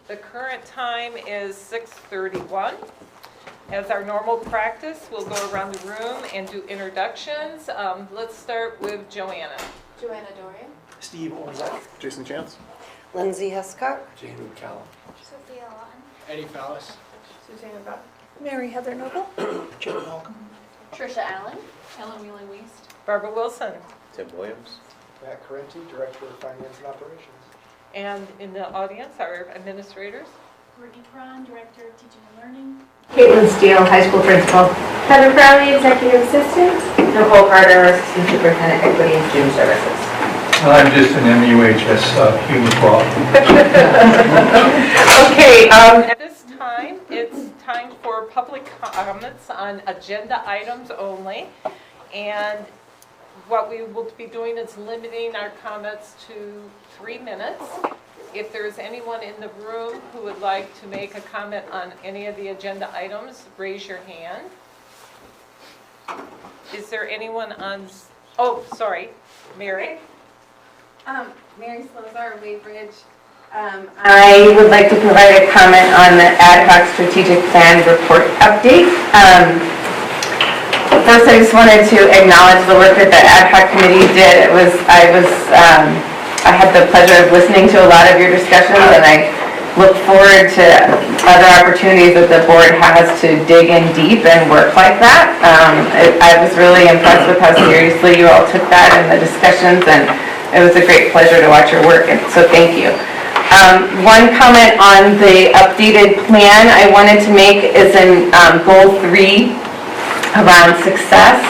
The current time is 6:31. As our normal practice, we'll go around the room and do introductions. Let's start with Joanna. Joanna Dorian. Steve Orzak. Jason Chance. Lindsay Hescock. Jamie Callum. Sophia Lawton. Eddie Fallis. Suzanne Buck. Mary Heather Noble. Jim Malcolm. Trisha Allen. Ellen Wheeling-Weist. Barbara Wilson. Tim Williams. Matt Carenti, Director of Finance and Operations. And in the audience, our administrators. Brittany Cron, Director of Teaching and Learning. Caitlin Steele, High School Principal. Heather Crowley, Executive Assistant. Nicole Carter, Assistant Superintendent, Equity and Student Services. I'm just an MUHS human quality. Okay, at this time, it's time for public comments on agenda items only. And what we will be doing is limiting our comments to 3 minutes. If there's anyone in the room who would like to make a comment on any of the agenda items, raise your hand. Is there anyone on, oh, sorry, Mary? Mary Slozar, Waybridge. I would like to provide a comment on the ad hoc strategic plan report update. First, I just wanted to acknowledge the work that the ad hoc committee did. I had the pleasure of listening to a lot of your discussions, and I look forward to other opportunities that the board has to dig in deep and work like that. I was really impressed with how seriously you all took that in the discussions, and it was a great pleasure to watch your work, and so thank you. One comment on the updated plan I wanted to make is in goal 3 around success.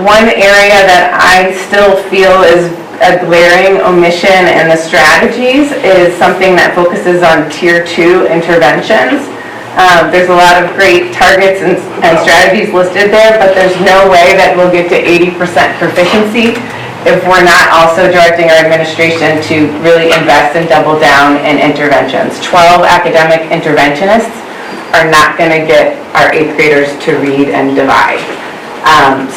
One area that I still feel is a glaring omission in the strategies is something that focuses on tier 2 interventions. There's a lot of great targets and strategies listed there, but there's no way that we'll get to 80% proficiency if we're not also directing our administration to really invest and double down in interventions. 12 academic interventionists are not going to get our 8th graders to read and divide.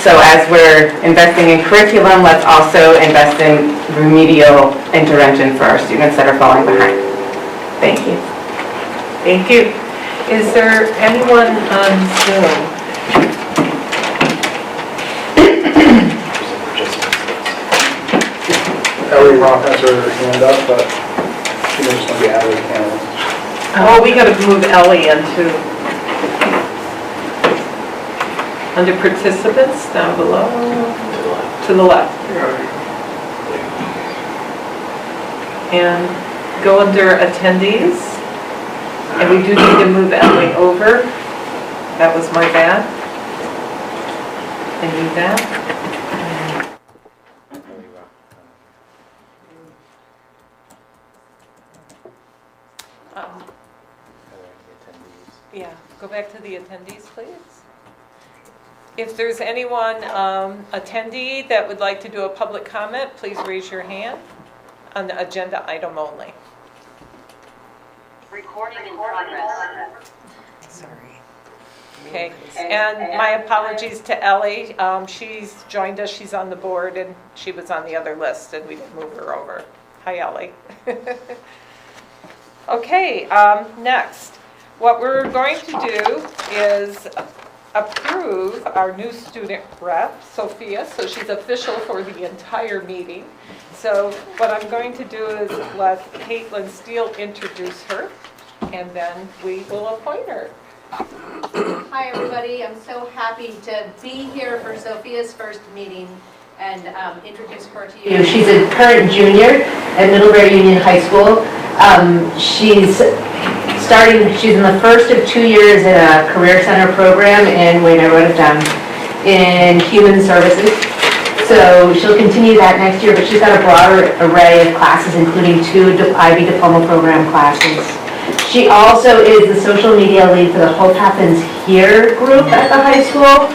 So as we're investing in curriculum, let's also invest in remedial intervention for our students that are falling behind. Thank you. Thank you. Is there anyone on Zoom? Ellie Roth has her hand up, but she may just want to be added as a panelist. Oh, we got to move Ellie under participants down below, to the left. And go under attendees. And we do need to move Ellie over. That was my bad. And you that. Yeah, go back to the attendees, please. If there's anyone attendee that would like to do a public comment, please raise your hand on the agenda item only. Recording in progress. Sorry. Okay, and my apologies to Ellie. She's joined us, she's on the board, and she was on the other list, and we didn't move her over. Hi, Ellie. Okay, next. What we're going to do is approve our new student rep, Sophia, so she's official for the entire meeting. So what I'm going to do is let Caitlin Steele introduce her, and then we will appoint her. Hi, everybody. I'm so happy to be here for Sophia's first meeting and introduce her to you. She's a current junior at Middlebury Union High School. She's in the first of 2 years in a Career Center program in, wait, I wrote it down, in Human Services. So she'll continue that next year, but she's got a broader array of classes, including 2 IB Diploma Program classes. She also is the social media lead for the Hope Happens Here group at the high school,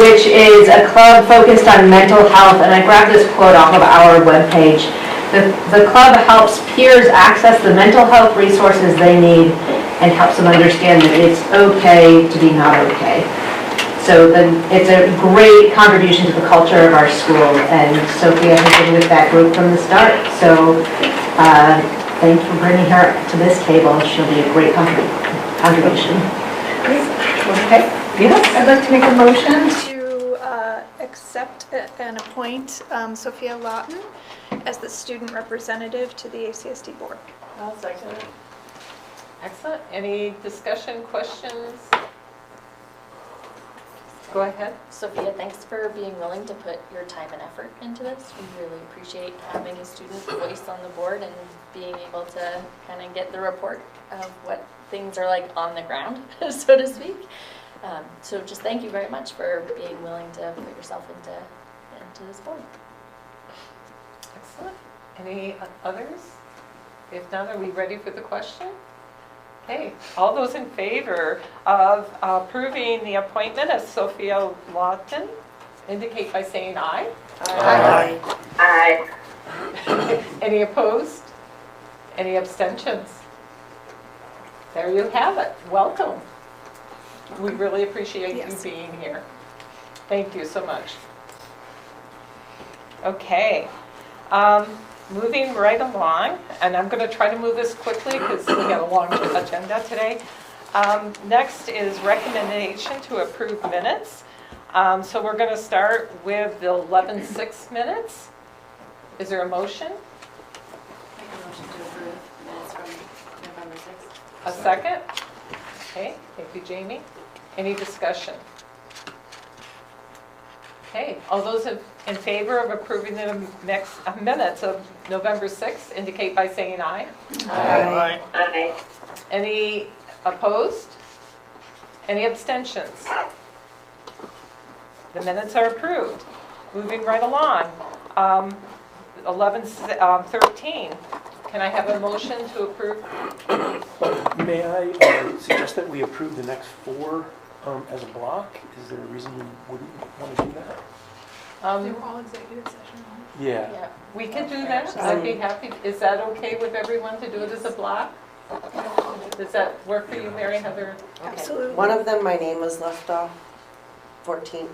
which is a club focused on mental health, and I grabbed this quote off of our webpage. The club helps peers access the mental health resources they need and helps them understand that it's okay to be not okay. So it's a great contribution to the culture of our school, and Sophia has been with that group from the start. So thank you for bringing her to this table. She'll be a great contribution. Okay, yes. I'd like to make a motion. To accept and appoint Sophia Lawton as the student representative to the ACSD board. I'll second it. Excellent. Any discussion, questions? Go ahead. Sophia, thanks for being willing to put your time and effort into this. We really appreciate having a student voice on the board and being able to kind of get the report of what things are like on the ground, so to speak. So just thank you very much for being willing to put yourself into this board. Excellent. Any others? If not, are we ready for the question? Okay, all those in favor of approving the appointment of Sophia Lawton indicate by saying aye. Aye. Aye. Any opposed? Any abstentions? There you have it. Welcome. We really appreciate Yes. you being here. Thank you so much. Okay. Moving right along, and I'm going to try to move this quickly because we got a long agenda today. Next is recommendation to approve minutes. So we're going to start with the 11:06 minutes. Is there a motion? Make a motion to approve minutes from November 6th. A second? Okay, thank you, Jamie. Any discussion? Okay, all those in favor of approving the minutes of November 6th indicate by saying aye. Aye. Aye. Any opposed? Any abstentions? The minutes are approved. Moving right along. 11:13. Can I have a motion to approve? May I suggest that we approve the next 4 as a block? Is there a reason you wouldn't want to do that? They were all executive session. Yeah. Yeah, we can do that. I'd be happy. Is that okay with everyone to do it as a block? Does that work for you, Mary Heather? Okay. Absolutely. One One of them, my name was left off, 14th.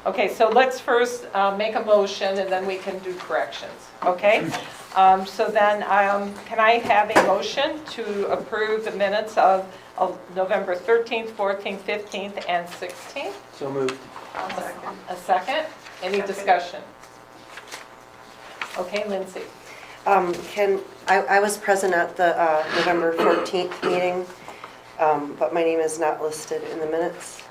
Okay, so let's first make a motion and then we can do corrections, okay? So then, can I have a motion to approve the minutes of November 13th, 14th, 15th, and 16th? So moved. A second? Any discussion? Okay, Lindsay. I was present at the November 14th meeting, but my name is not listed in the minutes.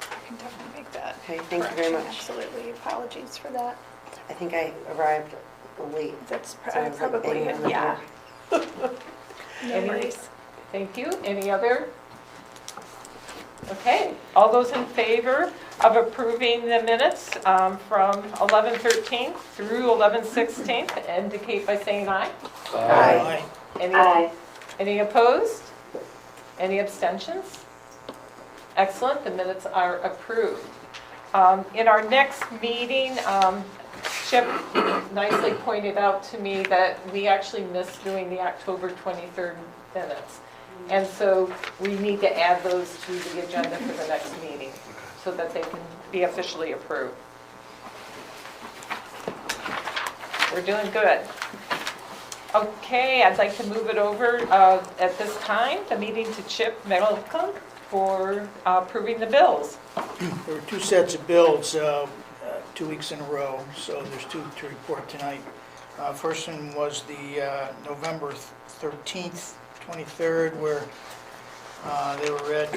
I can definitely make that. Okay, thank you very correction. much. Absolutely. Apologies for that. I think I arrived late. That's So I was like probably, banging on the yeah. door. No Any- worries. Thank you. Any other? Okay, all those in favor of approving the minutes from 11:13 through 11:16 indicate by saying aye. Aye. Aye. Any opposed? Any abstentions? Excellent, the minutes are approved. In our next meeting, Chip nicely pointed out to me that we actually missed doing the October 23rd minutes. And so we need to add those to the agenda for the next meeting so that they can be officially approved. We're doing good. Okay, I'd like to move it over at this time, the meeting to Chip Middleton for approving the bills. There were 2 sets of bills, 2 weeks in a row, so there's 2 to report tonight. First one was the November 13th, 23rd, where they were read,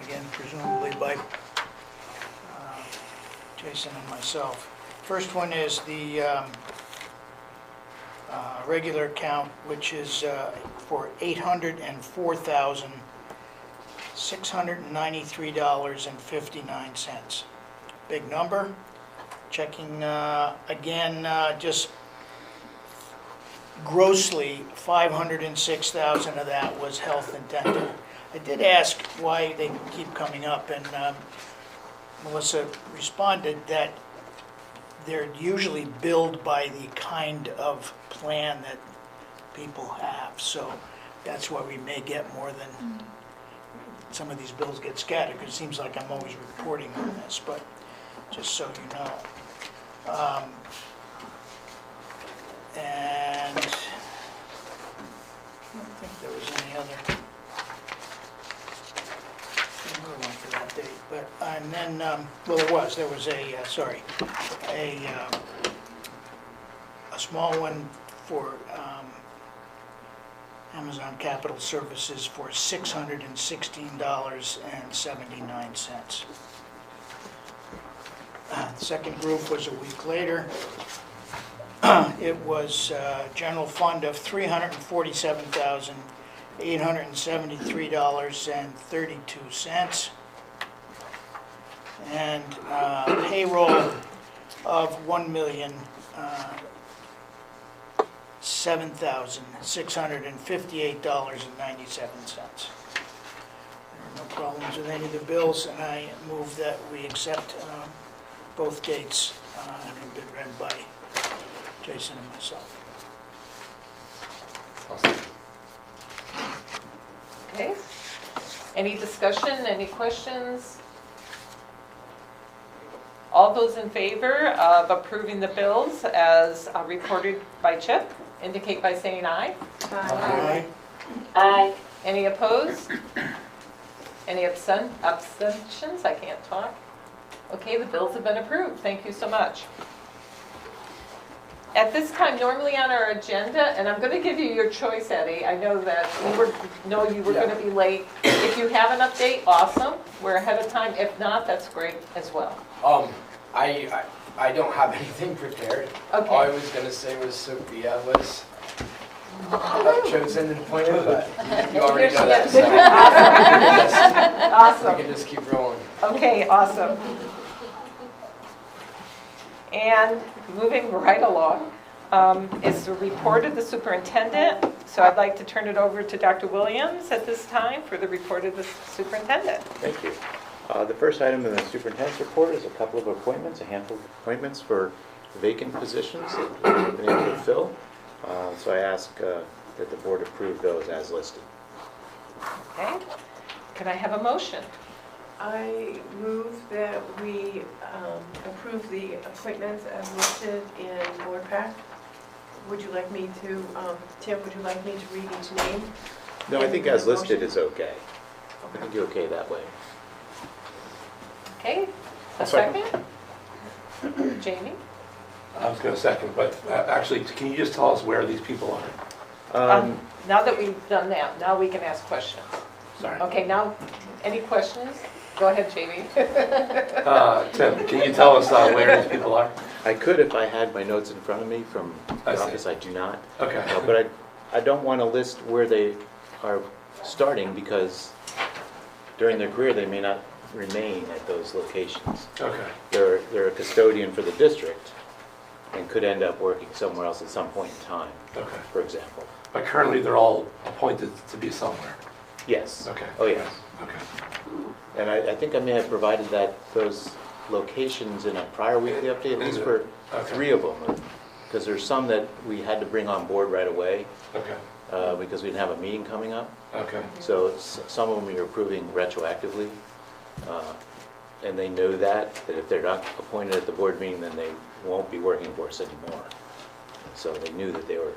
again, presumably by Jason and myself. First one is the regular account, which is for $804,693.59. Big number. Checking again, just grossly, 506,000 of that was health and dental. I did ask why they keep coming up, and Melissa responded that they're usually billed by the kind of plan that people have, so that's why we may get more than, some of these bills get scattered, because it seems like I'm always reporting on this, but just so you know. And one, well, there was a small one for Amazon Capital Services for $616.79. The second group was a week later. It was general fund of $347,873.32. And payroll of $1,007,658.97. No problems with any of the bills, and I move that we accept both dates having been read by Jason and myself. Okay. Any discussion, any questions? All those in favor of approving the bills as reported by Chip, indicate by saying aye. Aye. Aye. Any opposed? Any abstentions? I can't talk. Okay, the bills have been approved. Thank you so much. At this time, normally on our agenda, and I'm going to give you your choice, Eddie. I know that you were going to be late. If you have an update, awesome. We're ahead of time. If not, that's great as well. I don't have anything prepared. Okay. All I was going to say was Sophia was chosen and appointed, but you already know that. So Awesome. we can just keep rolling. Okay, awesome. And moving right along is the report of the superintendent. So I'd like to turn it over to Dr. Williams at this time for the report of the superintendent. Thank you. The first item in the superintendent's report is a couple of appointments, a handful of appointments for vacant positions that we've been able to fill. So I ask that the board approve those as listed. Okay. Can I have a motion? I move that we approve the appointments as listed in board pack. Would you like me to, Tim, would you like me to read each name? No, I think as listed Motion? is okay. I think you're okay that way. Okay. A second? Jamie? I was going to second, but actually, can you just tell us where these people are? Now that we've done that, now we can ask questions. Sorry. Okay, now, any questions? Go ahead, Jamie. Tim, can you tell us where these people are? I could if I had my notes in front of me from the I see. office. I do not. Okay. But I don't want to list where they are starting because during their career they may not remain at those locations. Okay. They're a custodian for the district and could end up working somewhere else at some point in time, Okay. for example. But currently, they're all appointed to be somewhere. Yes. Okay. Oh, yes. Okay. And I think I may have provided those locations in a prior weekly update, at least for Okay. 3 of them. Because there's some that we had to bring on board right away Okay. because we didn't have a meeting coming up. Okay. So some of them you're approving retroactively. And they know that if they're not appointed at the board meeting, then they won't be working for us anymore. So they knew that it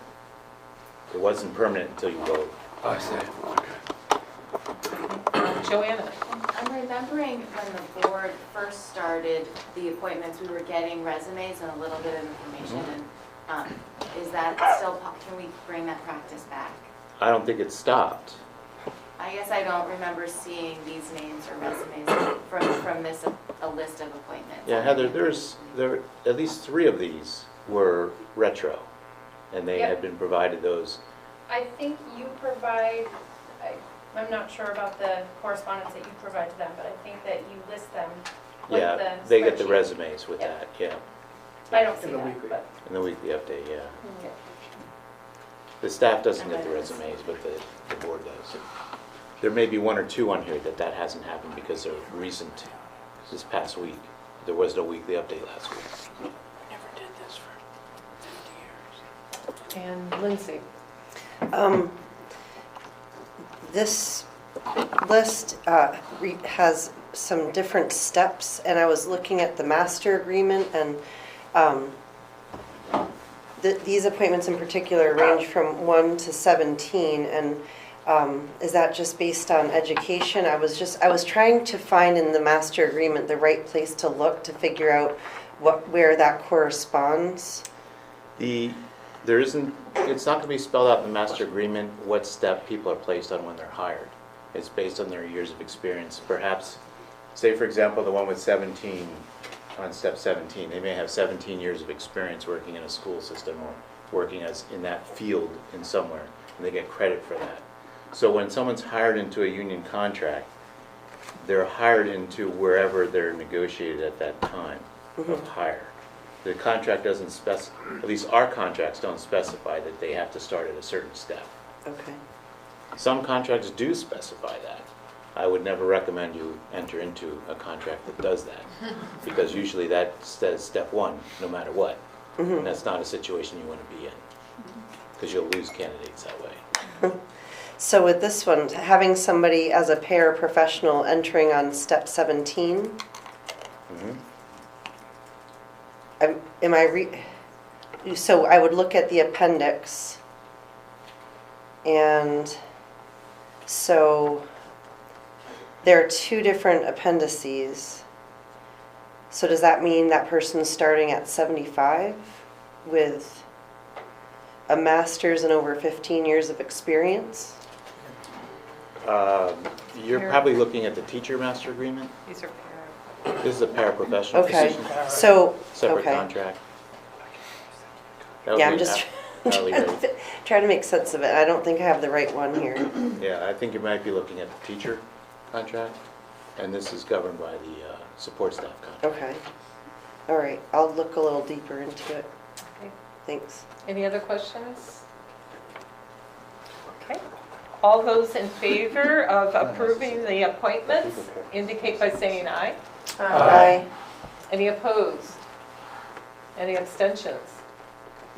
wasn't permanent until you vote. I see. Okay. Joanna? I'm remembering when the board first started the appointments, we were getting resumes and a little bit of information. And is that still, can we bring that practice back? I don't think it stopped. I guess I don't remember seeing these names or resumes from this, a list of appointments. Yeah, Heather, there at least 3 of these were retro, and they Yep. had been provided those. I think you provide, I'm not sure about the correspondence that you provide to them, but I think that you list them with the Yeah, they get the spreadsheet. resumes with Yep. that, yeah. I don't see In the that, weekly. but. In the weekly update, yeah. Yeah. The staff doesn't get the resumes, but the board does. There may be 1 or 2 on here that hasn't happened because they're recent, this past week. There was no weekly update last week. We never did this for 50 years. And Lindsay? This list has some different steps, and I was looking at the master agreement, and these appointments in particular range from 1 to 17, and Is that just based on education? I was trying to find in the master agreement the right place to look to figure out where that corresponds. There isn't, it's not going to be spelled out in the master agreement what step people are placed on when they're hired. It's based on their years of experience. Perhaps, say for example, the one with 17, on step 17, they may have 17 years of experience working in a school system or working as in that field in somewhere, and they get credit for that. So when someone's hired into a union contract, they're hired into wherever they're negotiated at that time of hire. The contract doesn't at least our contracts don't specify that they have to start at a certain step. Okay. Some contracts do specify that. I would never recommend you enter into a contract that does that, because usually that says step one, no matter what. And that's not a situation you want to be in, because you'll lose candidates that way. So with this one, having somebody as a paraprofessional entering on step 17, so I would look at the appendix, and so there are two different appendices. So does that mean that person's starting at 75 with a master's and over 15 years of experience? You're probably looking at the teacher master agreement. These are This is a paraprofessional Okay, position. so, Separate okay. contract. That would Yeah, be I'm just hourly rate. trying to make sense of it. I don't think I have the right one here. Yeah, I think you might be looking at the teacher contract, and this is governed by the support staff contract. Okay. All right, I'll look a little deeper into it. Okay. Thanks. Any other questions? Okay. All those in favor of approving the appointments indicate by saying aye. Aye. Any opposed? Any abstentions?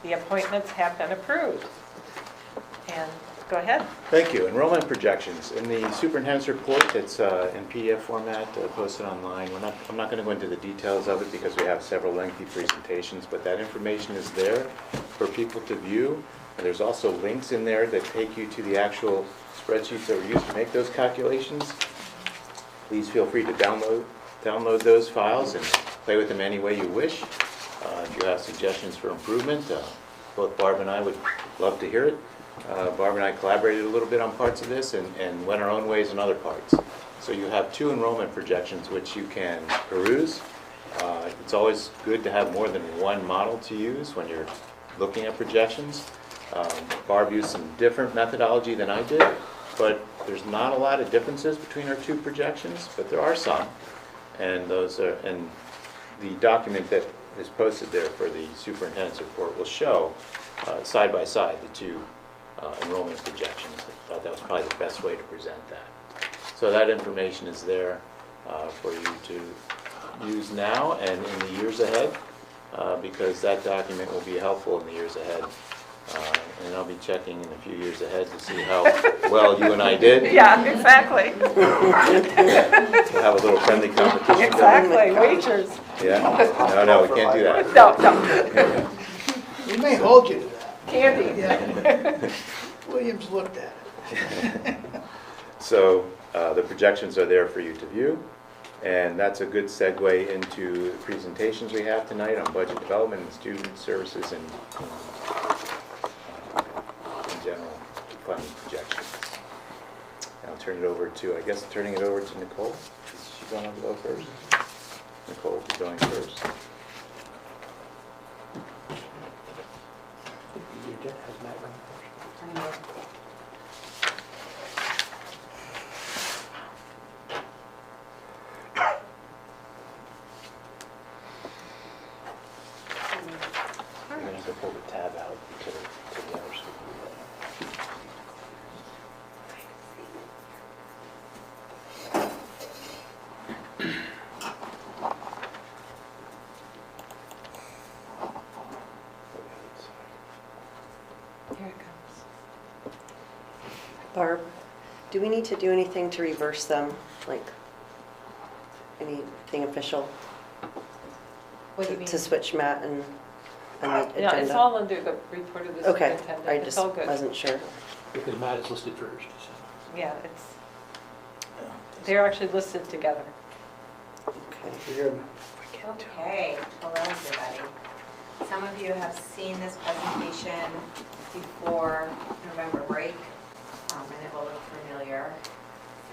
The appointments have been approved. And go ahead. Thank you. Enrollment projections. In the superintendent's report, it's in PDF format, posted online. I'm not going to go into the details of it because we have several lengthy presentations, but that information is there for people to view. And there's also links in there that take you to the actual spreadsheets that were used to make those calculations. Please feel free to download those files and play with them any way you wish. If you have suggestions for improvement, both Barb and I would love to hear it. Barb and I collaborated a little bit on parts of this and went our own ways in other parts. So you have two enrollment projections which you can peruse. It's always good to have more than one model to use when you're looking at projections. Barb used some different methodology than I did, but there's not a lot of differences between our two projections, but there are some. And the document that is posted there for the superintendent's report will show side by side the two enrollment projections. I thought that was probably the best way to present that. So that information is there for you to use now and in the years ahead, because that document will be helpful in the years ahead. And I'll be checking in a few years ahead to see how well you and I did. Yeah, exactly. We'll have a little friendly competition. Exactly, wagers. Yeah? No, we can't do that. No. We may hold you to that. Candy. Yeah. Williams looked at it. So the projections are there for you to view, and that's a good segue into the presentations we have tonight on budget development and student services and in general funding projections. I'll turn it over to, turning it over to Nicole. Is she going to go first? Nicole will be going first. Has Matt gone first? You're going to have to pull the tab out to the other screen. Here it comes. Barb, do we need to do anything to reverse them? Like anything official What do you mean? to switch Matt and the agenda? Yeah, it's all under the report of the Okay, superintendent. I It's just all good. wasn't sure. Because Matt is listed first, so. Yeah, they're actually listed together. You're good. Okay, hello everybody. Some of you have seen this presentation before November break, and it will look familiar.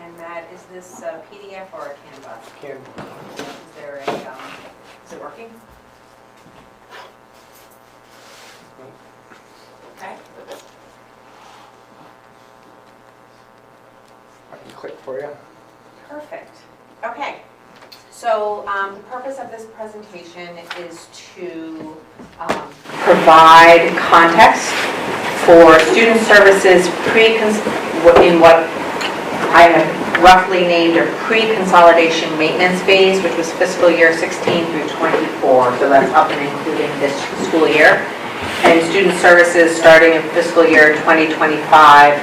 And Matt, is this a PDF or a Canva? Is there a, is it working? Okay. I can click for you. Perfect. Okay. So the purpose of this presentation is to provide context for student services in what I have roughly named a pre-consolidation maintenance phase, which was fiscal year 16 through 24. So that's up and including this school year. And student services starting in fiscal year 2025,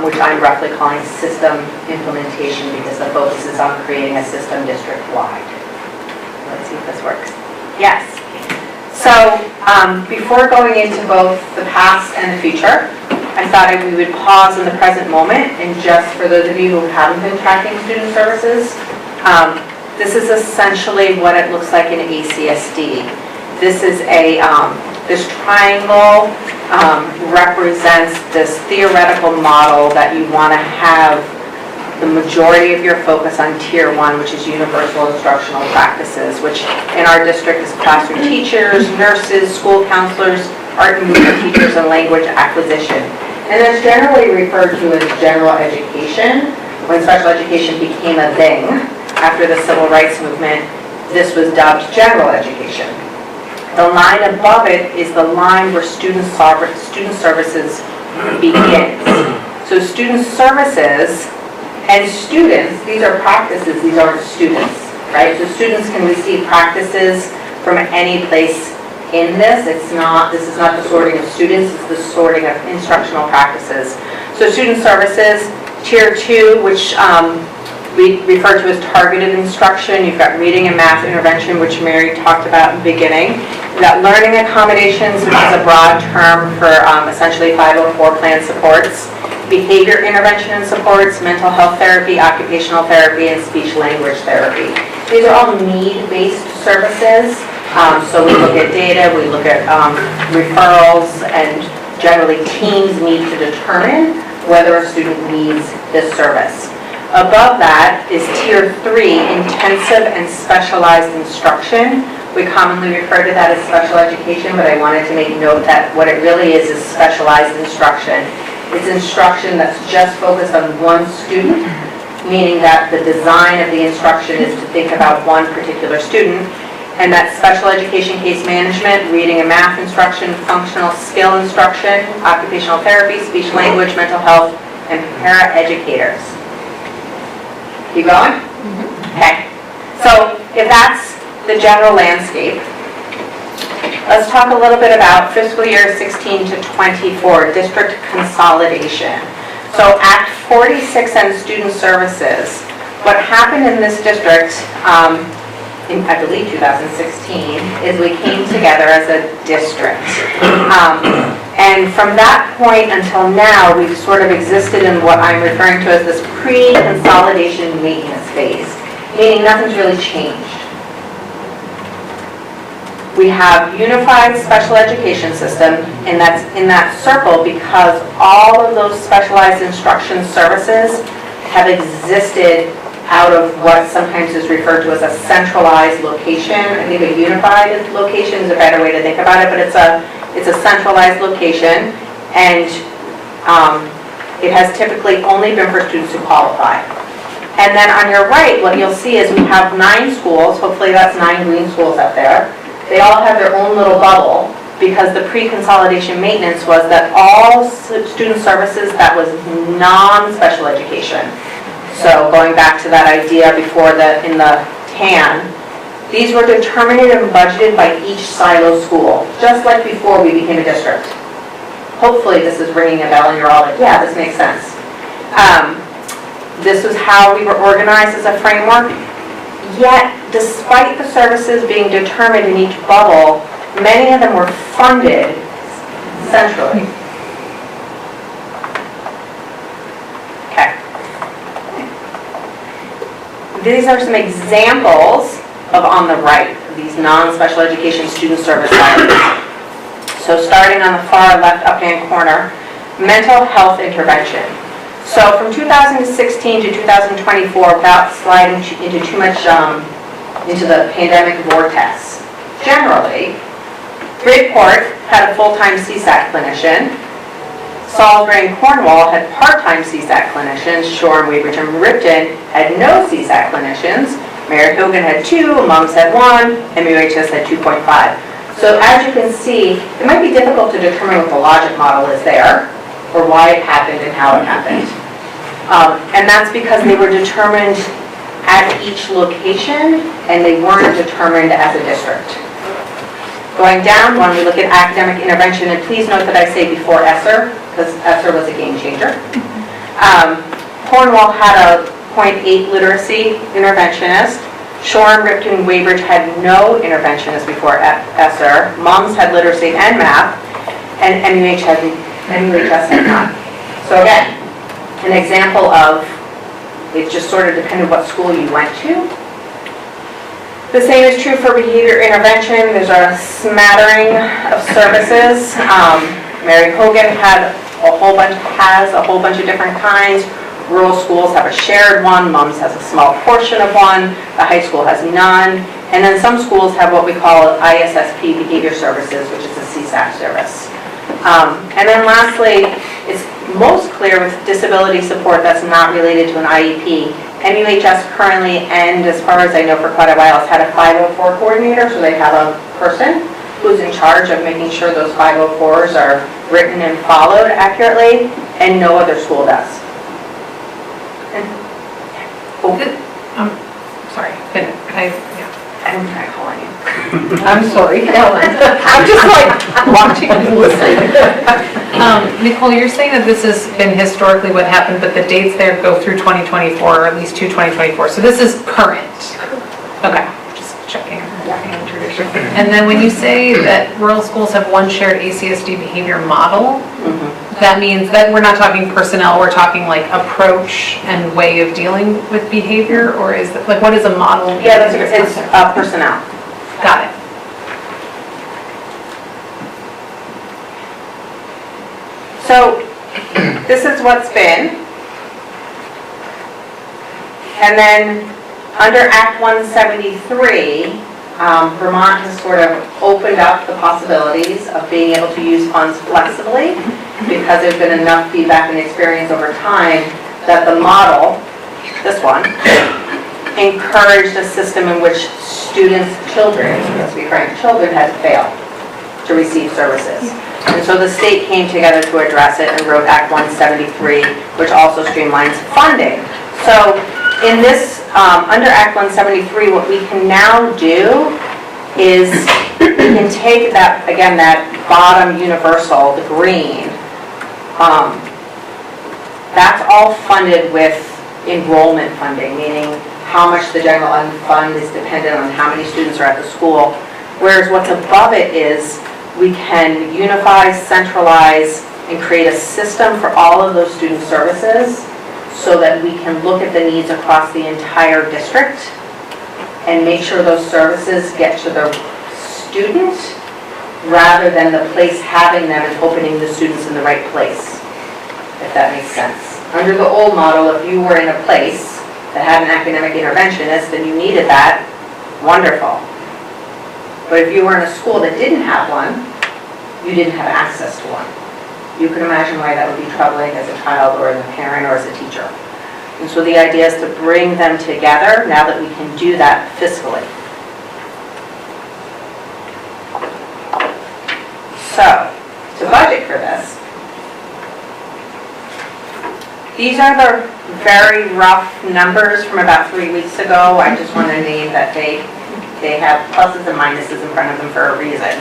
which I'm roughly calling system implementation because the focus is on creating a system district-wide. Let's see if this works. Yes. So before going into both the past and the future, I thought we would pause in the present moment, and just for those of you who haven't been tracking student services, this is essentially what it looks like in ACSD. This is this triangle represents this theoretical model that you want to have the majority of your focus on Tier 1, which is universal instructional practices, which in our district is classroom teachers, nurses, school counselors, art and movement teachers, and language acquisition. And it's generally referred to as general education. When special education became a thing after the civil rights movement, this was dubbed general education. The line above it is the line where student services begins. So student services and students, these are practices, these aren't students, right? So students can receive practices from any place in this. This is not the sorting of students, it's the sorting of instructional practices. So student services, Tier 2, which we refer to as targeted instruction. You've got reading and math intervention, which Mary talked about in the beginning. You've got learning accommodations, which is a broad term for essentially 504 plan supports. Behavior intervention and supports, mental health therapy, occupational therapy, and speech language therapy. These are all need-based services. So we look at data, we look at referrals, and generally teams need to determine whether a student needs this service. Above that is Tier 3, intensive and specialized instruction. We commonly refer to that as special education, but I wanted to make note that what it really is specialized instruction. It's instruction that's just focused on one student, meaning that the design of the instruction is to think about one particular student. And that's special education case management, reading and math instruction, functional skill instruction, occupational therapy, speech language, mental health, and para-educators. Keep going? Okay. So if that's the general landscape, let's talk a little bit about fiscal year 16 to 24, district consolidation. So Act 46 and student services. What happened in this district, in I believe 2016, is we came together as a district. And from that point until now, we've sort of existed in what I'm referring to as this pre-consolidation maintenance phase, meaning nothing's really changed. We have unified special education system, and that's in that circle because all of those specialized instruction services have existed out of what sometimes is referred to as a centralized location. I think a unified location is a better way to think about it, but it's a centralized location, and it has typically only been for students who qualify. And then on your right, what you'll see is we have 9 schools, hopefully that's 9 green schools up there. They all have their own little bubble because the pre-consolidation maintenance was that all student services that was non-special education. So going back to that idea before in the tan, these were determined and budgeted by each silo school, just like before we became a district. Hopefully this is ringing a bell and you're all like, yeah, this makes sense. This was how we were organized as a framework. Yet, despite the services being determined in each bubble, many of them were funded centrally. Okay. these are some examples of on the right, these non-special education student service items. So starting on the far left up-hand corner, mental health intervention. So from 2016 to 2024, without sliding into too much into the pandemic vortex, generally, Bridgeport had a full-time CSAC clinician. Salisbury and Cornwall had part-time CSAC clinicians. Shore and Weybridge and Ripton had no CSAC clinicians. Mary Hogan had 2, Mums had 1, MUHS had 2.5. So as you can see, it might be difficult to determine what the logic model is there, or why it happened and how it happened. And that's because they were determined at each location, and they weren't determined as a district. Going down, when we look at academic intervention, and please note that I say before ESSER, because ESSER was a game changer. Cornwall had a .8 literacy interventionist. Shore and Ripton and Weybridge had no interventionist before ESSER. Mums had literacy and math, and MUHS had none. So again, an example of it just sort of depended what school you went to. The same is true for behavior intervention. There's a smattering of services. Mary Hogan has a whole bunch of different kinds. Rural schools have a shared one. Mums has a small portion of one. The high school has none. And then some schools have what we call ISSP behavior services, which is a CSAC service. And then lastly, it's most clear with disability support that's not related to an IEP. MUHS currently, and as far as I know for quite a while, has had a 504 coordinator, so they have a person who's in charge of making sure those 504s are written and followed accurately, and no other school does. Sorry, I'm trying calling you. I'm sorry, Ellen. I'm just like watching and listening. Nicole, you're saying that this has been historically what happened, but the dates there go through 2024, or at least to 2024. So this is current. Okay, just checking. And then when you say that rural schools have one shared ACSD behavior model, that means that we're not talking personnel, we're talking like approach and way of dealing with behavior, or is it, like, what is a model? Yeah, it's personnel. Got it. So this is what's been. And then under Act 173, Vermont has sort of opened up the possibilities of being able to use funds flexibly, because there's been enough feedback and experience over time that the model, this one, encouraged a system in which students, children, let's be frank, children had to fail to receive services. And so the state came together to address it and wrote Act 173, which also streamlines funding. So in this, under Act 173, what we can now do is we can take that, again, that bottom universal, the green, that's all funded with enrollment funding, meaning how much the general fund is dependent on how many students are at the school. Whereas what's above it is we can unify, centralize, and create a system for all of those student services so that we can look at the needs across the entire district and make sure those services get to the student rather than the place having them and opening the students in the right place, if that makes sense. Under the old model, if you were in a place that had an academic interventionist and you needed that, wonderful. But if you were in a school that didn't have one, you didn't have access to one. You can imagine why that would be troubling as a child or as a parent or as a teacher. And so the idea is to bring them together now that we can do that fiscally. So, to budget for this, these are the very rough numbers from about 3 weeks ago. I just want to name that they have pluses and minuses in front of them for a reason.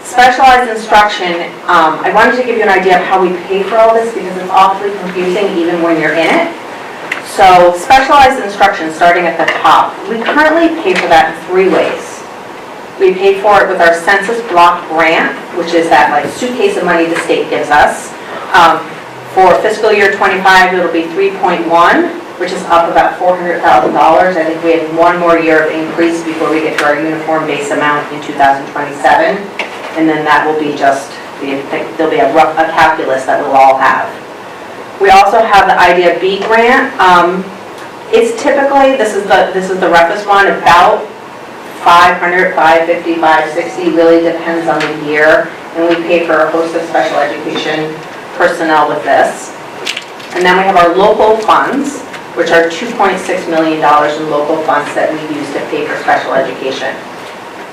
Specialized instruction, I wanted to give you an idea of how we pay for all this because it's awfully confusing even when you're in it. So specialized instruction, starting at the top, we currently pay for that in 3 ways. We pay for it with our census block grant, which is that like suitcase of money the state gives us. For fiscal year 25, it'll be 3.1. which is up about $400,000. I think we have one more year of increase before we get to our uniform base amount in 2027. And then that will be just, there'll be a calculus that we'll all have. We also have the Idea B grant. It's typically, this is the roughest one, about 500, 550, 560, really depends on the year. And we pay for a host of special education personnel with this. And then we have our local funds, which are $2.6 million in local funds that we use to pay for special education.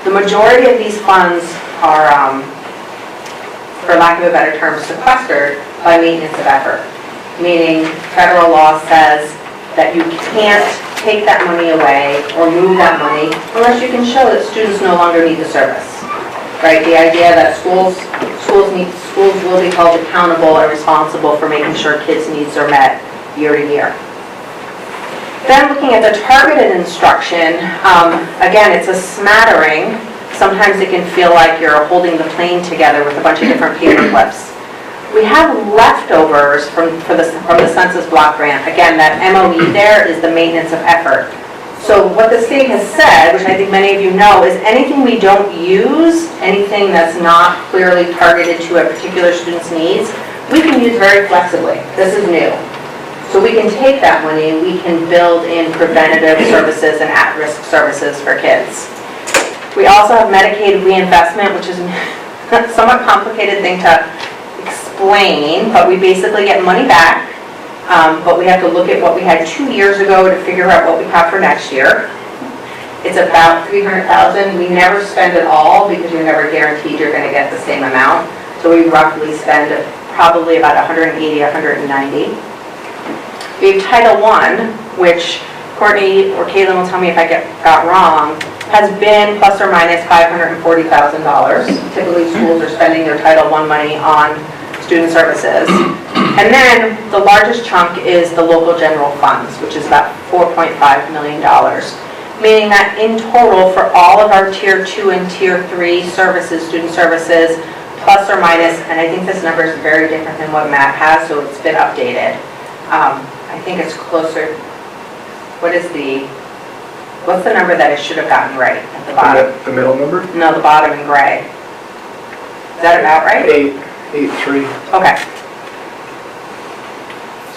The majority of these funds are, for lack of a better term, sequestered by maintenance of effort. Meaning federal law says that you can't take that money away or move that money unless you can show that students no longer need the service. Right? The idea that schools will be held accountable and responsible for making sure kids' needs are met year to year. Then looking at the targeted instruction, again, it's a smattering. Sometimes it can feel like you're holding the plane together with a bunch of different paper clips. We have leftovers from the census block grant. Again, that MOE there is the maintenance of effort. So what the state has said, which I think many of you know, is anything we don't use, anything that's not clearly targeted to a particular student's needs, we can use very flexibly. This is new. So we can take that money and we can build in preventative services and at-risk services for kids. We also have Medicaid reinvestment, which is a somewhat complicated thing to explain, but we basically get money back, but we have to look at what we had 2 years ago to figure out what we have for next year. It's about $300,000. We never spend it all because you're never guaranteed you're going to get the same amount. So we roughly spend probably about 180, 190. We have Title I, which Courtney or Caitlin will tell me if I got wrong, has been plus or minus $540,000. Typically schools are spending their Title I money on student services. And then the largest chunk is the local general funds, which is about $4.5 million. Meaning that in total for all of our Tier 2 and Tier 3 services, student services, plus or minus, and I think this number is very different than what Matt has, so it's been updated. I think it's closer, what's the number that it should have gotten right at the bottom? The middle number? No, the bottom in gray. Is that about right? 8.3. Okay.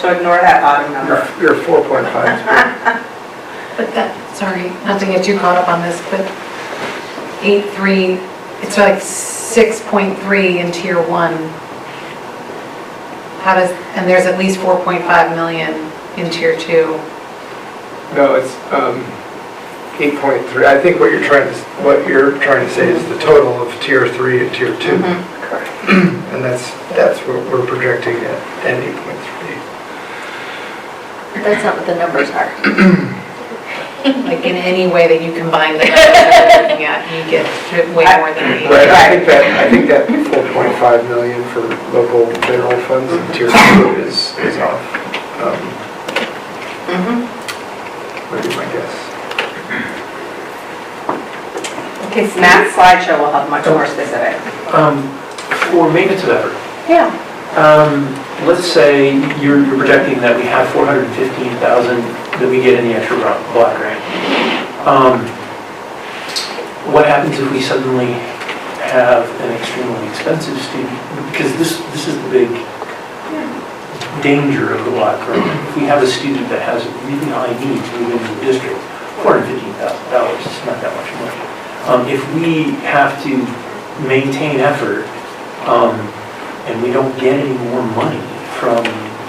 So ignore that bottom number. You're 4.5. But that, sorry, not to get too caught up on this, but 8.3, it's like 6.3 in Tier 1. How does, and there's at least 4.5 million in Tier 2. No, it's 8.3. I think what you're trying to say is the total of Tier 3 and Tier 2. Mm-hmm. Correct. And that's what we're projecting at 8.3. That's not what the numbers are. Like in any way that you combine the numbers that we're looking at, you get to way more than 8. Right, I think that 4.5 million for local general funds in Tier 2 is off. Would be my guess. Okay, so Matt's slideshow will have much more specific. For maintenance of effort, Yeah. let's say you're projecting that we have $415,000 that we get in the extra block grant. What happens if we suddenly have an extremely expensive student? Because this is the big danger of the block grant. If we have a student that has really high needs within the district, $415,000 is not that much money. If we have to maintain effort and we don't get any more money from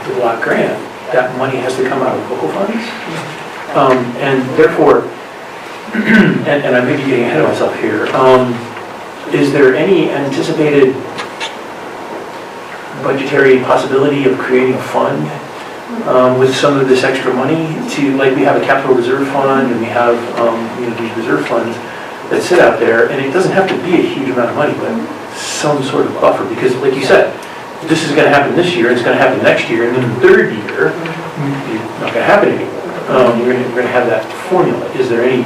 the block grant, that money has to come out of local funds. And therefore, and I may be getting ahead of myself here, is there any anticipated budgetary possibility of creating a fund with some of this extra money to, like we have a capital reserve fund and we have these reserve funds that sit out there, and it doesn't have to be a huge amount of money, but some sort of buffer, because like you said, this is going to happen this year, it's going to happen next year, and then the third year, it's not going to happen anymore. We're going to have that formula. Is there any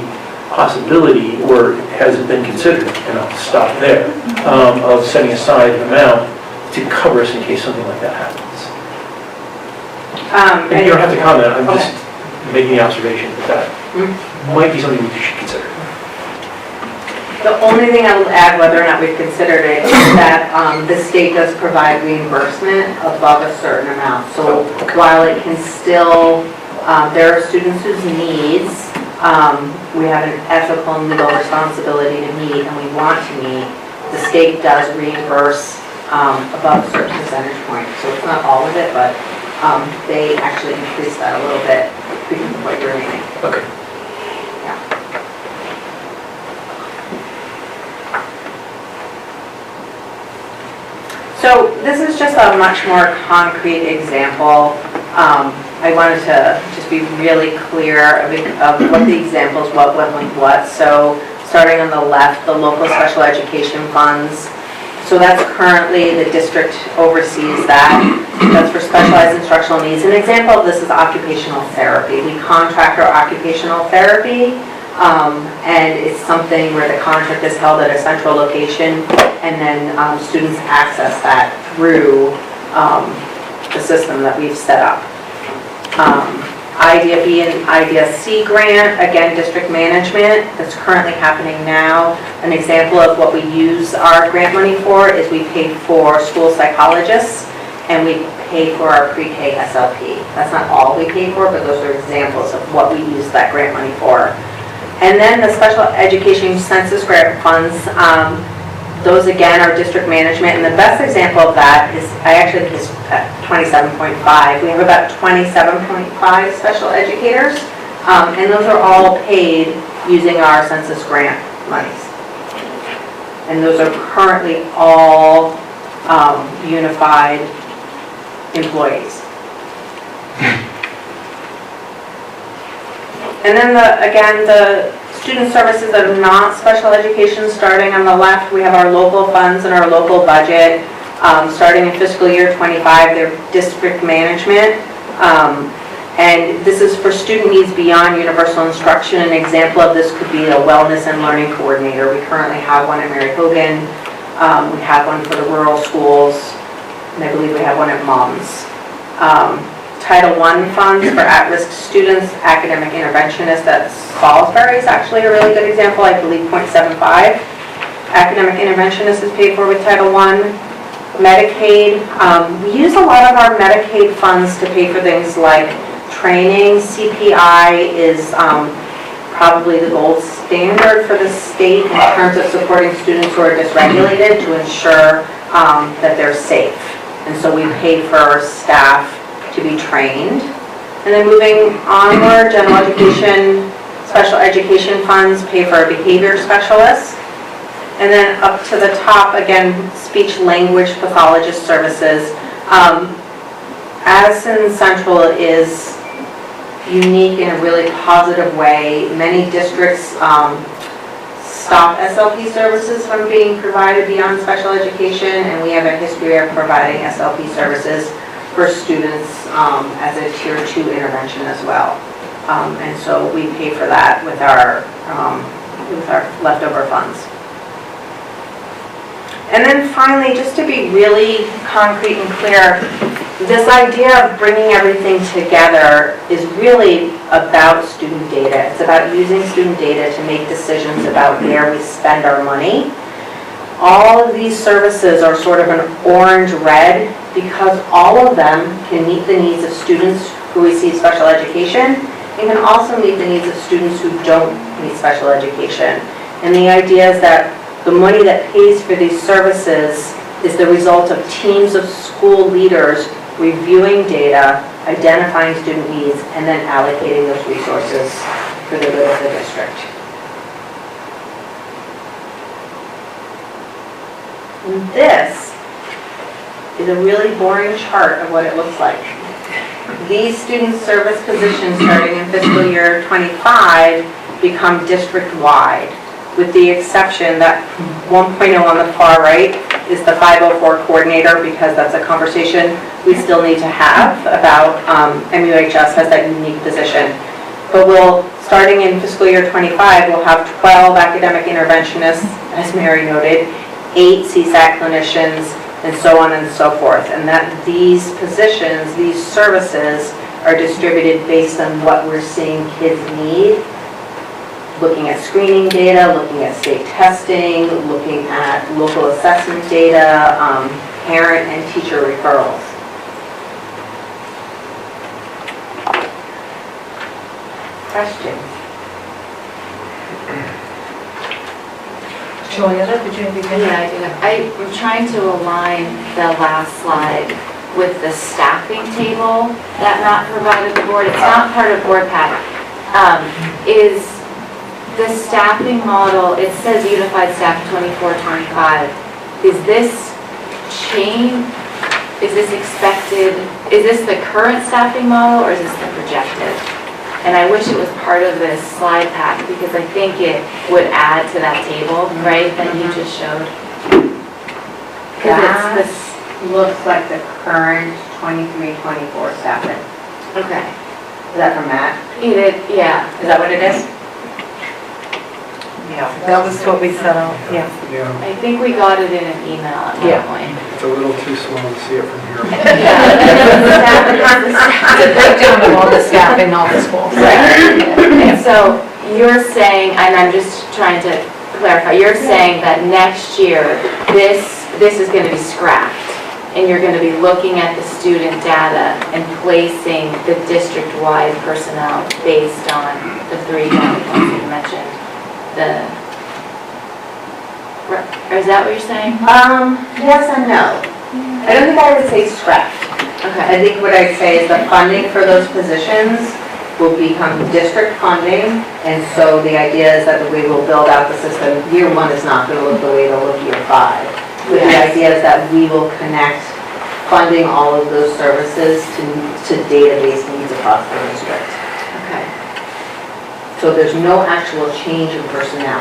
possibility, or has it been considered, and I'll stop there, of setting aside an amount to cover us in case something like that happens? And you don't have to comment, I'm just making the observation that might be something we should consider. The only thing I will add, whether or not we've considered it, is that the state does provide reimbursement above a certain amount. So while it can still, there are students whose needs we have an ethical and legal responsibility to meet, and we want to meet, the state does reimburse above a certain percentage point. So it's not all of it, but they actually increase that a little bit because of what you're naming. Okay. So this is just a much more concrete example. I wanted to just be really clear of what the examples, what went with what. So starting on the left, the local special education funds. So that's currently, the district oversees that. That's for specialized instructional needs. An example of this is occupational therapy. We contract our occupational therapy, and it's something where the contract is held at a central location, and then students access that through the system that we've set up. Idea B and Idea C grant, again, district management, that's currently happening now. An example of what we use our grant money for is we pay for school psychologists and we pay for our pre-K SLP. That's not all we pay for, but those are examples of what we use that grant money for. And then the special education census grant funds, those again are district management, and the best example of that is, I actually think is 27.5. We have about 27.5 special educators, and those are all paid using our census grant monies. And those are currently all unified employees. And then the student services that are not special education, starting on the left, we have our local funds and our local budget. Starting in fiscal year 25, they're district management. And this is for student needs beyond universal instruction. An example of this could be a wellness and learning coordinator. We currently have one at Mary Hogan. We have one for the rural schools, and I believe we have one at Moms. Title I funds for at-risk students, academic interventionist at Salisbury is actually a really good example, I believe 0.75. Academic interventionist is paid for with Title I. Medicaid, we use a lot of our Medicaid funds to pay for things like training. CPI is probably the gold standard for the state in terms of supporting students who are dysregulated to ensure that they're safe. And so we pay for our staff to be trained. And then moving onward, general education, special education funds pay for our behavior specialists. And then up to the top, again, speech language pathologist services. Addison Central is unique in a really positive way. Many districts stop SLP services from being provided beyond special education, and we have a history of providing SLP services for students as a tier 2 intervention as well. And so we pay for that with our leftover funds. And then finally, just to be really concrete and clear, this idea of bringing everything together is really about student data. It's about using student data to make decisions about where we spend our money. All of these services are sort of an orange-red because all of them can meet the needs of students who receive special education and can also meet the needs of students who don't need special education. And the idea is that the money that pays for these services is the result of teams of school leaders reviewing data, identifying student needs, and then allocating those resources for the good of the district. And this is a really boring chart of what it looks like. These student service positions starting in fiscal year 25 become district-wide, with the exception that 1.0 on the far right is the 504 coordinator, because that's a conversation we still need to have about MUHS has that unique position. But starting in fiscal year 25, we'll have 12 academic interventionists, as Mary noted, 8 CSAC clinicians, and so on and so forth. And that these positions, these services, are distributed based on what we're seeing kids need. Looking at screening data, looking at state testing, looking at local assessment data, parent and teacher referrals. Questions? Julia, did you begin? Yeah, I do. I'm trying to align the last slide with the staffing table that Matt provided the board. It's not part of board pack. Is the staffing model, it says unified staff 24-25. Is this change, is this expected, is this the current staffing model or is this the projected? And I wish it was part of this slide pack because I think it would add to that table, right, that you just showed. That looks like the current 23-24 staffing. Okay. Is that from Matt? Yeah. Is that what it is? Yeah, that was what we sent out, yeah. Yeah, I think we got it in an email at one point. it's a little too small to see it from here. It's a breakdown of all the staff in all the schools. And so you're saying, and I'm just trying to clarify, you're saying that next year, this is going to be scrapped, and you're going to be looking at the student data and placing the district-wide personnel based on the 3 points that you mentioned. Or is that what you're saying? Yes and no. I don't think I would say scrapped. Okay. I think what I'd say is the funding for those positions will become district funding, and so the idea is that we will build out the system. Year 1 is not going to look the way it'll look year 5. But the idea is that we will connect funding all of those services to database needs across the district. Okay. So there's no actual change in personnel.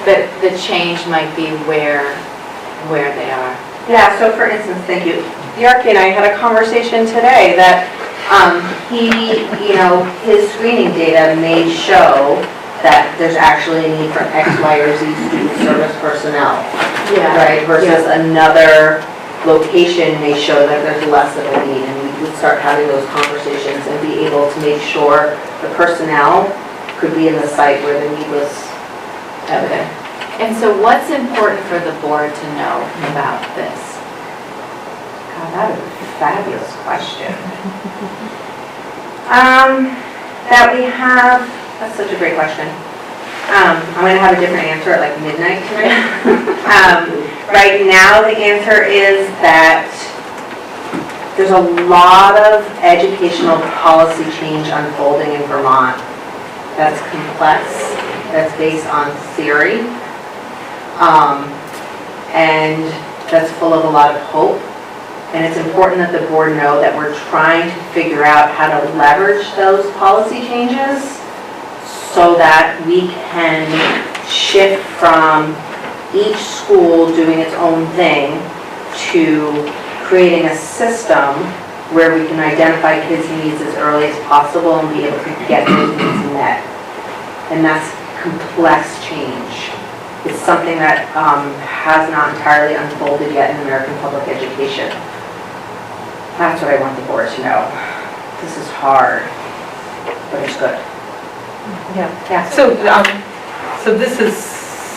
But the change might be where they are. Yeah, so for instance, thank you. Yarki and I had a conversation today that his screening data may show that there's actually a need for X, Y, or Z student service personnel. Yeah. Right, versus another location may show that there's less of a need, and we would start having those conversations and be able to make sure the personnel could be in the site where the need was evident. And so what's important for the board to know about this? God, that is a fabulous question. That we have, that's such a great question. I'm going to have a different answer at like midnight tonight. Right now, the answer is that there's a lot of educational policy change unfolding in Vermont that's complex, that's based on theory, and that's full of a lot of hope. And it's important that the board know that we're trying to figure out how to leverage those policy changes so that we can shift from each school doing its own thing to creating a system where we can identify kids' needs as early as possible and be able to get those needs met. And that's complex change. It's something that has not entirely unfolded yet in American public education. That's what I want the board to know. This is hard, but it's good. Yeah. So this is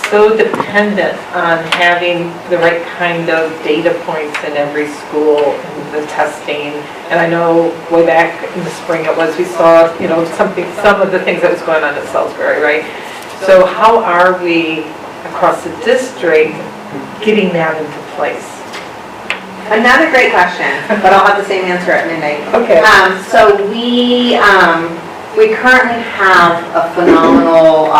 so dependent on having the right kind of data points in every school and the testing. And I know way back in the spring we saw, some of the things that was going on at Salisbury, right? So how are we across the district getting that into place? Another great question, but I'll have the same answer at midnight. Okay. So we currently have a phenomenal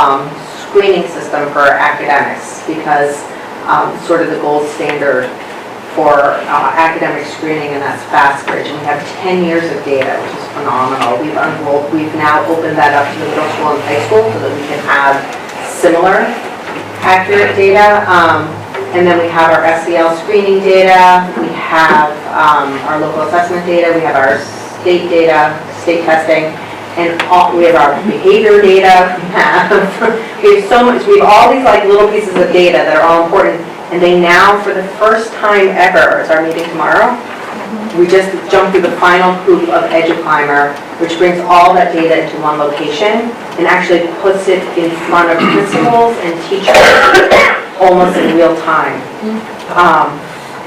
screening system for academics because sort of the gold standard for academic screening, and that's FastBridge. And we have 10 years of data, which is phenomenal. We've now opened that up to the middle school and high school so that we can have similar accurate data. And then we have our SEL screening data, we have our local assessment data, we have our state data, state testing, and we have our behavior data. We have so much, we have all these like little pieces of data that are all important, and they now, for the first time ever, is our meeting tomorrow? We just jumped through the final hoop of EduClimber, which brings all that data into one location and actually puts it in front of principals and teachers almost in real time.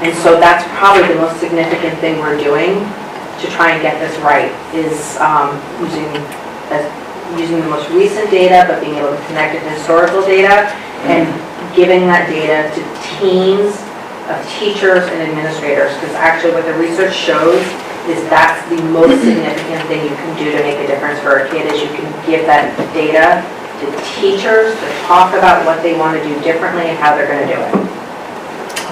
And so that's probably the most significant thing we're doing to try and get this right, is using the most recent data, but being able to connect it to historical data and giving that data to teams of teachers and administrators, because actually what the research shows is that's the most significant thing you can do to make a difference for a kid, is you can give that data to teachers to talk about what they want to do differently and how they're going to do it.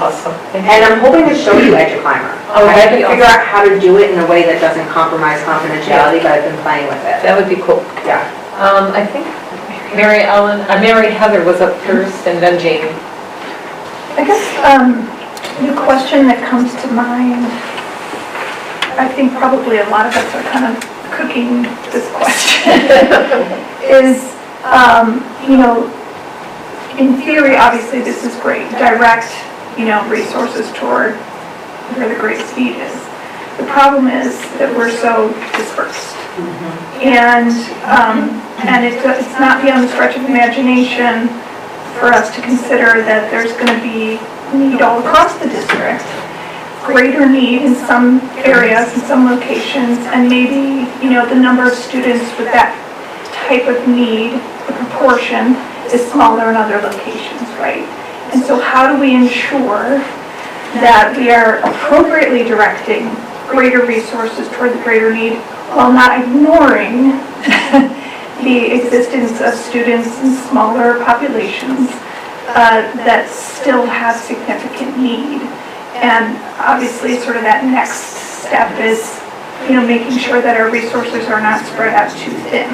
Awesome. And I'm hoping to show you EduClimber. Oh, I have to that'd be figure out how to do it in a way that doesn't compromise confidentiality, but I've been playing with it. That would be cool. Yeah. I think Mary Heather was up first, and then Jamie. I guess the question that comes to mind, I think probably a lot of us are kind of cooking this question, is, in theory, obviously this is great. Direct, resources toward where the greatest need is. The problem is that we're so dispersed. And it's not beyond the stretch of imagination for us to consider that there's going to be need all across the district, greater need in some areas, in some locations, and maybe, the number of students with that type of need, the proportion, is smaller in other locations, right? And so how do we ensure that we are appropriately directing greater resources toward the greater need while not ignoring the existence of students in smaller populations that still have significant need? And obviously sort of that next step is, making sure that our resources are not spread out too thin.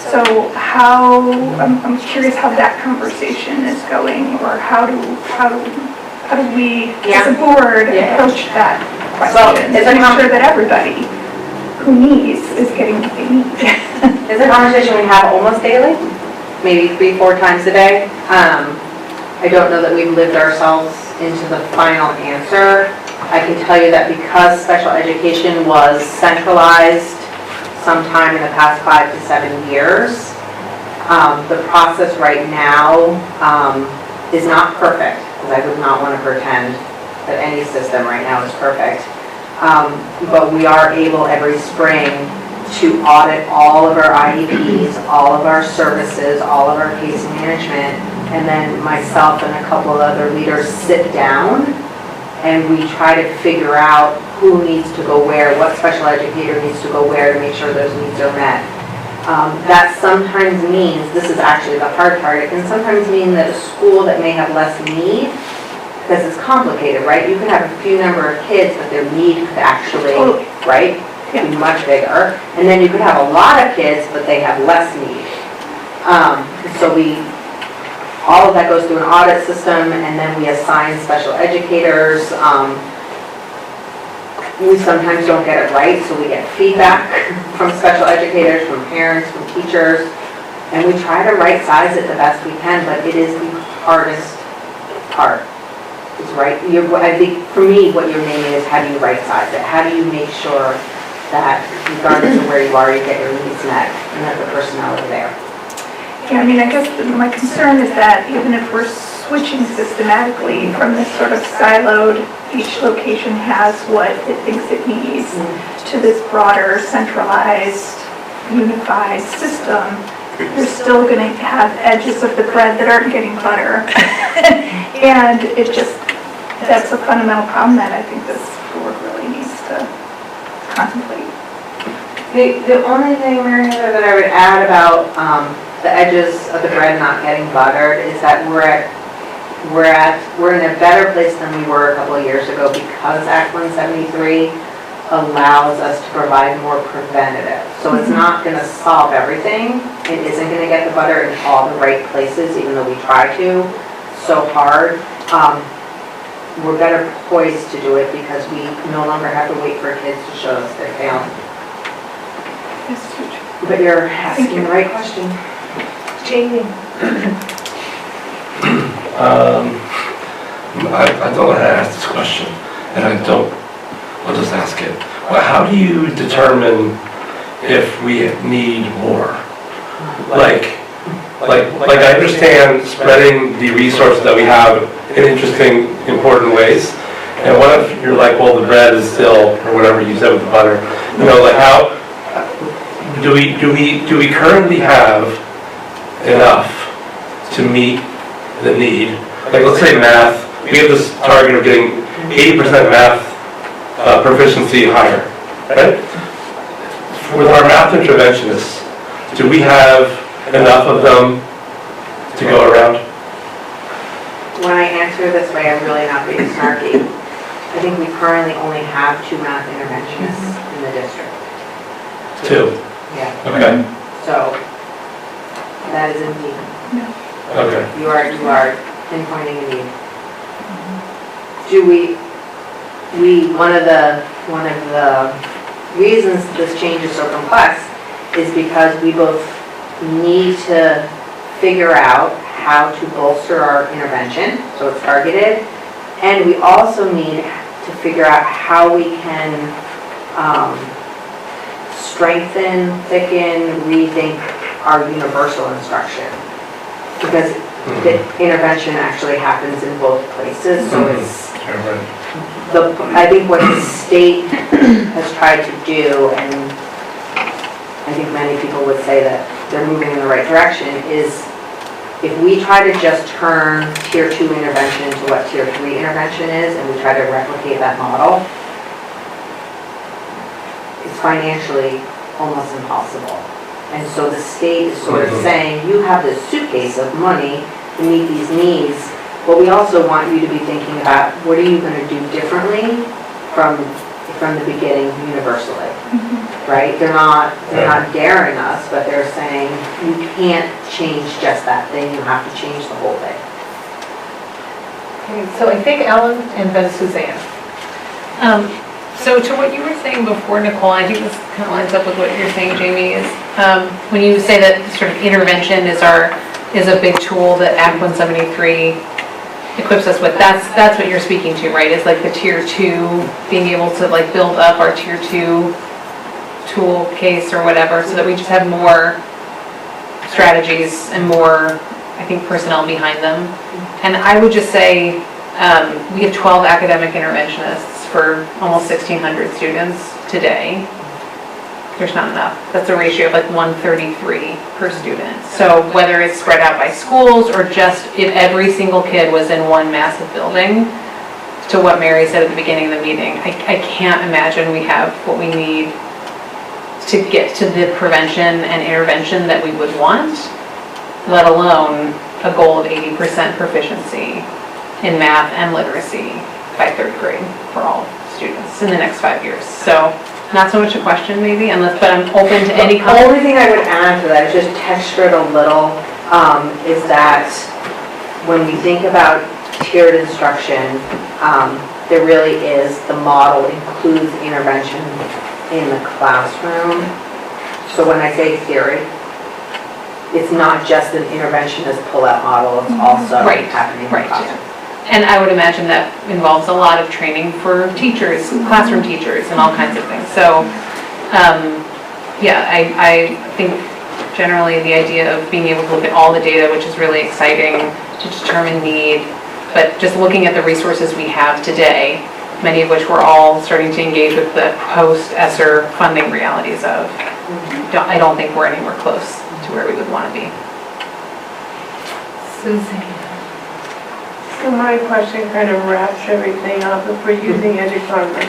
So I'm curious how that conversation is going, or how do we as a board approach that question to make sure that everybody who needs is getting what they need. It's a conversation we have almost daily, maybe 3-4 times a day. I don't know that we've lived ourselves into the final answer. I can tell you that because special education was centralized sometime in the past 5 to 7 years, the process right now is not perfect, because I would not want to pretend that any system right now is perfect. But we are able every spring to audit all of our IEPs, all of our services, all of our case management, and then myself and a couple of other leaders sit down and we try to figure out who needs to go where, what special educator needs to go where to make sure those needs are met. That sometimes means, this is actually the hard part, it can sometimes mean that a school that may have less need, because it's complicated, right? You can have a few number of kids, but their need could actually, right, be much bigger. And then you could have a lot of kids, but they have less need. So all of that goes through an audit system, and then we assign special educators. We sometimes don't get it right, so we get feedback from special educators, from parents, from teachers, and we try to right size it the best we can, but it is the hardest part. It's right. I think for me, what you're naming is how do you right size it? How do you make sure that regardless of where you are, you get your needs met and that the personnel are there? Yeah, I guess my concern is that even if we're switching systematically from this sort of siloed, each location has what it thinks it needs, to this broader, centralized, unified system, you're still going to have edges of the bread that aren't getting butter. And that's a fundamental problem that I think this board really needs to contemplate. The only thing, Mary Heather, that I would add about the edges of the bread not getting buttered is that we're in a better place than we were a couple of years ago, because Act 173 allows us to provide more preventative. So it's not going to solve everything. It isn't going to get the butter in all the right places, even though we try to so hard. We're better poised to do it because we no longer have to wait for kids to show us they're failing. But you're asking the right question. Jamie. I don't want to ask this question, and I'll just ask ask it. Well, how do you determine if we need more? Like I understand spreading the resources that we have in interesting, important ways. And what if you're like, well, the bread is still, or whatever you said with the butter, you know, like how, do we currently have enough to meet the need? Like, let's say math, we have this target of getting 80% math proficiency higher, right? With our math interventionists, do we have enough of them to go around? When I answer this way, I'm really not being snarky. I think we currently only have 2 math interventionists in the district. 2? Yeah. Okay. So, that is a need. Okay. You are pinpointing a need. Do we, one of the reasons this change is so complex is because we both need to figure out how to bolster our intervention, so it's targeted, and we also need to figure out how we can strengthen, thicken, rethink our universal instruction. Because the intervention actually happens in both places, so it's, I think what the state has tried to do, and I think many people would say that they're moving in the right direction, is if we try to just turn tier 2 intervention into what tier 3 intervention is, and we try to replicate that model, it's financially almost impossible. And so the state is sort of saying, you have this suitcase of money to meet these needs, but we also want you to be thinking about what are you going to do differently from the beginning universally. Right? They're not daring us, but they're saying you can't change just that thing, you have to change the whole thing. Okay, so I think Ellen and then Suzanne. So to what you were saying before, Nicole, I think this kind of lines up with what you're saying, Jamie, is when you say that sort of intervention is a big tool that Act 173 equips us with, that's what you're speaking to, right? It's like the tier 2, being able to like build up our tier 2 tool case or whatever, so that we just have more strategies and more, I think, personnel behind them. And I would just say we have 12 academic interventionists for almost 1,600 students today. There's not enough. That's a ratio of like 133 per student. So whether it's spread out by schools or just if every single kid was in one massive building, to what Mary said at the beginning of the meeting, I can't imagine we have what we need to get to the prevention and intervention that we would want, let alone a goal of 80% proficiency in math and literacy by 3rd grade for all students in the next 5 years. So not so much a question maybe, but I'm open to any comment. The only thing I would add to that is just texture it a little, is that when we think about tiered instruction, there really is, the model includes intervention in the classroom. So when I say theory, it's not just an interventionist pull-out model, it's also happening in the classroom. And I would imagine that involves a lot of training for teachers, classroom teachers, and all kinds of things. So, yeah, I think generally the idea of being able to look at all the data, which is really exciting, to determine need, but just looking at the resources we have today, many of which we're all starting to engage with the post-ESSER funding realities of, I don't think we're anywhere close to where we would want to be. Suzanne. So my question kind of wraps everything up. If we're using EduCarmen,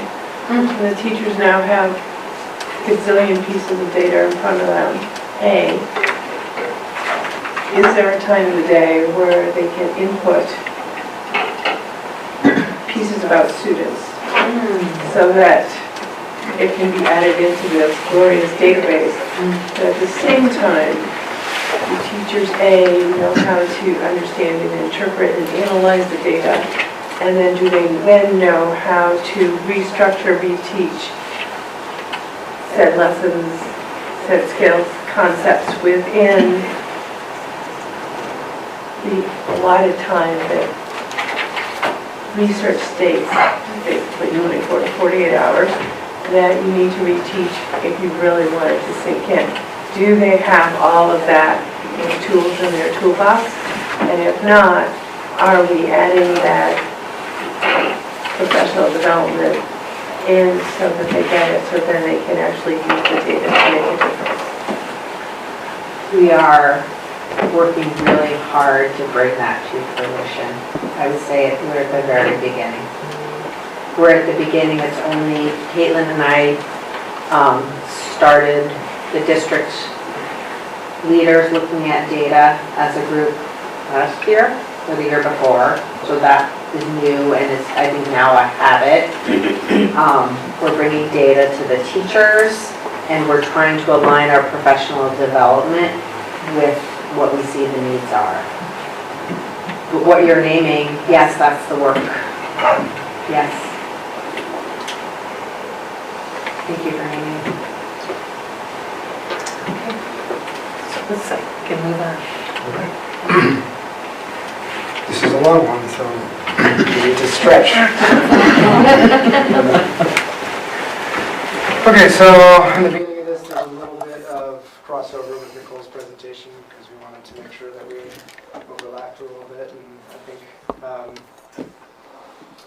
and the teachers now have a gazillion pieces of data in front of them, A, is there a time of the day where they can input pieces about students so that it can be added into this glorious database, but at the same time, the teachers, A, know how to understand and interpret and analyze the data, and then do they then know how to restructure, reteach said lessons, said skills, concepts within the allotted time that research states, basically 24 to 48 hours, that you need to reteach if you really want it to sink in? Do they have all of that, tools in their toolbox? And if not, are we adding that professional development in so that they get it, so then they can actually use the data to make a difference? We are working really hard to bring that to fruition. I would say we're at the very beginning. We're at the beginning. It's only Caitlin and I started the district leaders looking at data as a group last year or the year before. So that is new and it's, I think, now a habit. We're bringing data to the teachers and we're trying to align our professional development with what we see the needs are. But what you're naming, yes, that's the work. Yes. Thank you for naming. Looks like we can move on. This is a long one, so we need to stretch. Okay, so in the beginning of this, there's a little bit of crossover with Nicole's presentation because we wanted to make sure that we overlapped a little bit, and I think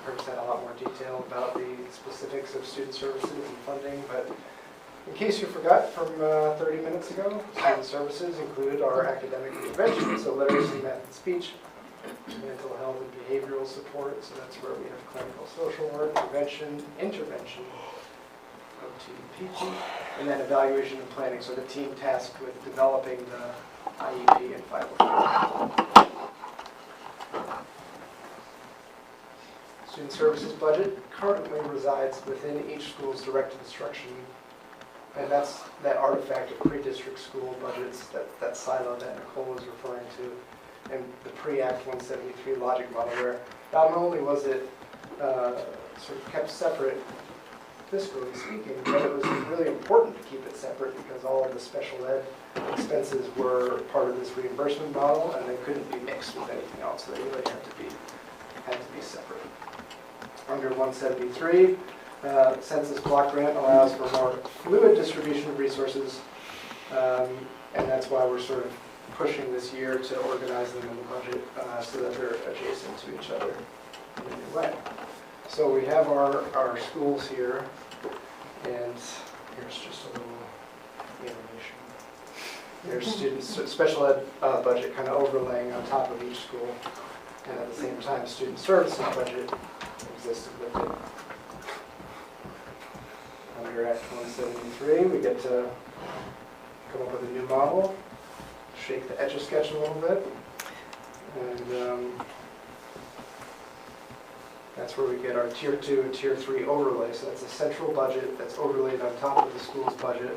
Herb had a lot more detail about the specifics of student services and funding, but in case you forgot from 30 minutes ago, student services included our academic intervention, so literacy, math, and speech, mental health and behavioral support, so that's where we have clinical social work, prevention, intervention, OT, and then evaluation and planning, so the team tasked with developing the IEP and 504. Student services budget currently resides within each school's directed instruction, and that's that artifact of pre-district school budgets, that silo that Nicole was referring to, and the pre-Act 173 logic model, where not only was it sort of kept separate fiscally speaking, but it was really important to keep it separate because all of the special ed expenses were part of this reimbursement model and they couldn't be mixed with anything else. They really had to be separate. Under 173, census block grant allows for more fluid distribution of resources, and that's why we're sort of pushing this year to organize them in the budget so that they're adjacent to each other in a new way. So we have our schools here, and here's just a little animation. There's students, special ed budget kind of overlaying on top of each school, and at the same time, student services budget existed with it. Under Act 173, we get to come up with a new model, shake the Etch-a-Sketch a little bit, and that's where we get our Tier 2 and Tier 3 overlay. So that's a central budget that's overlaid on top of the school's budget,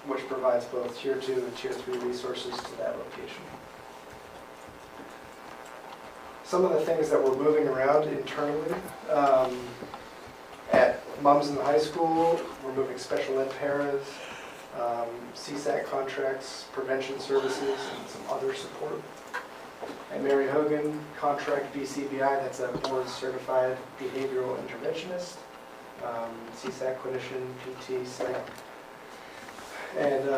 which provides both Tier 2 and Tier 3 resources to that location. Some of the things that we're moving around internally, at MUMS in the high school, we're moving special ed paras, CSAC contracts, prevention services, and some other support. At Mary Hogan, contract BCBI, that's a board certified behavioral interventionist, CSAC clinician, PT, SNAP, and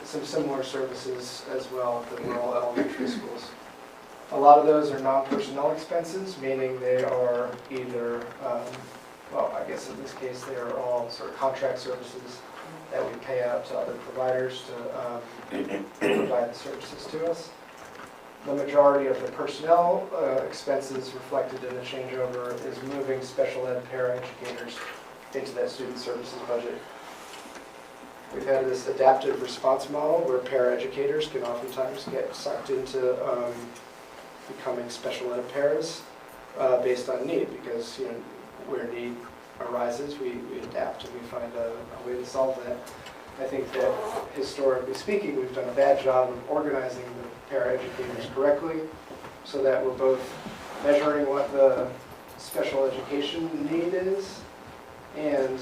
some similar services as well at the rural elementary schools. A lot of those are non-personnel expenses, meaning they are either, well, I guess in this case, they are all sort of contract services that we pay out to other providers to provide the services to us. The majority of the personnel expenses reflected in the changeover is moving special ed paraeducators into that student services budget. We've had this adaptive response model where paraeducators can oftentimes get sucked into becoming special ed paras based on need, because where need arises, we adapt and we find a way to solve that. I think that historically speaking, we've done a bad job of organizing the paraeducators correctly so that we're both measuring what the special education need is and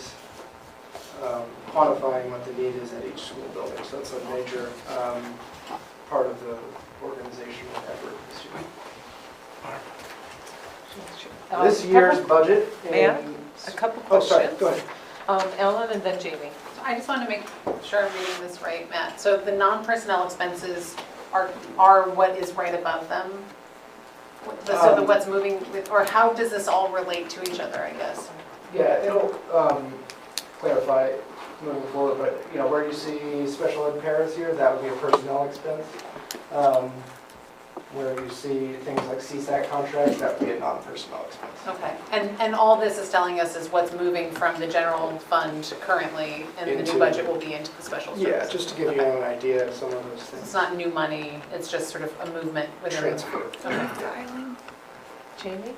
quantifying what the need is at each school building. So that's a major part of the organizational effort this year. This year's budget. Ma'am, a couple Oh, sorry, questions. go ahead. Ellen and then Jamie. I just want to make sure I'm reading this right, Matt. So the non-personnel expenses are what is right above them? So the what's moving with, or how does this all relate to each other, I guess? Yeah, it'll clarify moving forward, but you know, where you see special ed paras here, that would be a personnel expense. Where you see things like CSAC contracts, that would be a non-personnel expense. Okay, and all this is telling us is what's moving from the general fund currently, and the new budget will be into the special services? Yeah, just to give you an idea of some of those things. It's not new money, it's just sort of a movement within. Transfer. Okay. Jamie?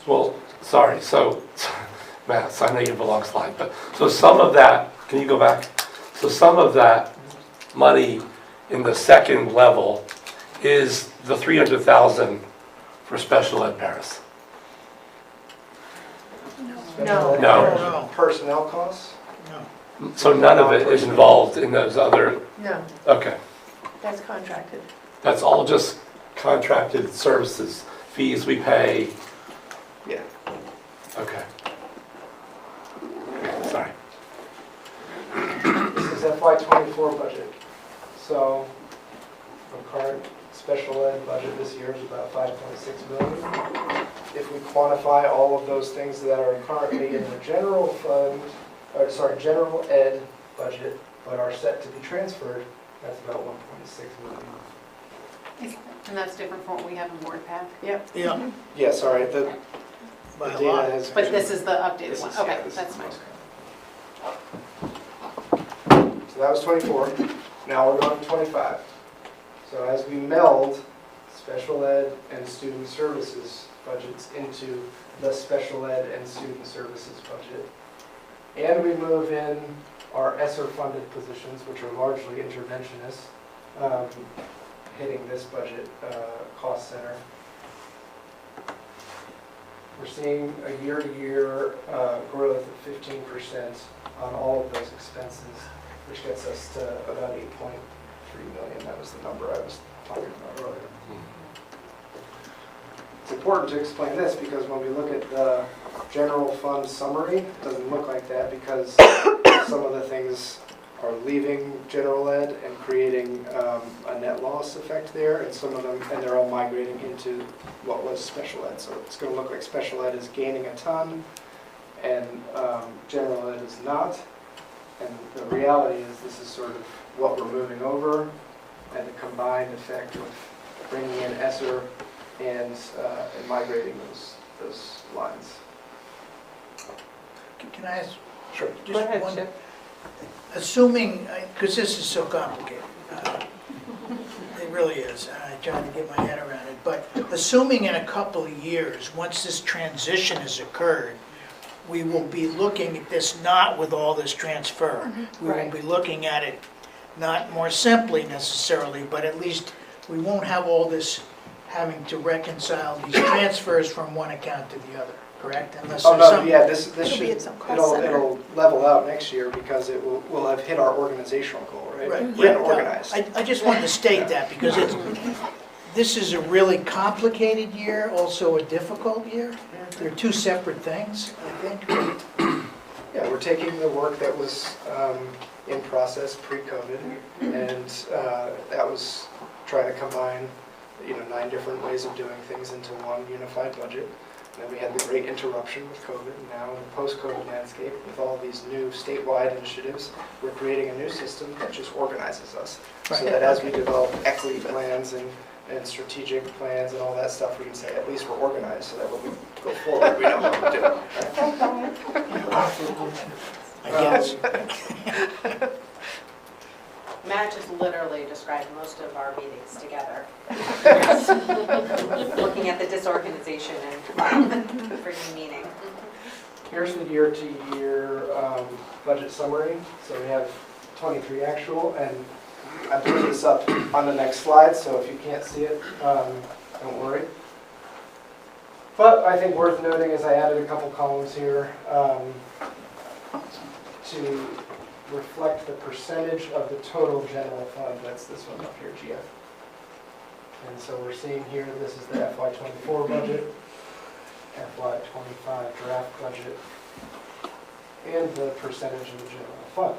Well, sorry, so, Matt, I know you have a long slide, but, so some of that, can you go back? So some of that money in the second level is the 300,000 for special ed paras. Special ed No. Personnel costs? So none of it is involved in those other, No, okay. that's contracted. That's all just contracted services, fees we pay, Yeah. okay. Sorry. This is FY24 budget. So the current special ed budget this year is about 5.6 million. If we quantify all of those things that are currently in the general fund, or sorry, general ed budget, but are set to be transferred, that's about 1.6 million. And that's different from what we have in board pack? Yep. Yeah, Yeah, sorry, the by a data lot. has. But this is the updated This one, is- okay, yeah, this is that's the fine. most current. So that was 24, now we're going to 25. So as we meld special ed and student services budgets into the special ed and student services budget, and we move in our ESSER-funded positions, which are largely interventionists, hitting this budget cost center, we're seeing a year-to-year growth of 15% on all of those expenses, which gets us to about 8.3 million. That was the number I was talking about earlier. It's important to explain this because when we look at the general fund summary, it doesn't look like that because some of the things are leaving general ed and creating a net loss effect there, and some of them, and they're all migrating into what was special ed. So it's going to look like special ed is gaining a ton, and general ed is not. And the reality is this is sort of what we're moving over, and the combined effect of bringing in ESSER and migrating those lines. Can I ask? Sure. Just Go ahead, one- Chip. Assuming, because this is so complicated, it really is, I'm trying to get my head around it, but assuming in a couple of years, once this transition has occurred, we will be looking at this not with all this transfer. We will be looking at it not more simply necessarily, but at least we won't have all this having to reconcile these transfers from one account to the other, correct? Unless Oh, there's no, some. yeah, this It'll be should, its own cost center. it'll level out next year because we'll have hit our organizational goal, right? Right, We're yeah, organized. I just wanted to state that because this is a really complicated year, also a difficult year. They're two separate things, I think. Yeah, we're taking the work that was in process pre-COVID, and that was trying to combine, 9 different ways of doing things into one unified budget. And then we had the great interruption with COVID, and now in the post-COVID landscape, with all these new statewide initiatives, we're creating a new system that just organizes us. So Right. that as we develop equity plans and strategic plans and all that stuff, we can say, at least we're organized, so that when we go forward, we know what we're doing. I guess. Matt just literally described most of our meetings together. Looking at the disorganization and bringing meaning. Here's the year-to-year budget summary. So we have 23 actual, and I put this up on the next slide, so if you can't see it, don't worry. But I think worth noting is I added a couple columns here to reflect the percentage of the total general fund. That's this one up here, GF. And so we're seeing here, this is the FY24 budget, FY25 draft budget. and the percentage of the general fund,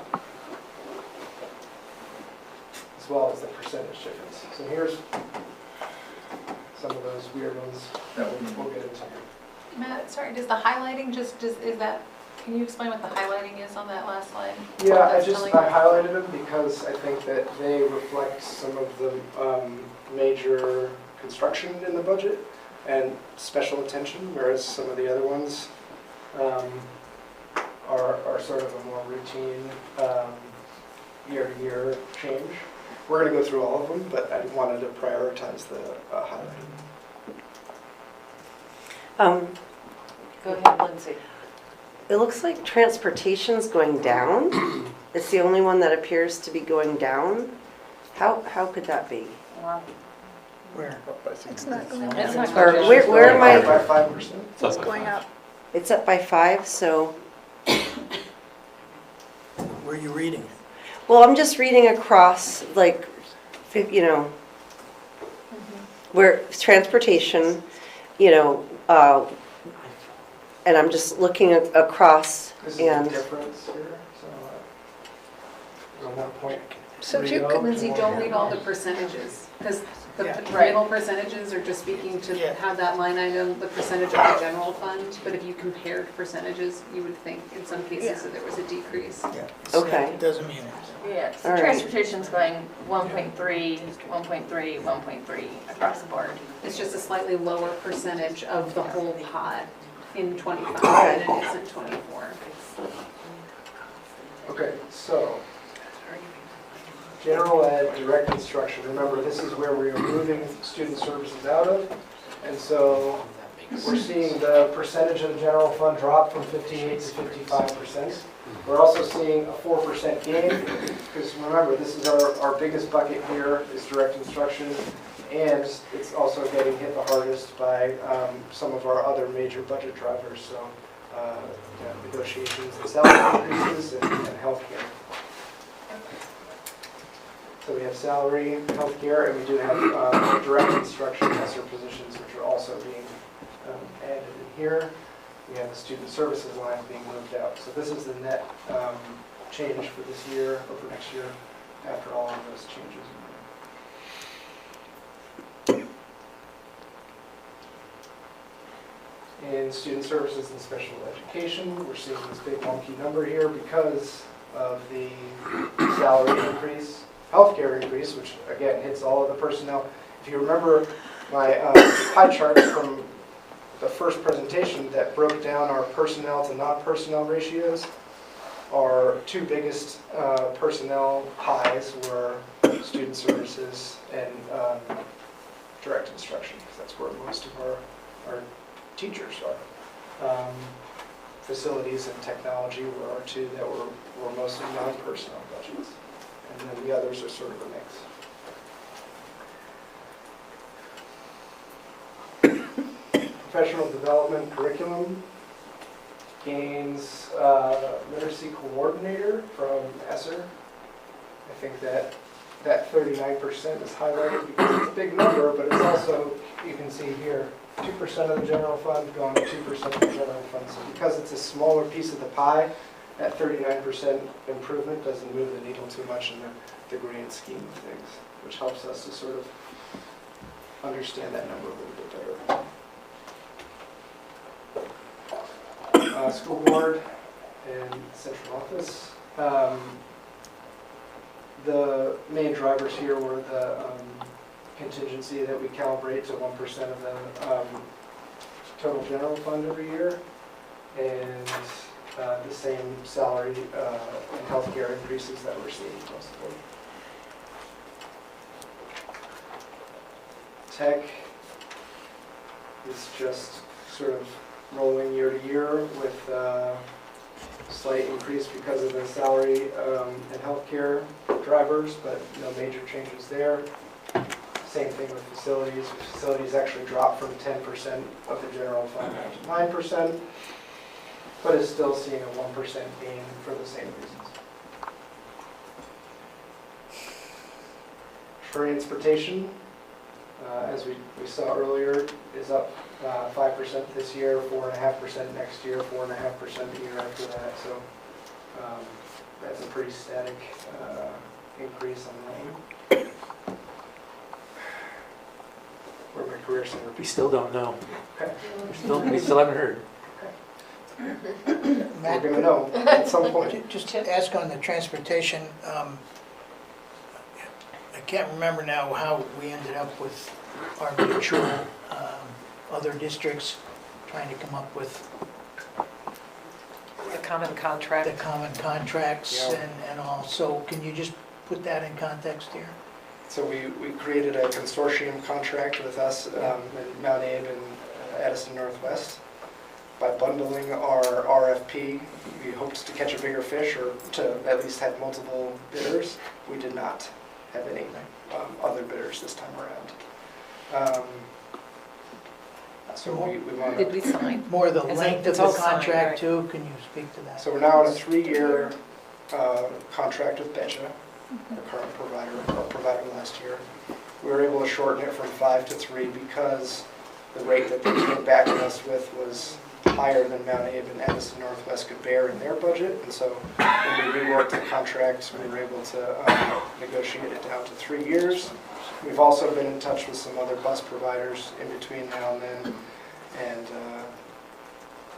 as well as the percentage difference. So here's some of those weird ones that we'll get into here. Matt, sorry, does the highlighting can you explain what the highlighting is on that last slide? Yeah, That's I highlighted them because I think that they reflect some of the major construction in the budget and special attention, whereas some of the other ones are sort of a more routine year-to-year change. We're going to go through all of them, but I wanted to prioritize the highlighting. Go ahead, Lindsay. It looks like transportation's going down. It's the only one that appears to be going down. How could that be? Where? It's not going Or where am I? By 5%. It's going up. It's up by 5, so, Where are you reading it? well, I'm just reading across, like, where transportation, and I'm just looking across This is and. the difference here. So on that point. So read you it could- all. Lindsay, don't read all the percentages, because the Yeah. middle percentages are just speaking to Yeah. how that line item, the percentage of the general fund, but if you compared percentages, you would think in some cases that there was a decrease. Yeah. Okay. It doesn't mean it. Yeah, so All right. transportation's going 1.3, 1.3, 1.3 across the board. It's just a slightly lower percentage of the whole pot in 25 than it is in 24. Okay, so general ed, direct instruction. Remember, this is where we are moving student services out of. And so we're seeing the percentage of the general fund drop from 58 to 55%. We're also seeing a 4% gain, because remember, this is our biggest bucket here is direct instruction. And it's also getting hit the hardest by some of our other major budget drivers. So negotiations and salary increases and healthcare. So we have salary, healthcare, and we do have direct instruction ESSER positions, which are also being added in here. We have the student services line being moved out. So this is the net change for this year or for next year after all of those changes. In student services and special education, we're seeing this big wonky number here because of the salary increase, healthcare increase, which again hits all of the personnel. If you remember my pie chart from the first presentation that broke down our personnel to non-personnel ratios, our two biggest personnel pies were student services and direct instruction, because that's where most of our teachers are. Facilities and technology were our two that were mostly non-personnel budgets. And then the others are sort of a mix. Professional development curriculum gains literacy coordinator from ESSER. I think that 39% is highlighted because it's a big number, but it's also, you can see here, 2% of the general fund going to 2% of the general fund. So because it's a smaller piece of the pie, that 39% improvement doesn't move the needle too much in the grand scheme of things, which helps us to sort of understand that number a little bit better. School board and central office. The main drivers here were the contingency that we calibrate to 1% of the total general fund every year, and the same salary and healthcare increases that we're seeing across the board. Tech is just sort of rolling year to year with slight increase because of the salary and healthcare drivers, but no major changes there. Same thing with facilities. Facilities actually dropped from 10% of the general fund to 9%, but is still seeing a 1% gain for the same reasons. Transportation, as we saw earlier, is up 5% this year, 4.5% next year, 4.5% the year after that. So That's a pretty static increase on that. Where my career center. We still don't know. Okay. We still haven't heard. We're Matt, gonna know at some point. just ask on the transportation, I can't remember now how we ended up with our mutual, other districts trying to come up with The common contract. the common contracts Yeah. and all. So can you just put that in context here? So we created a consortium contract with us and Mount Abe and Addison Northwest. By bundling our RFP, we hoped to catch a bigger fish or to at least have multiple bidders. We did not have any other bidders this time around. So we want Did to... we sign? More the As in, length of it's the all signed, contract right? too, can you speak to that? So we're now on a 3-year contract with Betcha, our current provider, or provider last year. We were able to shorten it from 5 to 3 because the rate that they came back at us with was higher than Mount Abe and Addison Northwest could bear in their budget. And so when we reworked the contract, we were able to negotiate it down to 3 years. We've also been in touch with some other bus providers in between now and then, and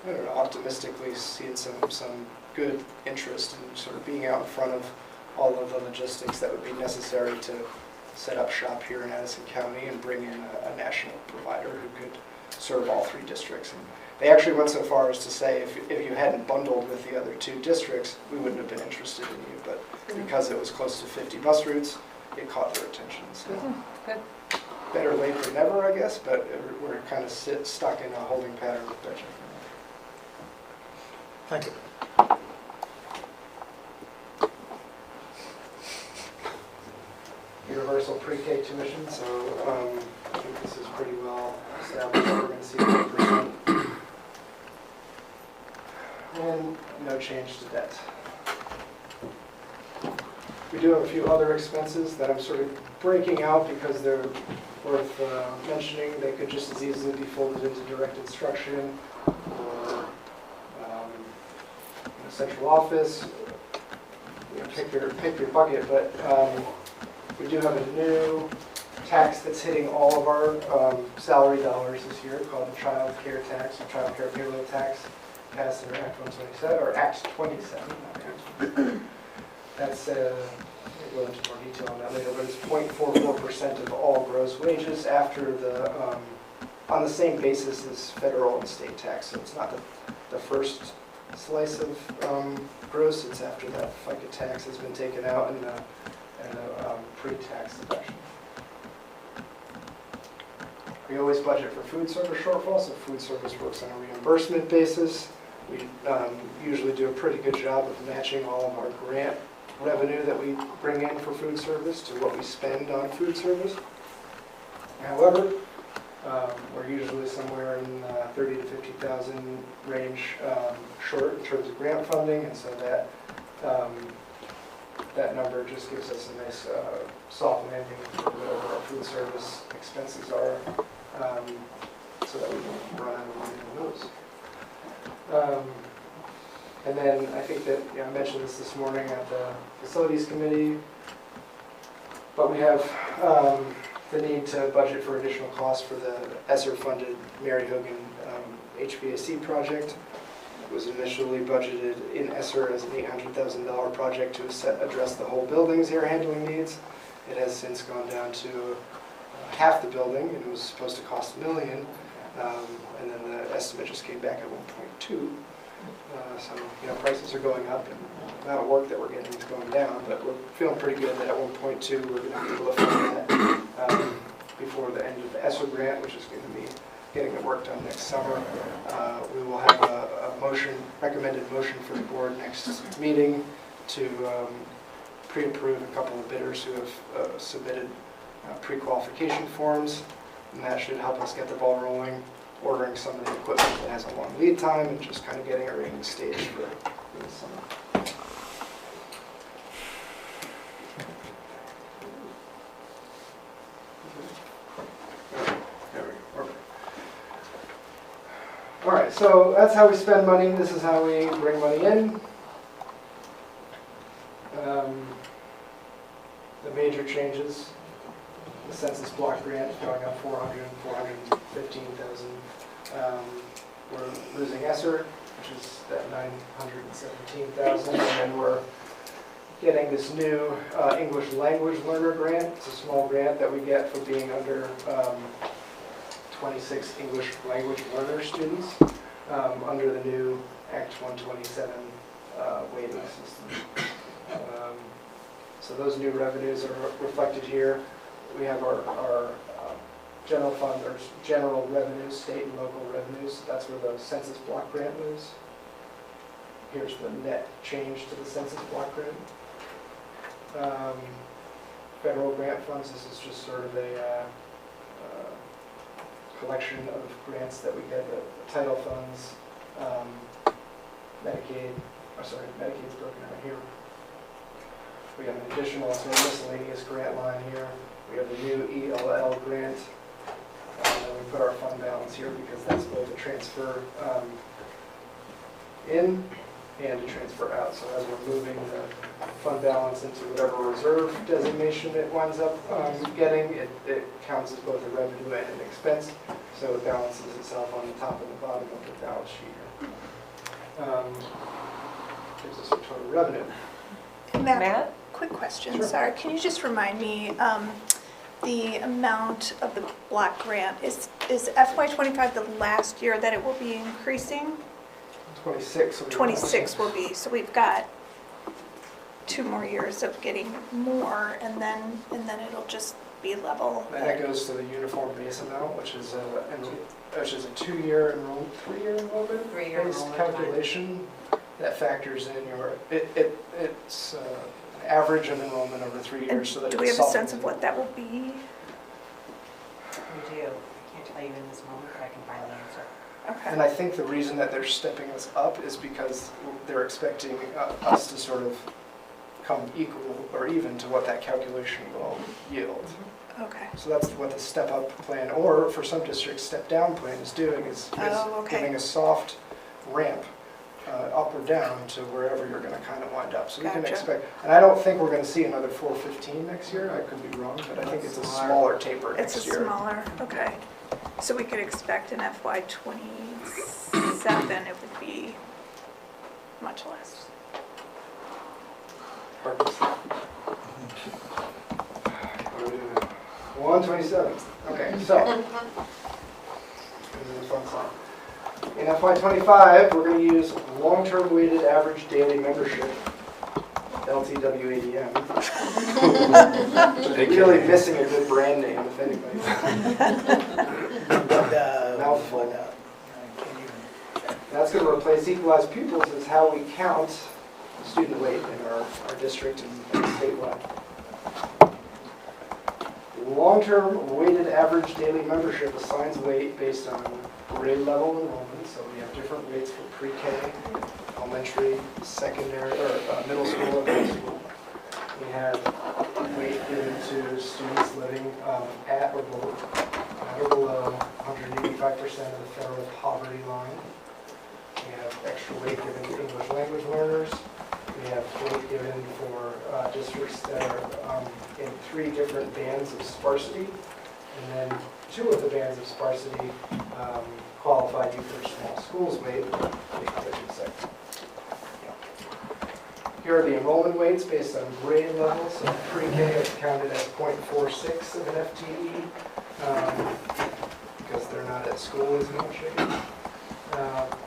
I don't know, optimistically seeing some good interest in sort of being out in front of all of the logistics that would be necessary to set up shop here in Addison County and bring in a national provider who could serve all 3 districts. And they actually went so far as to say if you hadn't bundled with the other 2 districts, we wouldn't have been interested in you. But because it was close to 50 bus routes, it caught their attention. So Good. better late than never, I guess, but we're kind of stuck in a holding pattern with Betcha. Thank you. Universal pre-K tuition, so I think this is pretty well established. We're going to see 1%. And no change to debt. We do have a few other expenses that I'm sort of breaking out because they're worth mentioning. They could just as easily be folded into direct instruction or central office. Pick your bucket, but we do have a new tax that's hitting all of our salary dollars this year called the child care tax or child care payroll tax, passed under Act 127 or Act 27. Not Act. That's we'll go into more detail on that later, but it's 0.44% of all gross wages after the on the same basis as federal and state tax. So it's not the first slice of gross, it's after that FICA tax has been taken out and a pre-tax deduction. We always budget for food service shortfall, so food service works on a reimbursement basis. We usually do a pretty good job of matching all of our grant revenue that we bring in for food service to what we spend on food service. However, we're usually somewhere in 30 to 50,000 range short in terms of grant funding, and so that number just gives us a nice soft landing for whatever our food service expenses are, so that we don't run out of money on those. And then I think that I mentioned this morning at the facilities committee, but we have the need to budget for additional costs for the ESSER-funded Mary Hogan HVAC project. It was initially budgeted in ESSER as an $800,000 project to address the whole building's air handling needs. It has since gone down to half the building, and it was supposed to cost $1 million, and then the estimate just came back at 1.2. So prices are going up, and the amount of work that we're getting is going down, but we're feeling pretty good that at 1.2 we're going to be able to fund that before the end of the ESSER grant, which is going to be getting the work done next summer. We will have a recommended motion for the board next meeting to pre-approve a couple of bidders who have submitted pre-qualification forms, and that should help us get the ball rolling, ordering some of the equipment that has a long lead time and just kind of getting everything staged for the summer. There we go. All right, so that's how we spend money. This is how we bring money in. major changes. The census block grant going up 415,000. We're losing ESSER, which is at 917,000, and then we're getting this new English language learner grant. It's a small grant that we get for being under 26 English language learner students under the new Act 127 weighting system. So those new revenues are reflected here. We have our general fund, or general revenues, state and local revenues. That's where the census block grant lives. Here's the net change to the census block grant. Federal grant funds, this is just sort of a collection of grants that we get, the title funds, Medicaid's broken out here. We have an additional miscellaneous grant line here. We have the new ELL grant. And we put our fund balance here because that's both a transfer in and a transfer out. So as we're moving the fund balance into whatever reserve designation it winds up getting, it counts as both a revenue and an expense. So it balances itself on the top and the bottom of the balance sheet here. Gives us a total revenue. Matt, quick question, Sure. sorry. Can you just remind me, the amount of the block grant, is FY25 the last year that it will be increasing? 26. 26 will be, so we've got 2 more years of getting more, and then it'll just be level. And that goes to the uniform base amount, which is a 2-year enrollment, 3-year enrollment based calculation that factors in your, it's an average of enrollment over 3 years. So that Do we have a sense of what that will be? We do. I can't tell you in this moment, but I can find the answer. Okay. And I think the reason that they're stepping us up is because they're expecting us to sort of come equal or even to what that calculation will yield. Okay. So that's what the step up plan, or for some districts, step down plan is doing, is giving a soft ramp up or down to wherever you're going to kind of wind up. So we can expect, and I don't think we're going to see another 415 next year. I could be wrong, but I think it's a smaller taper next year. It's a smaller, okay. So we could expect in FY27 it would be much less. 127. Okay, so this is a fun song. In FY25, we're going to use long-term weighted average daily membership, LTWADM. Really missing a good brand name, if anybody. Mouthful. That's going to replace equalized pupils as how we count student weight in our district and statewide. Long-term weighted average daily membership assigns weight based on grade level enrollment. So we have different weights for pre-K, elementary, secondary, or middle school and high school. We have weight given to students living at or below 185% of the federal poverty line. We have extra weight given to English language learners. We have weight given for districts that are in 3 different bands of sparsity. And then 2 of the bands of sparsity qualified you for small schools weight, I should say. Here are the enrollment weights based on grade level. So pre-K is counted as 0.46 of an FTE because they're not at school as much.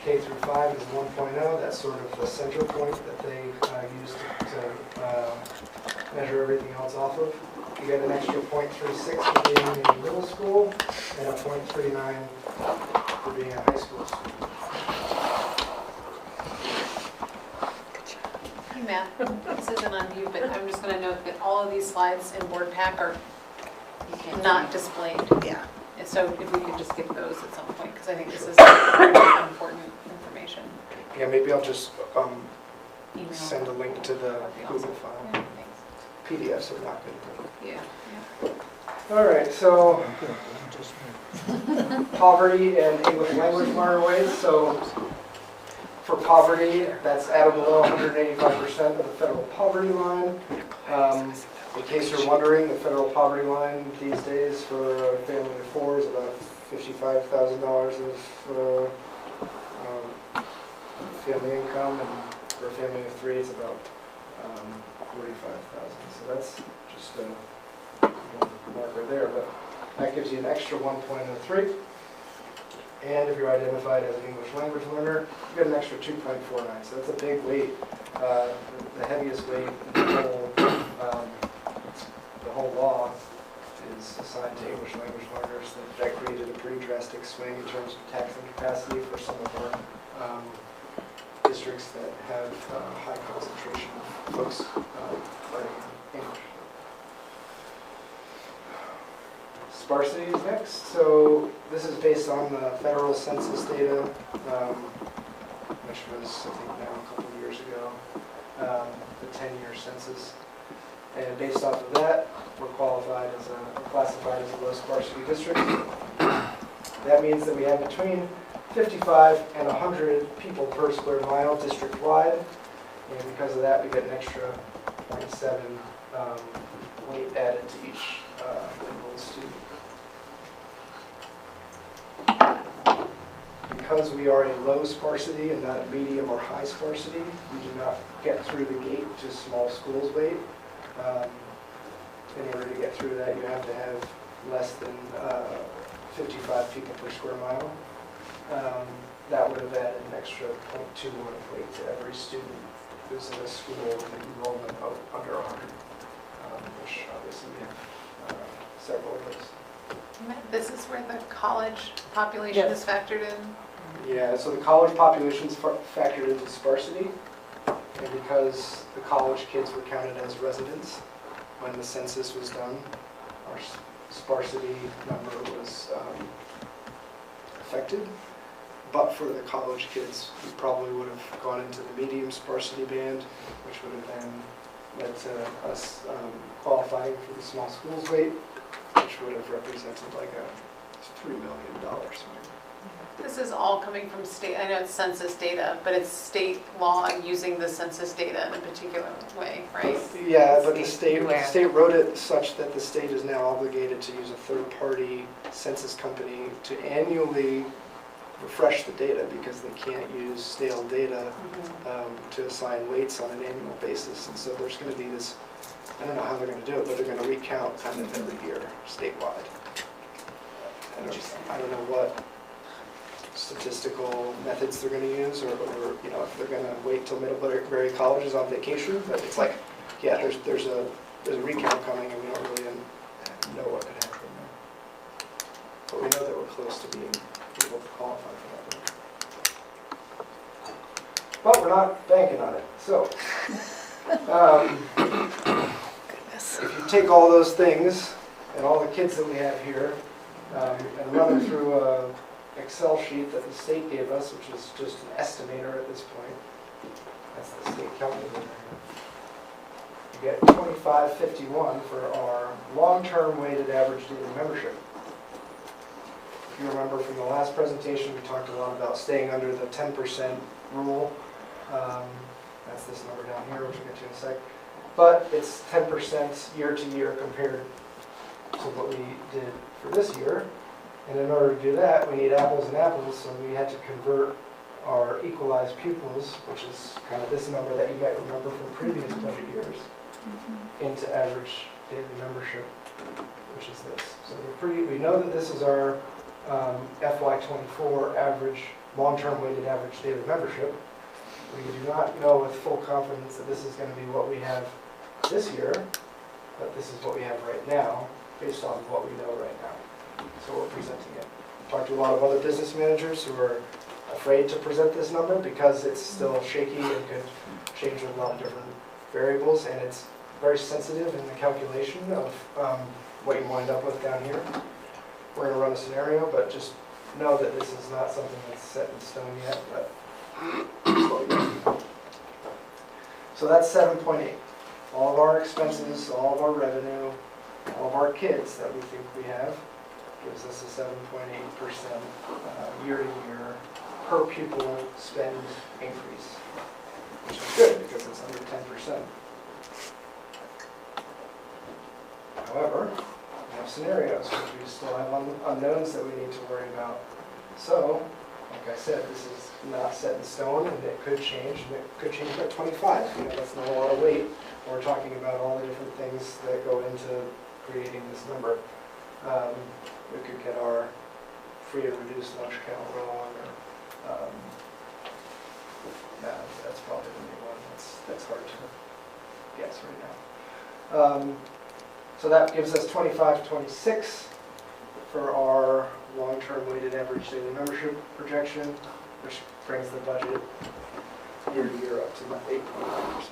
K through 5 is 1.0. That's sort of the center point that they use to measure everything else off of. You get an extra 0.36 for being in middle school and a 0.39 for being a high school student. Hey Matt, this isn't on you, but I'm just going to note that all of these slides in board pack are not displayed. Yeah. And so if we could just get those at some point, because I think this is important information. Yeah, maybe I'll just send a link to the Google file. Yeah, PDFs are not good. Yeah. All right, so poverty and English language learner weights. So for poverty, that's at or below 185% of the federal poverty line. In case you're wondering, the federal poverty line these days for a family of four is about $55,000 of family income, and for a family of three, it's about 45,000. So that's just a marker there, but that gives you an extra 1.03. And if you're identified as an English language learner, you get an extra 2.49. So that's a big weight, the heaviest weight in the whole law is assigned to English language learners. That created a pretty drastic swing in terms of taxing capacity for some of our districts that have high concentration of folks learning English. Sparsity is next. So this is based on the federal census data, which was, I think, now a couple of years ago, the 10-year census. And based off of that, we're classified as a low sparsity district. That means that we have between 55 and 100 people per square mile district-wide. And because of that, we get an extra 0.7 weight added to each enrolled student. Because we are a low sparsity and not a medium or high sparsity, we do not get through the gate to small schools weight. In order to get through that, you have to have less than 55 people per square mile. That would have added an extra 0.21 weight to every student who's in a school with an enrollment of under 100, which obviously we have several of those. This is where the college population is factored in? Yeah, so the college population is factored into sparsity, and because the college kids were counted as residents when the census was done, our sparsity number was affected. But for the college kids, we probably would have gone into the medium sparsity band, which would have then led to us qualifying for the small schools weight, which would have represented like a $3 million swing. This is all coming from state, I know it's census data, but it's state law using the census data in a particular way, right? Yeah, but the state wrote it such that the state is now obligated to use a third-party census company to annually refresh the data because they can't use stale data to assign weights on an annual basis. And so there's going to be this, I don't know how they're going to do it, but they're going to recount kind of every year statewide. I don't know what statistical methods they're going to use, or you know, if they're going to wait till Middlebury College is on vacation. But it's like, yeah, there's a recount coming, and we don't really know what could happen there. But we know that we're close to being able to qualify for that. But we're not banking on it. So, if you take all those things and all the kids that we have here and run them through a Excel sheet that the state gave us, which is just an estimator at this point. That's the state calculator. You get 2551 for our long-term weighted average daily membership. If you remember from the last presentation, we talked a lot about staying under the 10% rule. That's this number down here, which we'll get to in a sec. But it's 10% year to year compared to what we did for this year. And in order to do that, we need apples and apples, so we had to convert our equalized pupils, which is kind of this number that you might remember from previous budget years, into average daily membership, which is this. So we know that this is our FY24 average, long-term weighted average daily membership. We do not know with full confidence that this is going to be what we have this year, but this is what we have right now, based on what we know right now. So we're presenting it. Talked to a lot of other business managers who are afraid to present this number because it's still shaky and could change with a lot of different variables, and it's very sensitive in the calculation of what you wind up with down here. We're going to run a scenario, but just know that this is not something that's set in stone yet. But so that's 7.8. All of our expenses, all of our revenue, all of our kids that we think we have gives us a 7.8% year-to-year per pupil spend increase, which is good because it's under 10%. scenarios, because we still have unknowns that we need to worry about. So, like I said, this is not set in stone, and it could change, and it could change by 25. You know, that's not a lot of weight. We're talking about all the different things that go into creating this number. We could get our free and reduced lunch count wrong, or that's probably the main one. That's hard to guess right now. So that gives us 25 to 26 for our long-term weighted average daily membership projection, which brings the budget year to year up to about 8.9%.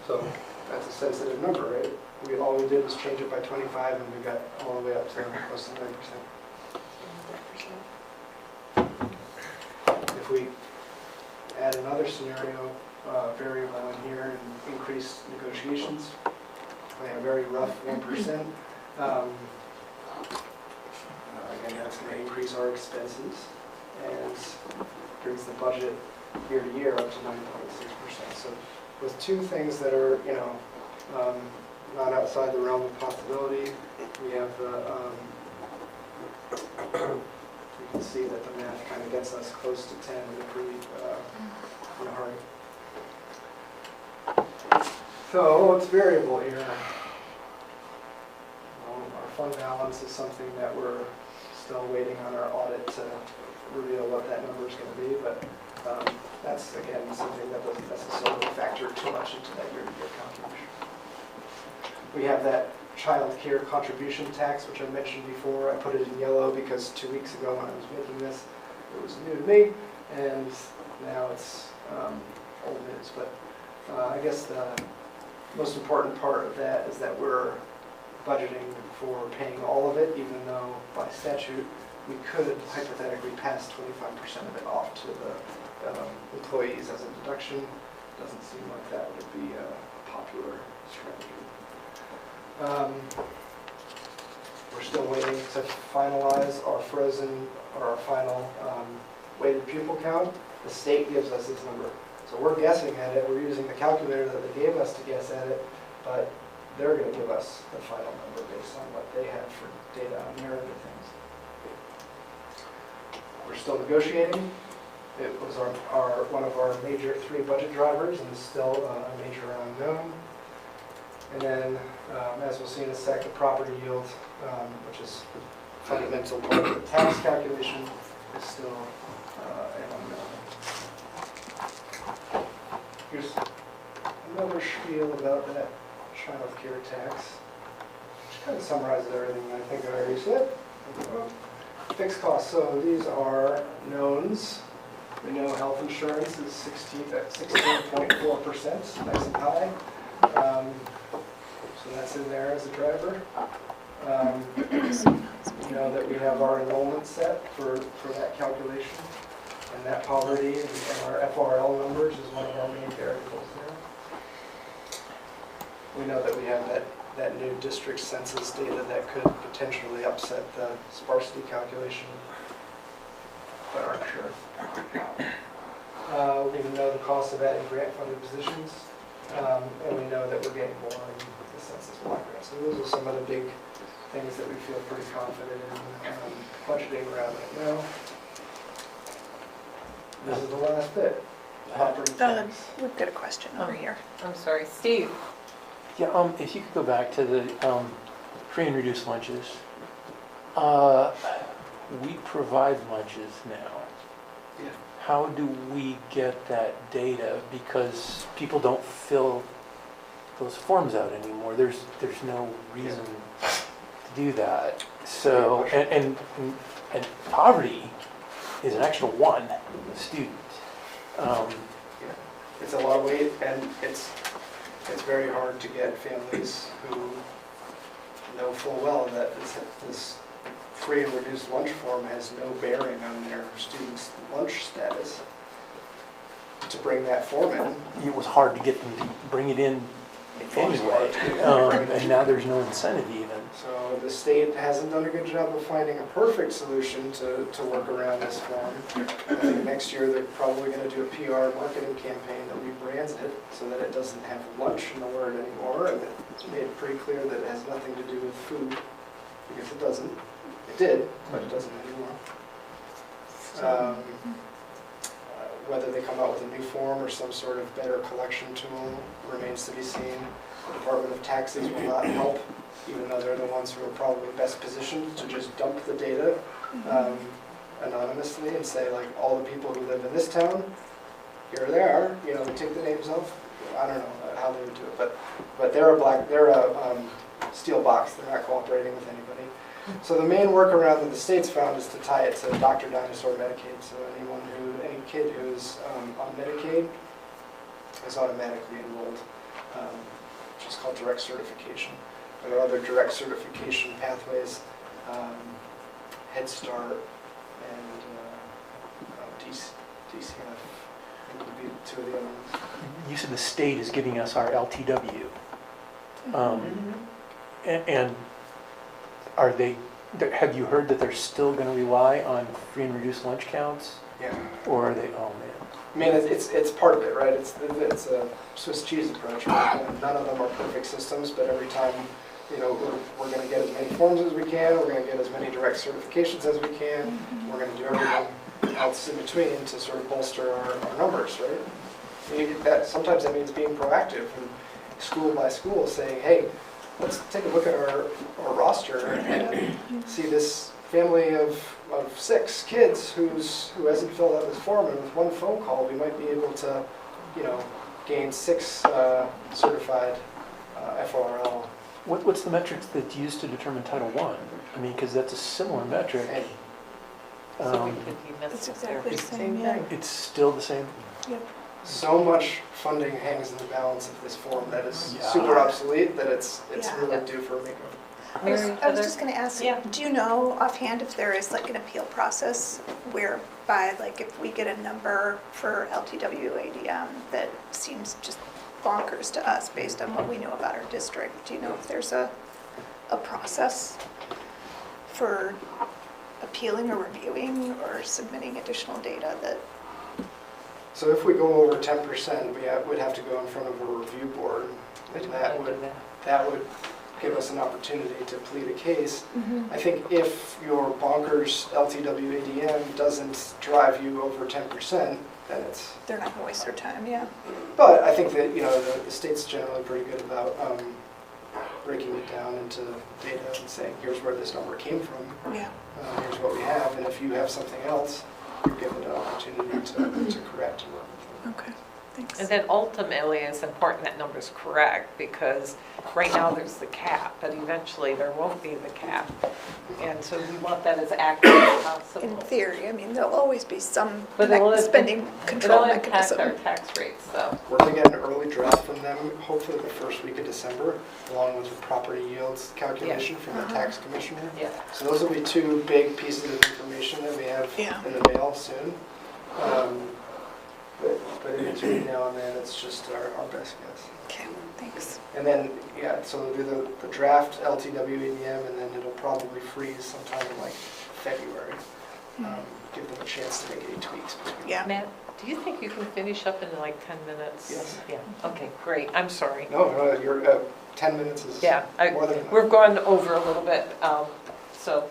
So that's a sensitive number, right? All we did was change it by 25, and we got all the way up to close to 9%. If we add another scenario variable in here and increase negotiations by a very rough 1%, again, that's going to increase our expenses and brings the budget year to year up to 9.6%. So with two things that are, you know, not outside the realm of possibility, we have the, you can see that the math kind of gets us close to 10 in a pretty in a hurry. So what's variable here? Well, our fund balance is something that we're still waiting on our audit to reveal what that number is going to be, but that's, again, something that doesn't necessarily factor too much into that year-to-year calculation. We have that child care contribution tax, which I mentioned before. I put it in yellow because 2 weeks ago when I was making this, it was new to me, and now it's old news. But I guess the most important part of that is that we're budgeting for paying all of it, even though by statute we could hypothetically pass 25% of it off to the employees as a deduction. Doesn't seem like that would be a popular strategy. We're still waiting to finalize our final weighted pupil count. The state gives us this number. So we're guessing at it. We're using the calculator that they gave us to guess at it, but they're going to give us the final number based on what they have for data on their other things. We're still negotiating. It was one of our major 3 budget drivers, and is still a major unknown. And then, as we'll see in a sec, the property yield, which is the fundamental part of the tax calculation, is still an unknown. Here's another spiel about that child care tax, which kind of summarizes everything I think I already said. Fixed costs. So these are knowns. We know health insurance is 16.4%, nice and high. So that's in there as a driver. You know that we have our enrollment set for that calculation. And that poverty and our FRL numbers is one of our main variables there. We know that we have that new district census data that could potentially upset the sparsity calculation, but aren't sure. We even know the cost of adding grant-funded positions, and we know that we're getting more in the census block grant. So those are some of the big things that we feel pretty confident in budgeting around right now. This is the last bit. We've got a question over here. I'm sorry, Steve. Yeah, if you could go back to the free and reduced lunches. We provide lunches now. Yeah. How do we get that data? Because people don't fill those forms out anymore. There's no reason to do that. So, and poverty is an extra 1 student. It's a lot of weight, and it's very hard to get families who know full well that this free and reduced lunch form has no bearing on their students' lunch status to bring that form in. It was hard to get them to bring it in anyway, and now there's no incentive even. So the state hasn't done a good job of finding a perfect solution to work around this form. I think next year they're probably going to do a PR marketing campaign that rebrands it so that it doesn't have lunch in the word anymore, and it's made pretty clear that it has nothing to do with food, because it doesn't. It did, but it doesn't anymore. Whether they come out with a new form or some sort of better collection tool remains to be seen. The Department of Taxes will not help, even though they're the ones who are probably best positioned to just dump the data anonymously and say, like, all the people who live in this town, here they are, you know, they take the names off. I don't know how they would do it, but they're a steel box. They're not cooperating with anybody. So the main workaround that the state's found is to tie it to Dr. Dinosaur Medicaid. So any kid who's on Medicaid is automatically enrolled, which is called direct certification. There are other direct certification pathways, Head Start and DCF, I think would be two of the other ones. You said the state is giving us our LTW. And are they, have you heard that they're still going to rely on free and reduced lunch counts? Yeah. Or are they, oh man. I mean, it's part of it, right? It's a Swiss cheese approach, right? None of them are perfect systems, but every time, you know, we're going to get as many forms as we can, we're going to get as many direct certifications as we can, we're going to do everything else in between to sort of bolster our numbers, right? Sometimes that means being proactive and school by school saying, hey, let's take a look at our roster and see this family of 6 kids who hasn't filled out this form, and with one phone call we might be able to, you know, gain 6 certified FRL. What's the metrics that's used to determine Title I? I mean, because that's a similar metric. So we could be It's missing exactly the same, thing. It's still the same? Yep. So much funding hangs in the balance of this form that is Yeah. super obsolete that it's Yeah. really due for a makeover. I was just going to ask, Yeah. do you know offhand if there is like an appeal process whereby, like, if we get a number for LTW ADM that seems just bonkers to us based on what we know about our district, do you know if there's a process for appealing or reviewing or submitting additional data that? So if we go over 10%, we'd have to go in front of a review board, and that would give us an opportunity to plead a case. I think if your bonkers LTW ADM doesn't drive you over 10%, then it's... They're not going to waste their time, yeah. But I think that, you know, the state's generally pretty good about breaking it down into data and saying, here's where this number came from, Yeah. here's what we have, and if you have something else, you're given an opportunity to correct and work with them. Okay, thanks. And then ultimately, it's important that number's correct, because right now there's the cap, but eventually there won't be the cap. And so we want that as accurate as possible. In theory, I mean, there'll always be some But it'll spending control It'll impact mechanism. our tax rates, so. We're going to get an early draft from them, hopefully the first week of December, along with the property yields calculation from the tax commissioner. Yeah. So those will be 2 big pieces of information that we have in the mail soon. But in between now and then, it's just our best guess. Okay, thanks. And then, so we'll do the draft LTW ADM, and then it'll probably freeze sometime in like February. Give them a chance to make any tweaks between. Yeah. Matt, do you think you can finish up in like 10 minutes? Yes. Yeah, okay, great, I'm sorry. No, you're 10 minutes is Yeah, more than enough. we've gone over a little bit, so.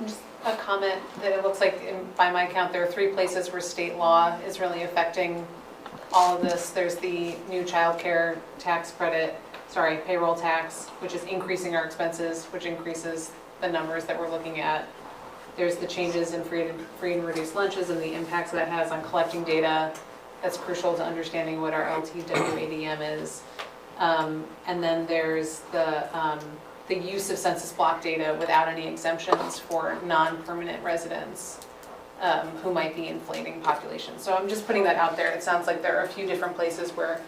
Just a comment that it looks like, by my count, there are 3 places where state law is really affecting all of this. There's the new child care tax credit, payroll tax, which is increasing our expenses, which increases the numbers that we're looking at. There's the changes in free and reduced lunches and the impacts that has on collecting data. That's crucial to understanding what our LTW ADM is. And then there's the use of census block data without any exemptions for non-permanent residents who might be inflating populations. So I'm just putting that out there. It sounds like there are a few different places where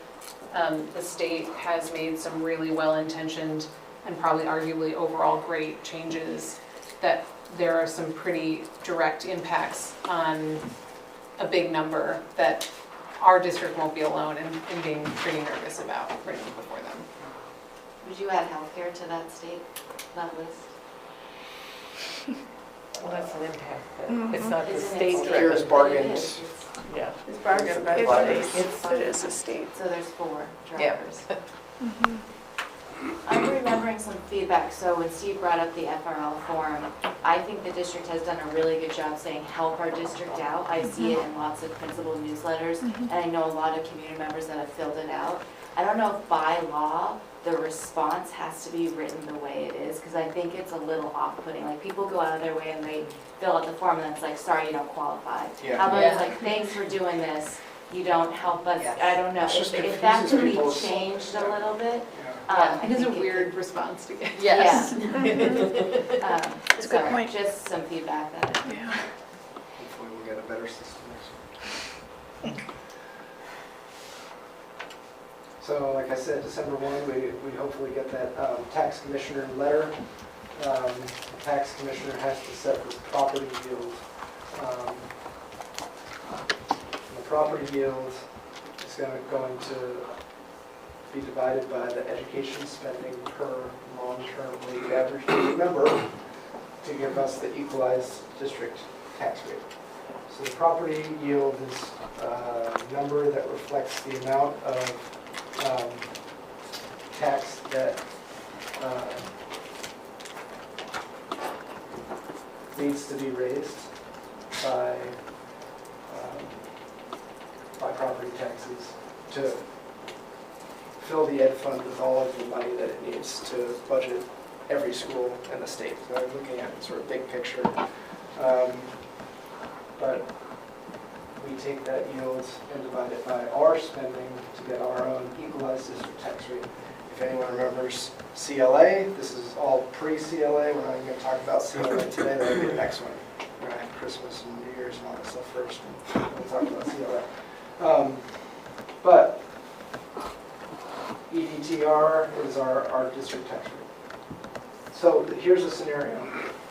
the state has made some really well-intentioned and probably arguably overall great changes, that there are some pretty direct impacts on a big number that our district won't be alone in being pretty nervous about bringing it before them. Would you add healthcare to that list? Well, that's an impact, Mhm. but it's not the Isn't it state state? driven. Here's bargains. Yeah. It's bargained by the state. It is a state. So there's 4 Yeah. drivers. Mhm. I'm remembering some feedback, so when Steve brought up the FRL form, I think the district has done a really good job saying, help our district out. I see it in lots of principal newsletters, and I know a lot of community members that have filled it out. I don't know if by law, the response has to be written the way it is, because I think it's a little off-putting. Like, people go out of their way and they fill out the form, and it's like, sorry, you don't qualify. Yeah. How about Yeah. it's like, thanks for doing this, you don't help us, Yes. I don't know. It's just If that confuses could be people's- changed a little bit. Yeah, I it is a think weird response to get. Yes. That's a good point. Just some feedback that Yeah. Hopefully we'll get a better system next week. So like I said, December 1, we hopefully get that tax commissioner letter. The tax commissioner has to set the property yield. The property yield is going to be divided by the education spending per long-term weighted average daily member to give us the equalized district tax rate. So the property yield is a number that reflects the amount of tax that needs to be raised by property taxes to fill the ed fund with all of the money that it needs to budget every school in the state. So I'm looking at sort of big picture. But we take that yield and divide it by our spending to get our own equalized district tax rate. If anyone remembers CLA, this is all pre-CLA. We're not even going to talk about CLA today. That'll be the next one. We're going to have Christmas and New Year's and all that stuff first, and we'll talk about CLA. But EDTR is our district tax rate. So here's a scenario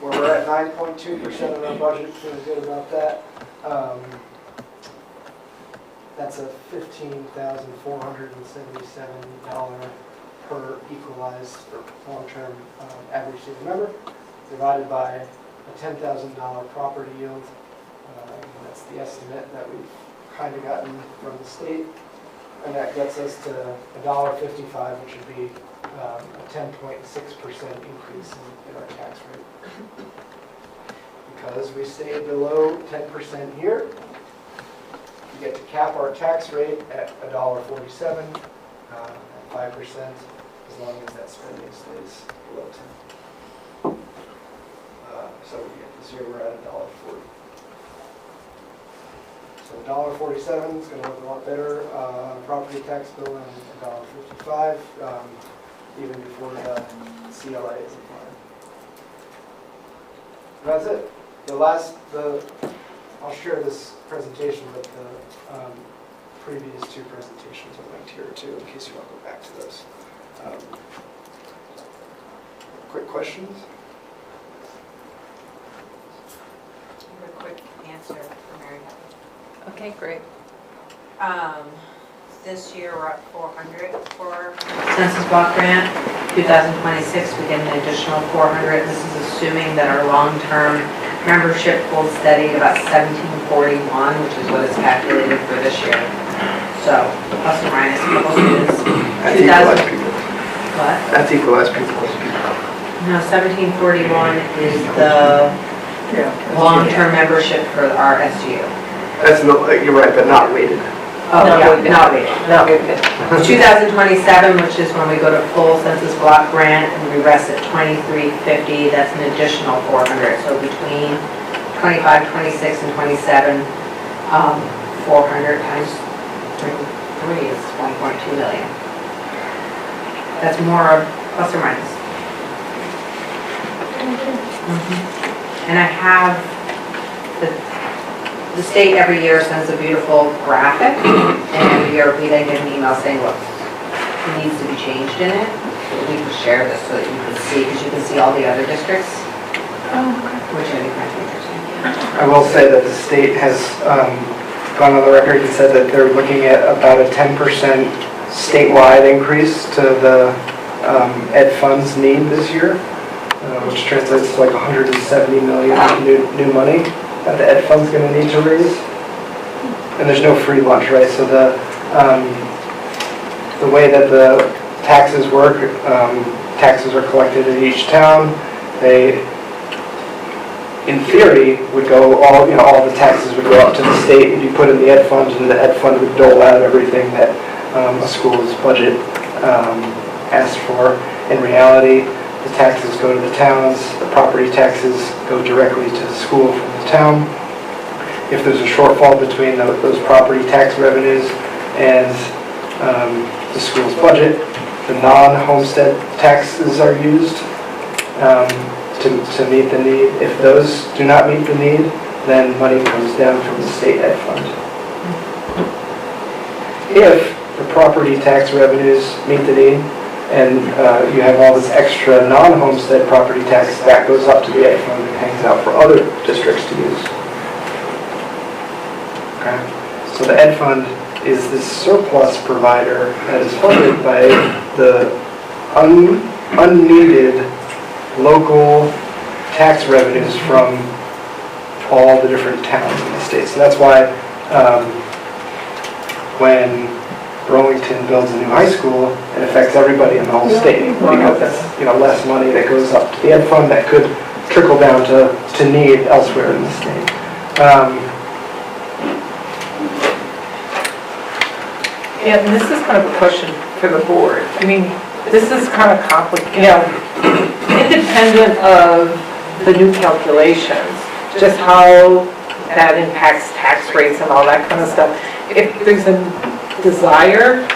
where we're at 9.2% of our budget, feeling good about that. That's a $15,477 per equalized or long-term average daily member, divided by a $10,000 property yield. That's the estimate that we've kind of gotten from the state. And that gets us to $1.55, which would be a 10.6% increase in our tax rate. Because we stayed below 10% here, we get to cap our tax rate at $1.47 at 5%, as long as that spending stays below 10. So this year we're at $1.40. So $1.47 is going to look a lot better on a property tax bill than $1.55, even before the CLA is applied. That's it. I'll share this presentation with the previous 2 presentations are linked here too, in case you want to go back to those. Quick questions? A quick answer for Mary Helen. Okay, great. This year, we're at 400 for Census block grant, 2026, we get an additional 400. This is assuming that our long-term membership holds steady at about 1741, which is what is calculated for this year. So, plus or minus a couple students. That's equalized people. What? That's equalized people. No, 1741 is the long-term membership for our SU. That's you're right, but not weighted. Oh, yeah, not weighted, no. 2027, which is when we go to full census block grant, and we rest at 2350, that's an additional 400. So between 25, 26, and 27, 400 times 3 is 1.2 million. That's more plus or minus. And I have the state every year sends a beautiful graphic, and every year we then get an email saying what needs to be changed in it. We can share this so that you can see, because you can see all the other districts, which I think might be interesting. I will say that the state has gone on the record and said that they're looking at about a 10% statewide increase to the ed funds need this year, which translates to like 170 million new money that the ed fund's going to need to raise. And there's no free lunch, right? So the way that the taxes work, taxes are collected in each town. They, in theory, would go all the taxes would go up to the state and be put in the ed fund, and the ed fund would dole out everything that a school's budget asked for. In reality, the taxes go to the towns, the property taxes go directly to the school from the town. If there's a shortfall between those property tax revenues and the school's budget, the non-homestead taxes are used to meet the need. If those do not meet the need, then money comes down from the state ed fund. If the property tax revenues meet the need, and you have all this extra non-homestead property tax, that goes up to the ed fund and hangs out for other districts to use. Okay? So the ed fund is this surplus provider that is funded by the unneeded local tax revenues from all the different towns in the state. So that's why when Burlington builds a new high school, it affects everybody in the whole state, because that's less money that goes up to the ed fund that could trickle down to need elsewhere in the state. Yeah, and this is kind of a question for the board. I mean, this is kind of complicated, independent of the new calculations, just how that impacts tax rates and all that kind of stuff. If there's a desire,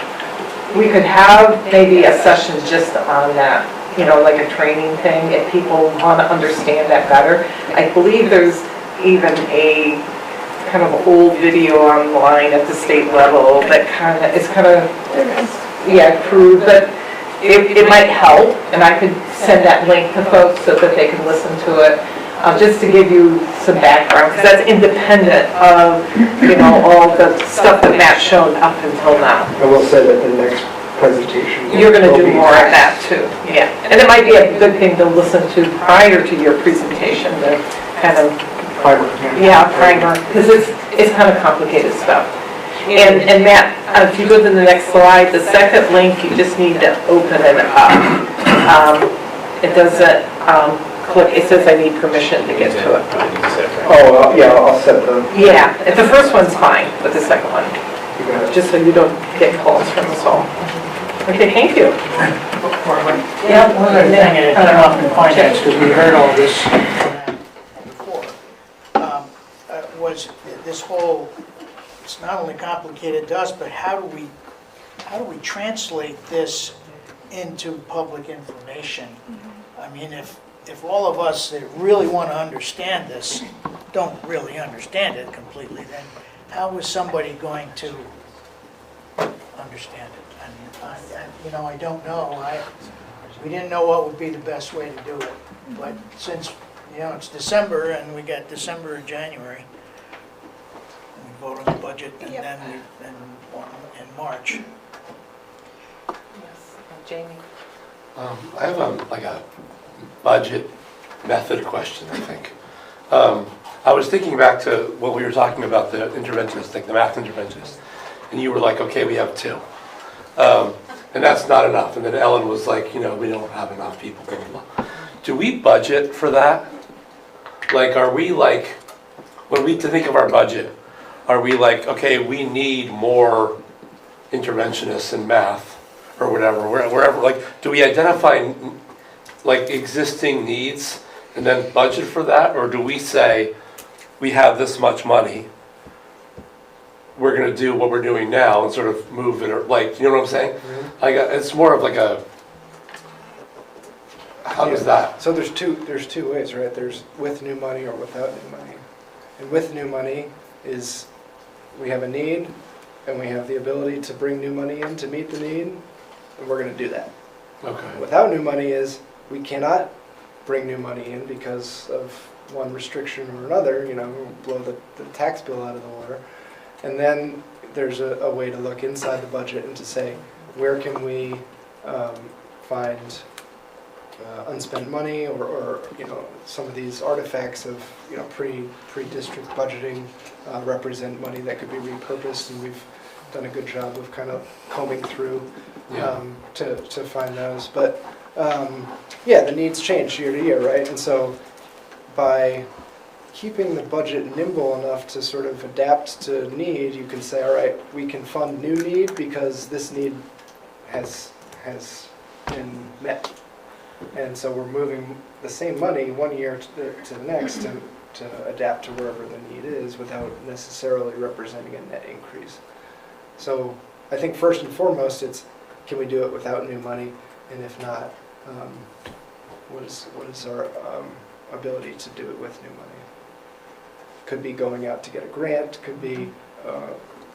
we could have maybe a session just on that, like a training thing, if people want to understand that better. I believe there's even a kind of old video online at the state level that is crude, but it might help, and I could send that link to folks so that they can listen to it, just to give you some background, because that's independent of, all the stuff that Matt's shown up until now. I will say that the next presentation. You're going to do more of that too, yeah. And it might be a good thing to listen to prior to your presentation, to kind of primer, because it's kind of complicated stuff. And Matt, if you go to the next slide, the second link, you just need to open it up. It doesn't click, it says I need permission to get to it. Oh, yeah, I'll set the... Yeah, the first one's fine, but the second one, just so you don't get calls from us all. Okay, thank you. Yeah, one other thing, and it came up in finance, because we heard all this before, was this whole, it's not only complicated to us, but how do we translate this into public information? I mean, if all of us that really want to understand this don't really understand it completely, then how is somebody going to understand it? I don't know. We didn't know what would be the best way to do it, but since it's December and we got December and January, and we vote on the budget, and then in March. Yes, Jamie. I have a budget method question, I think. I was thinking back to what we were talking about, the interventionist thing, the math interventionist, and you were like, okay, we have 2. And that's not enough. And then Ellen was like, we don't have enough people. Blah, blah, blah. Do we budget for that? Like, are we like, when we think of our budget, are we like, okay, we need more interventionists in math or whatever, wherever, like, do we identify like existing needs and then budget for that? Or do we say, we have this much money, we're going to do what we're doing now and sort of move it, or like, you know what I'm saying? It's more of like a, how does that? So there's two ways, right? There's with new money or without new money. And with new money is we have a need and we have the ability to bring new money in to meet the need, and we're going to do that. Okay. Without new money is we cannot bring new money in because of one restriction or another, blow the tax bill out of the water. And then there's a way to look inside the budget and to say, where can we find unspent money or some of these artifacts of pre-district budgeting represent money that could be repurposed, and we've done a good job of kind of combing through to find those. But the needs change year to year, right? And so by keeping the budget nimble enough to sort of adapt to need, you can say, all right, we can fund new need because this need has been met. And so we're moving the same money one year to the next to adapt to wherever the need is without necessarily representing a net increase. So I think first and foremost, it's can we do it without new money? And if not, what is our ability to do it with new money? Could be going out to get a grant, could be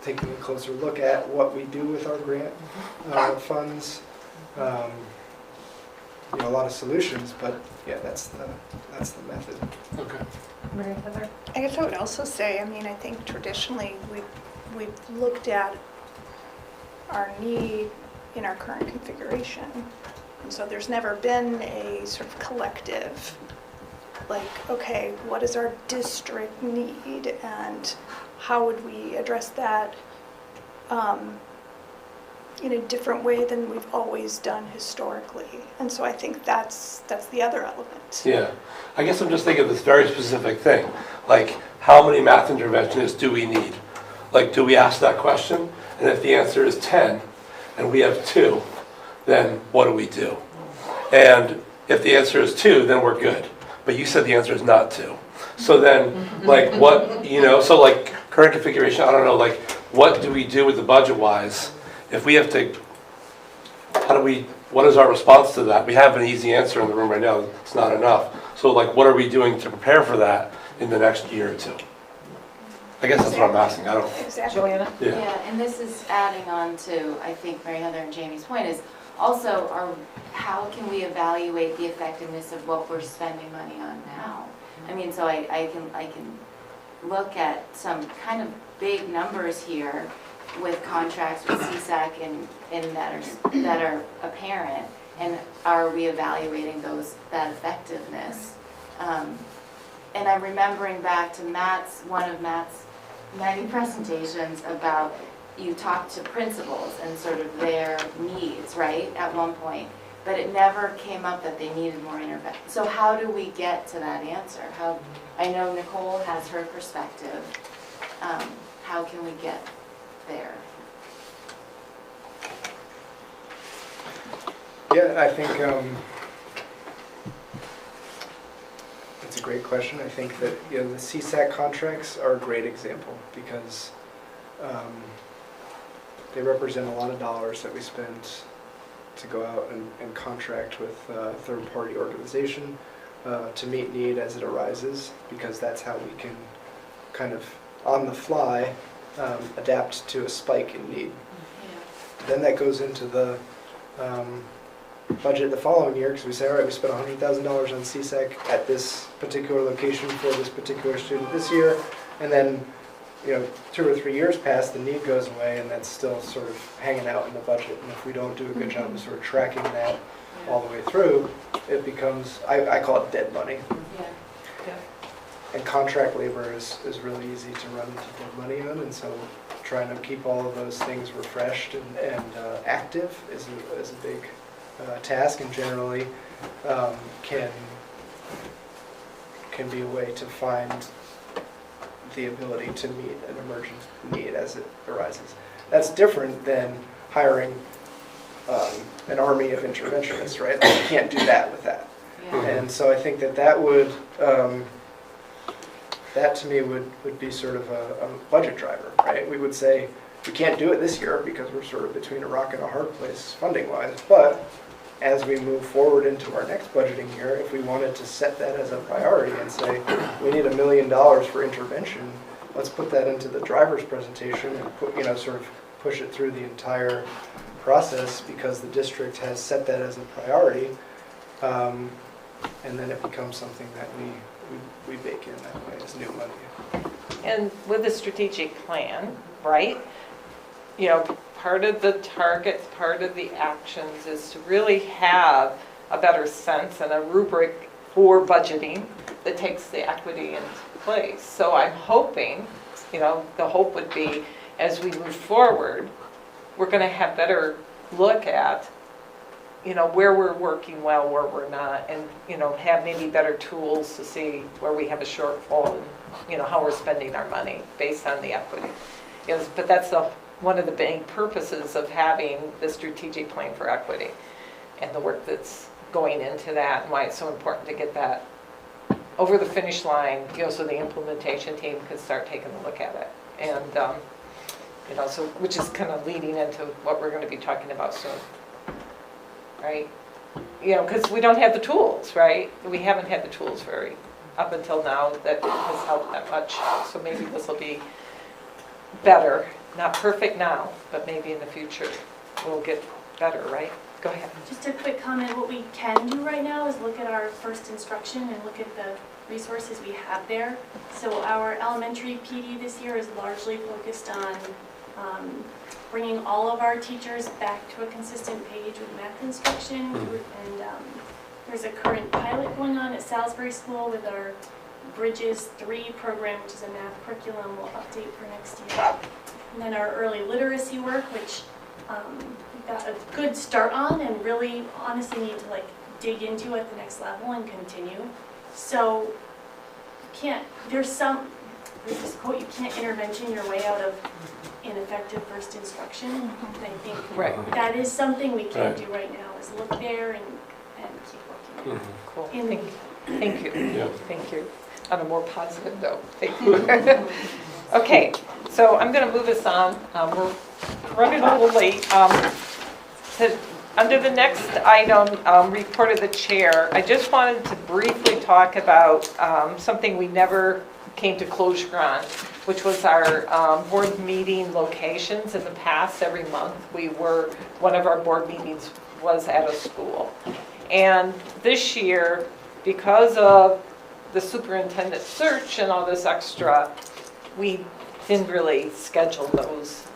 taking a closer look at what we do with our grant funds. A lot of solutions, but that's the method. Okay. Mary Heather? I guess I would also say, I think traditionally we've looked at our need in our current configuration. And so there's never been a sort of collective, like, okay, what is our district need and how would we address that in a different way than we've always done historically. And so I think that's the other element. Yeah, I guess I'm just thinking of this very specific thing, like how many math interventionists do we need? Like, do we ask that question? And if the answer is 10 and we have 2, then what do we do? And if the answer is 2, then we're good. But you said the answer is not 2. So then, like, what, so like current configuration, I don't know, like, what do we do with the budget-wise? If we have to, what is our response to that? We have an easy answer in the room right now, it's not enough. So like, what are we doing to prepare for that in the next year or 2? I guess that's what I'm asking, I don't. Exactly. Joanna? Yeah. And this is adding on to, I think, Mary Heather and Jamie's point is also how can we evaluate the effectiveness of what we're spending money on now? So I can look at some kind of big numbers here with contracts with CSAC and that are apparent, and are we evaluating that effectiveness? And I'm remembering back to one of Matt's many presentations about you talked to principals and sort of their needs, right, at one point, but it never came up that they needed more intervention. So how do we get to that answer? I know Nicole has her perspective. How can we get there? Yeah, I think it's a great question. I think that the CSAC contracts are a great example because they represent a lot of dollars that we spend to go out and contract with a third-party organization to meet need as it arises, because that's how we can kind of on the fly adapt to a spike in need. Yeah. Then that goes into the budget the following year, because we say, all right, we spent $100,000 on CSEC at this particular location for this particular student this year, and then 2 or 3 years pass, the need goes away, and that's still sort of hanging out in the budget. And if we don't do a good job of sort of tracking that all the way through, it becomes, I call it dead money. Yeah. And contract labor is really easy to run into dead money on, and so trying to keep all of those things refreshed and active is a big task, and generally can be a way to find the ability to meet an emergent need as it arises. That's different than hiring an army of interventionists, right? Like, you can't do that with that. Yeah. And so I think that would, that to me would be sort of a budget driver, right? We would say, we can't do it this year because we're sort of between a rock and a hard place funding-wise, but as we move forward into our next budgeting year, if we wanted to set that as a priority and say, we need $1 million for intervention, let's put that into the driver's presentation and put, sort of push it through the entire process because the district has set that as a priority, and then it becomes something that we bake in that way as new money. And with a strategic plan, right? You know, part of the targets, part of the actions is to really have a better sense and a rubric for budgeting that takes the equity into place. So I'm hoping, you know, the hope would be as we move forward, we're going to have better look at, you know, where we're working well, where we're not, and, you know, have maybe better tools to see where we have a shortfall and, you know, how we're spending our money based on the equity. Yes, but that's one of the main purposes of having the strategic plan for equity and the work that's going into that and why it's so important to get that over the finish line, you know, so the implementation team can start taking a look at it. And, you know, so, which is kind of leading into what we're going to be talking about soon, right? You know, because we don't have the tools, right? We haven't had the tools up until now that has helped that much. So maybe this will be better, not perfect now, but maybe in the future we'll get better, right? Go ahead. Just a quick comment, what we can do right now is look at our first instruction and look at the resources we have there. So our elementary PD this year is largely focused on bringing all of our teachers back to a consistent page with math instruction. And there's a current pilot going on at Salisbury School with our Bridges 3 program, which is a math curriculum we'll update for next year. And then our early literacy work, which we've got a good start on and really honestly need to like dig into at the next level and continue. So there's this quote, you can't intervention your way out of ineffective first instruction. And I think that is something we can do right now, is look there and keep working. Cool. In Thank you. Thank you. On a more positive note, thank you. Okay, so I'm going to move us on. We're running a little late. Under the next item, report of the chair, I just wanted to briefly talk about something we never came to closure on, which was our board meeting locations. In the past, every month, one of our board meetings was at a school. And this year, because of the superintendent search and all this extra, we didn't really schedule those.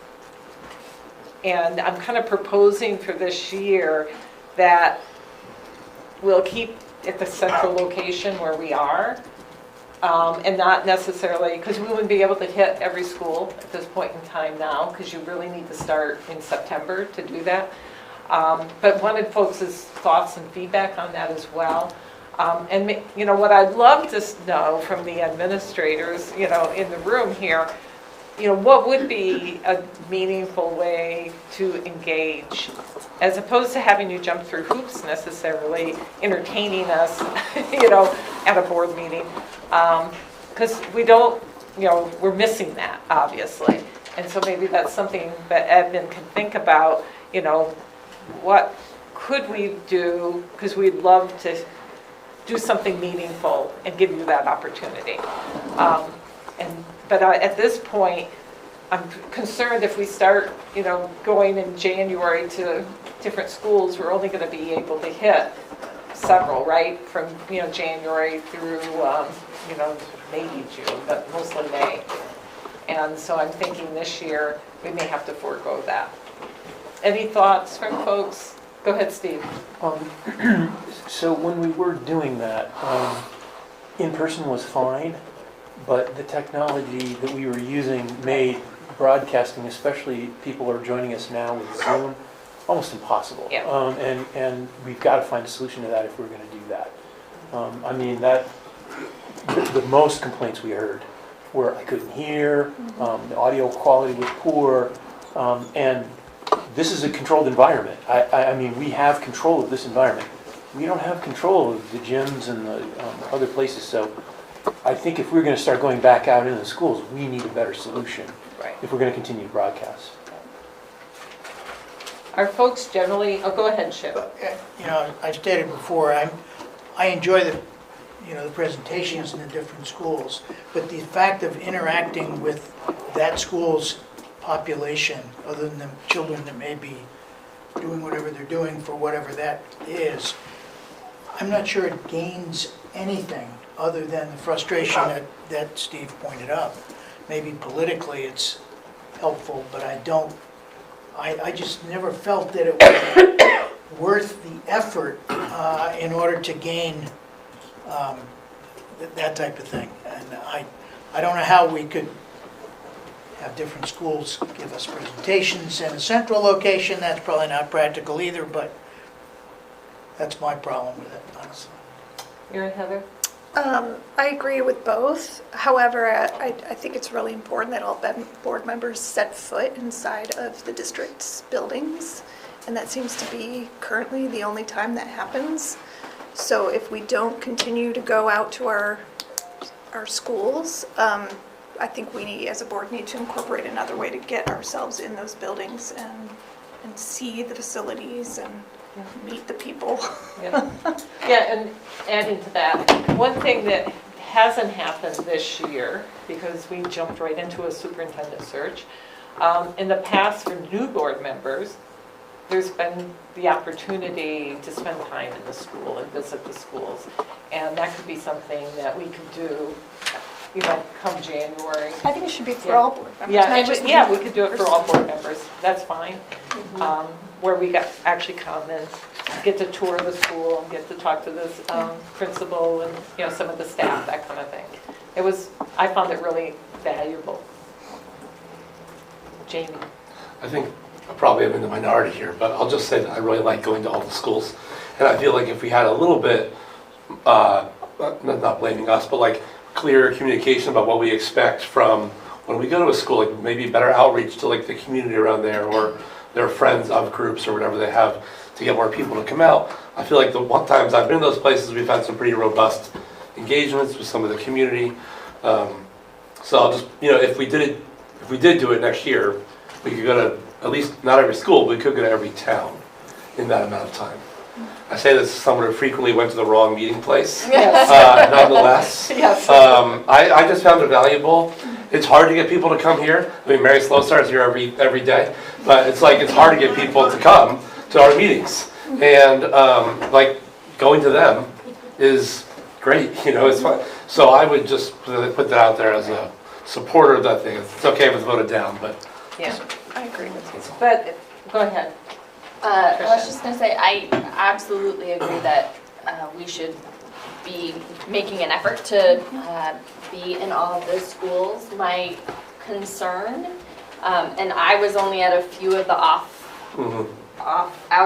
And I'm kind of proposing for this year that we'll keep at the central location where we are, and not necessarily, because we wouldn't be able to hit every school at this point in time now, because you really need to start in September to do that. But wanted folks' thoughts and feedback on that as well. And you know, what I'd love to know from the administrators, you know, in the room here, you know, what would be a meaningful way to engage, as opposed to having you jump through hoops necessarily, entertaining us, you know, at a board meeting, because we don't, you know, we're missing that, obviously. And so maybe that's something that admin can think about, you know, what could we do, because we'd love to do something meaningful and give you that opportunity. But at this point, I'm concerned if we start, you know, going in January to different schools, we're only going to be able to hit several, right? From, you know, January through, you know, maybe June, but mostly May. And so I'm thinking this year we may have to forego that. Any thoughts from folks? Go ahead, Steve. So when we were doing that, in person was fine, but the technology that we were using made broadcasting, especially people who are joining us now with Zoom, almost impossible. Yeah. And we've got to find a solution to that if we're going to do that. I mean, the most complaints we heard were I couldn't hear, the audio quality was poor, and this is a controlled environment. I mean, we have control of this environment. We don't have control of the gyms and the other places, so I think if we're going to start going back out into the schools, we need a better solution if we're going to continue to broadcast. Are folks generally, oh, go ahead, Chip. You know, I stated before, I enjoy the presentations in the different schools, but the fact of interacting with that school's population, other than the children that may be doing whatever they're doing for whatever that is, I'm not sure it gains anything other than the frustration that Steve pointed out. Maybe politically it's helpful, but I just never felt that it was worth the effort in order to gain that type of thing. And I don't know how we could have different schools give us presentations in a central location. That's probably not practical either, but that's my problem with it, honestly. Mary Heather? I agree with both. However, I think it's really important that all board members set foot inside of the district's buildings. And that seems to be currently the only time that happens. So if we don't continue to go out to our schools, I think we as a board need to incorporate another way to get ourselves in those buildings and see the facilities and meet the people. Yeah, and adding to that, one thing that hasn't happened this year, because we jumped right into a superintendent search, in the past for new board members, there's been the opportunity to spend time in the school and visit the schools. And that could be something that we could do, come January. I think it should be for all board members. Yeah, we could do it for all board members, that's fine. Where we actually come and get to tour the school and get to talk to the principal and, some of the staff, that kind of thing. I found it really valuable. Jamie? I think I probably am in the minority here, but I'll just say that I really like going to all the schools. And I feel like if we had a little bit, not blaming us, but like clear communication about what we expect from when we go to a school, like maybe better outreach to like the community around there or their friends of groups or whatever they have to get more people to come out. I feel like the one times I've been in those places, we've had some pretty robust engagements with some of the community. So I'll just, if we did do it next year, we could go to at least not every school, but we could go to every town in that amount of time. I say this as someone who frequently went to the wrong meeting place, nonetheless. Yes. I just found it valuable. It's hard to get people to come here. I mean, Mary Slowstar is here every day, but it's hard to get people to come to our meetings. And going to them is great, it's fun. So I would just put that out there as a supporter of that thing. It's okay if it's voted down, but. Yeah, I agree with you. But, go ahead. I was just going to say, I absolutely agree that we should be making an effort to be in all of those schools. My concern, and I was only at a few of the out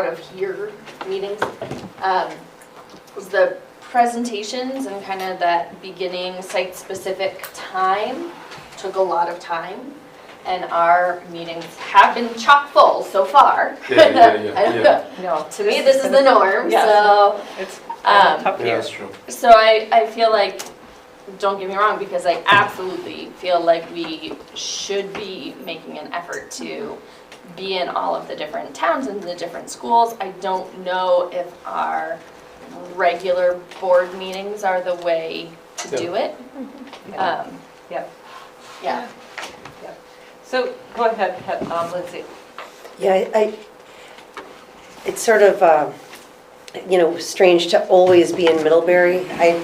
of here meetings, was the presentations and kind of that beginning site-specific time took a lot of time. And our meetings have been chock full so far. Yeah. No, to me, this is the norm, yes. so. It's tough here. Yeah, that's true. So I feel like, don't get me wrong, because I absolutely feel like we should be making an effort to be in all of the different towns and the different schools. I don't know if our regular board meetings are the way to do it. Yeah. So, go ahead, Lindsay. Yeah, it's sort of, strange to always be in Middlebury. I've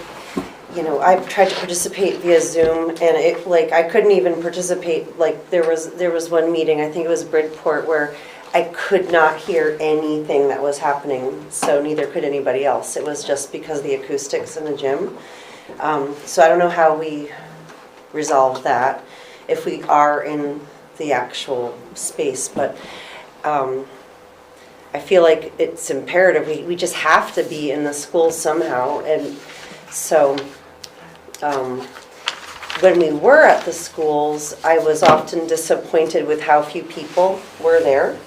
tried to participate via Zoom and I couldn't even participate, there was one meeting, I think it was Bridport, where I could not hear anything that was happening, so neither could anybody else. It was just because of the acoustics in the gym. So I don't know how we resolve that if we are in the actual space, but I feel like it's imperative. We just have to be in the school somehow, and so when we were at the schools, I was often disappointed with how few people were there.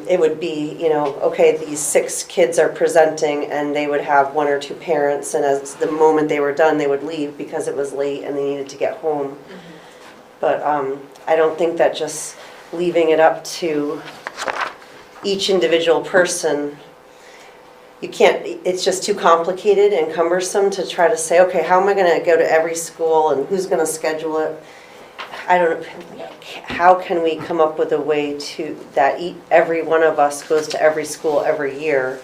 It would be, okay, these 6 kids are presenting, and they would have 1 or 2 parents, and as the moment they were done, they would leave because it was late and they needed to get home. Mm-hmm. But I don't think that just leaving it up to each individual person, it's just too complicated and cumbersome to try to say, okay, how am I going to go to every school and who's going to schedule it? I don't know. How can we come up with a way that every one of us goes to every school every year?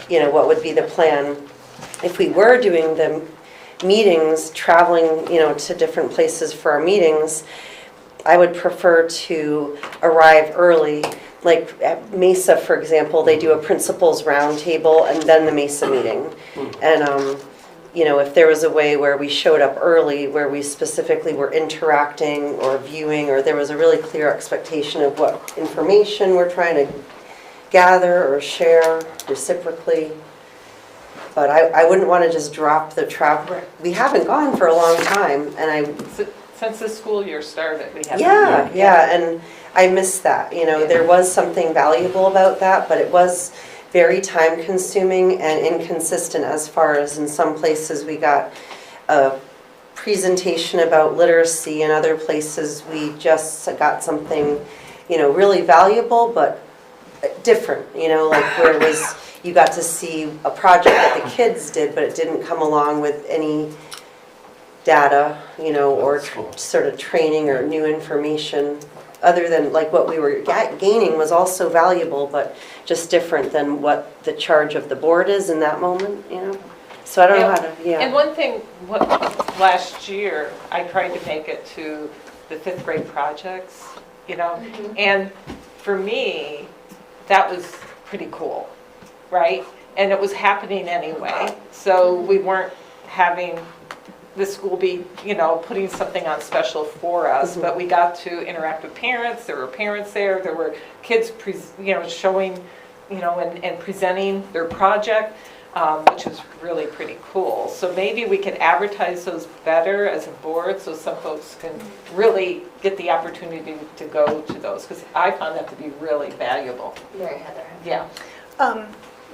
What would be the plan? If we were doing the meetings, traveling, to different places for our meetings, I would prefer to arrive early. Like at Mesa, for example, they do a principals roundtable and then the Mesa meeting. And, if there was a way where we showed up early, where we specifically were interacting or viewing, or there was a really clear expectation of what information we're trying to gather or share reciprocally. But I wouldn't want to just drop the travel. We haven't gone for a long time, and Since the school year started, we haven't. yeah, and I miss that. There was something valuable about that, but it was very time consuming and inconsistent as far as in some places we got a presentation about literacy, and other places we just got something, really valuable but different, like where it was, you got to see a project that the kids did, but it didn't come along with any data, or sort of training or new information, other than like what we were gaining was also valuable, but just different than what the charge of the board is in that moment, So I don't know how to, And one thing, last year, I tried to make it to the 5th grade projects, and for me, that was pretty cool, right? And it was happening anyway, so we weren't having the school be, putting something on special for us, but we got to interact with parents. There were parents there. There were kids, showing, and presenting their project, which was really pretty cool. So maybe we could advertise those better as a board, so some folks can really get the opportunity to go to those, because I found that to be really valuable. Mary Heather. Yeah.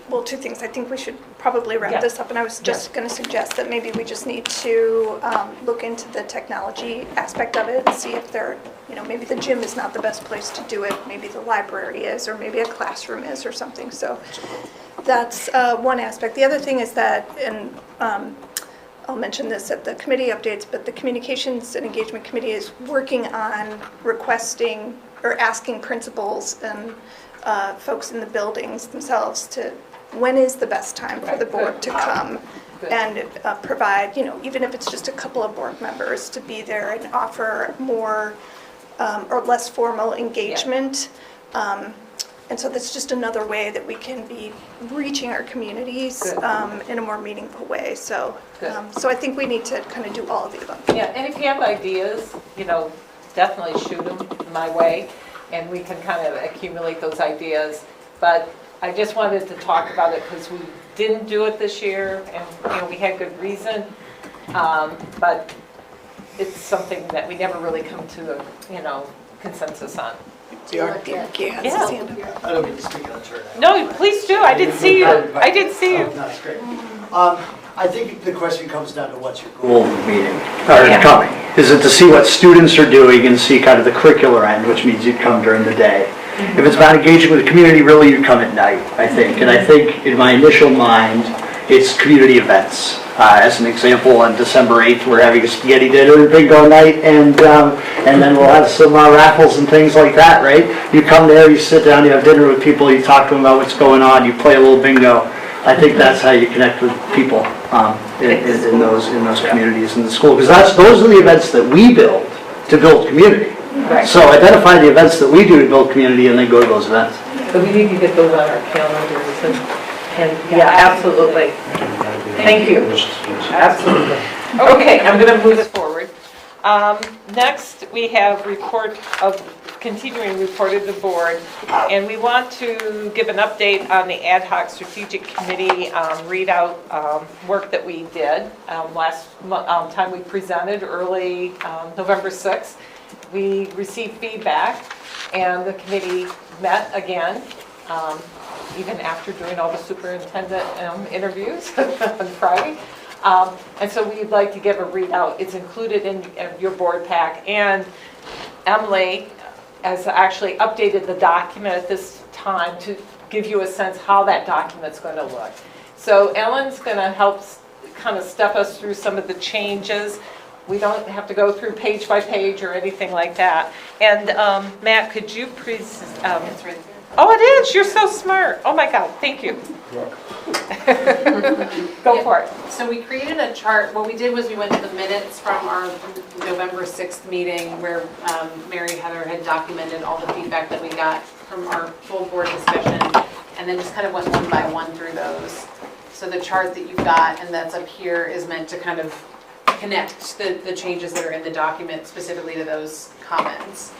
Well, two things. I think we should probably wrap this up, and I was just going to suggest that maybe we just need to look into the technology aspect of it and see if maybe the gym is not the best place to do it, maybe the library is, or maybe a classroom is or something. So that's one aspect. The other thing is that, and I'll mention this at the committee updates, but the Communications and Engagement Committee is working on requesting or asking principals and folks in the buildings themselves to, when is the best time for the board to come and provide, even if it's just a couple of board members to be there and offer more or less formal engagement. And so that's just another way that we can be reaching our communities in a more meaningful way. So, so I think we need to kind of do all of the above. Yeah, and if you have ideas, definitely shoot them my way, and we can kind of accumulate those ideas. But I just wanted to talk about it because we didn't do it this year, and we had good reason. But it's something that we never really come to a consensus on. Yeah. I don't mean to speak on the turn. No, please do. I did see you. I did see you. No, that's great. I think the question comes down to what's your goal of the meeting, or coming? Is it to see what students are doing and see kind of the curricular end, which means you'd come during the day? If it's about engaging with the community, really you'd come at night, I think. And I think in my initial mind, it's community events. As an example, on December 8th, we're having a spaghetti dinner and bingo night, and then we'll have some raffles and things like that, right? You come there, you sit down, you have dinner with people, you talk to them about what's going on, you play a little bingo. I think that's how you connect with people in those communities in the school, because those are the events that we build to build community. Right. So identify the events that we do to build community and then go to those events. So we need to get those on our calendars and yeah, absolutely. Thank you. Absolutely. Okay, I'm going to move it forward. Next, we have continuing report of the board, and we want to give an update on the ad hoc strategic committee readout work that we did last time we presented, early November 6th. We received feedback, and the committee met again, even after doing all the superintendent interviews on Friday. And so we'd like to give a readout. It's included in your board pack, and Emily has actually updated the document at this time to give you a sense how that document's going to look. So Ellen's going to help kind of step us through some of the changes. We don't have to go through page by page or anything like that. And Matt, could you please Oh, it is, you're so smart. Oh my God, thank you. Go for it. So we created a chart. What we did was we went to the minutes from our November 6th meeting where Mary Heather had documented all the feedback that we got from our full board discussion, and then just kind of went one by one through those. So the chart that you've got and that's up here is meant to kind of connect the changes that are in the document specifically to those comments.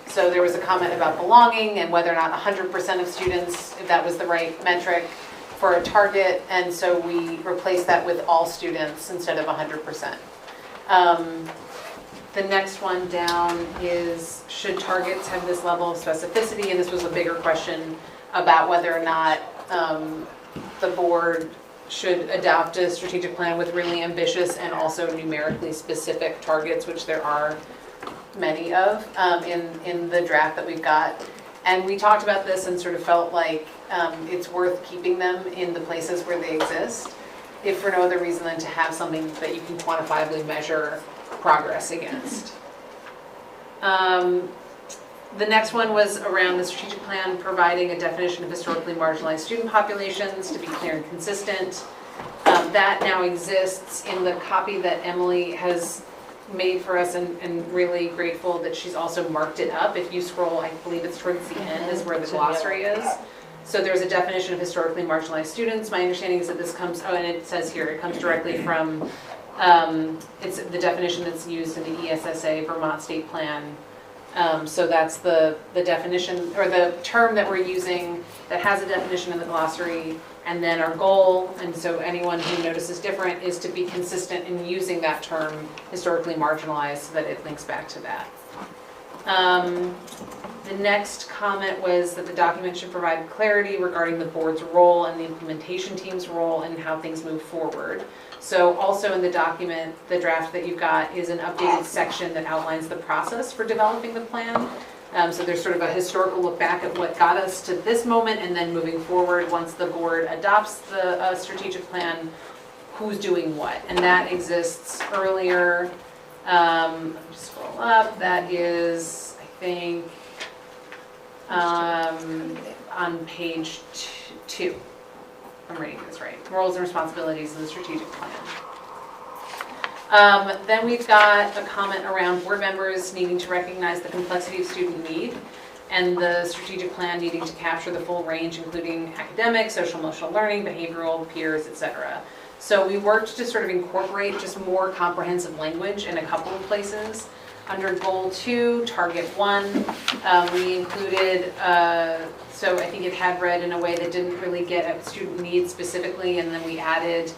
So there was a comment about belonging and whether or not 100% of students, if that was the right metric for a target, and so we replaced that with all students instead of 100%. The next one down is, should targets have this level of specificity? And this was a bigger question about whether or not the board should adopt a strategic plan with really ambitious and also numerically specific targets, which there are many of in the draft that we've got. And we talked about this and sort of felt like it's worth keeping them in the places where they exist, if for no other reason than to have something that you can quantifiably measure progress against. The next one was around the strategic plan providing a definition of historically marginalized student populations to be clear and consistent. That now exists in the copy that Emily has made for us, and really grateful that she's also marked it up. If you scroll, I believe it's towards the end is where the glossary is. So there's a definition of historically marginalized students. My understanding is that this comes, oh, and it says here, it comes directly from, it's the definition that's used in the ESSA Vermont State Plan. So that's the definition, or the term that we're using that has a definition in the glossary, and then our goal, and so anyone who notices different, is to be consistent in using that term, historically marginalized, so that it links back to that. The next comment was that the document should provide clarity regarding the board's role and the implementation team's role and how things move forward. So also in the document, the draft that you've got is an updated section that outlines the process for developing the plan. So there's sort of a historical look back at what got us to this moment, and then moving forward, once the board adopts the strategic plan, who's doing what. And that exists earlier. Let me just scroll up. That is, I think, on page 2. I'm reading this right. Roles and responsibilities in the strategic plan. Then we've got a comment around board members needing to recognize the complexity of student need and the strategic plan needing to capture the full range, including academic, social emotional learning, behavioral, peers, etc. So we worked to sort of incorporate just more comprehensive language in a couple of places. Under Goal 2, Target 1, we included, so I think it had read in a way that didn't really get at student needs specifically, and then we added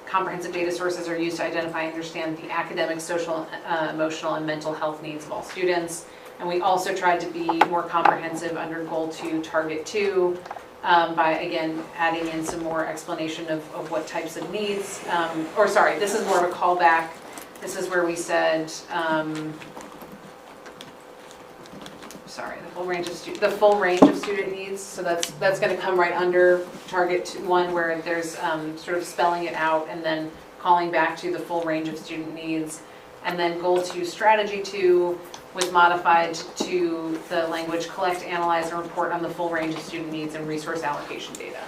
comprehensive data sources are used to identify and understand the academic, social, emotional, and mental health needs of all students. And we also tried to be more comprehensive under Goal 2, Target 2, by, again, adding in some more explanation of what types of needs, or sorry, this is more of a callback. This is where we said, sorry, the full range of student needs. So that's going to come right under Target 1, where there's sort of spelling it out and then calling back to the full range of student needs. And then Goal 2, Strategy 2 was modified to the language collect, analyze, and report on the full range of student needs and resource allocation data.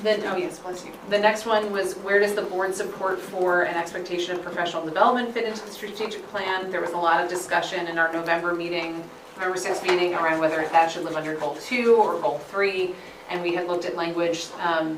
Then, oh yes, bless you. The next one was, where does the board support for an expectation of professional development fit into the strategic plan? There was a lot of discussion in our November 6th meeting around whether that should live under Goal 2 or Goal 3. And we had looked at language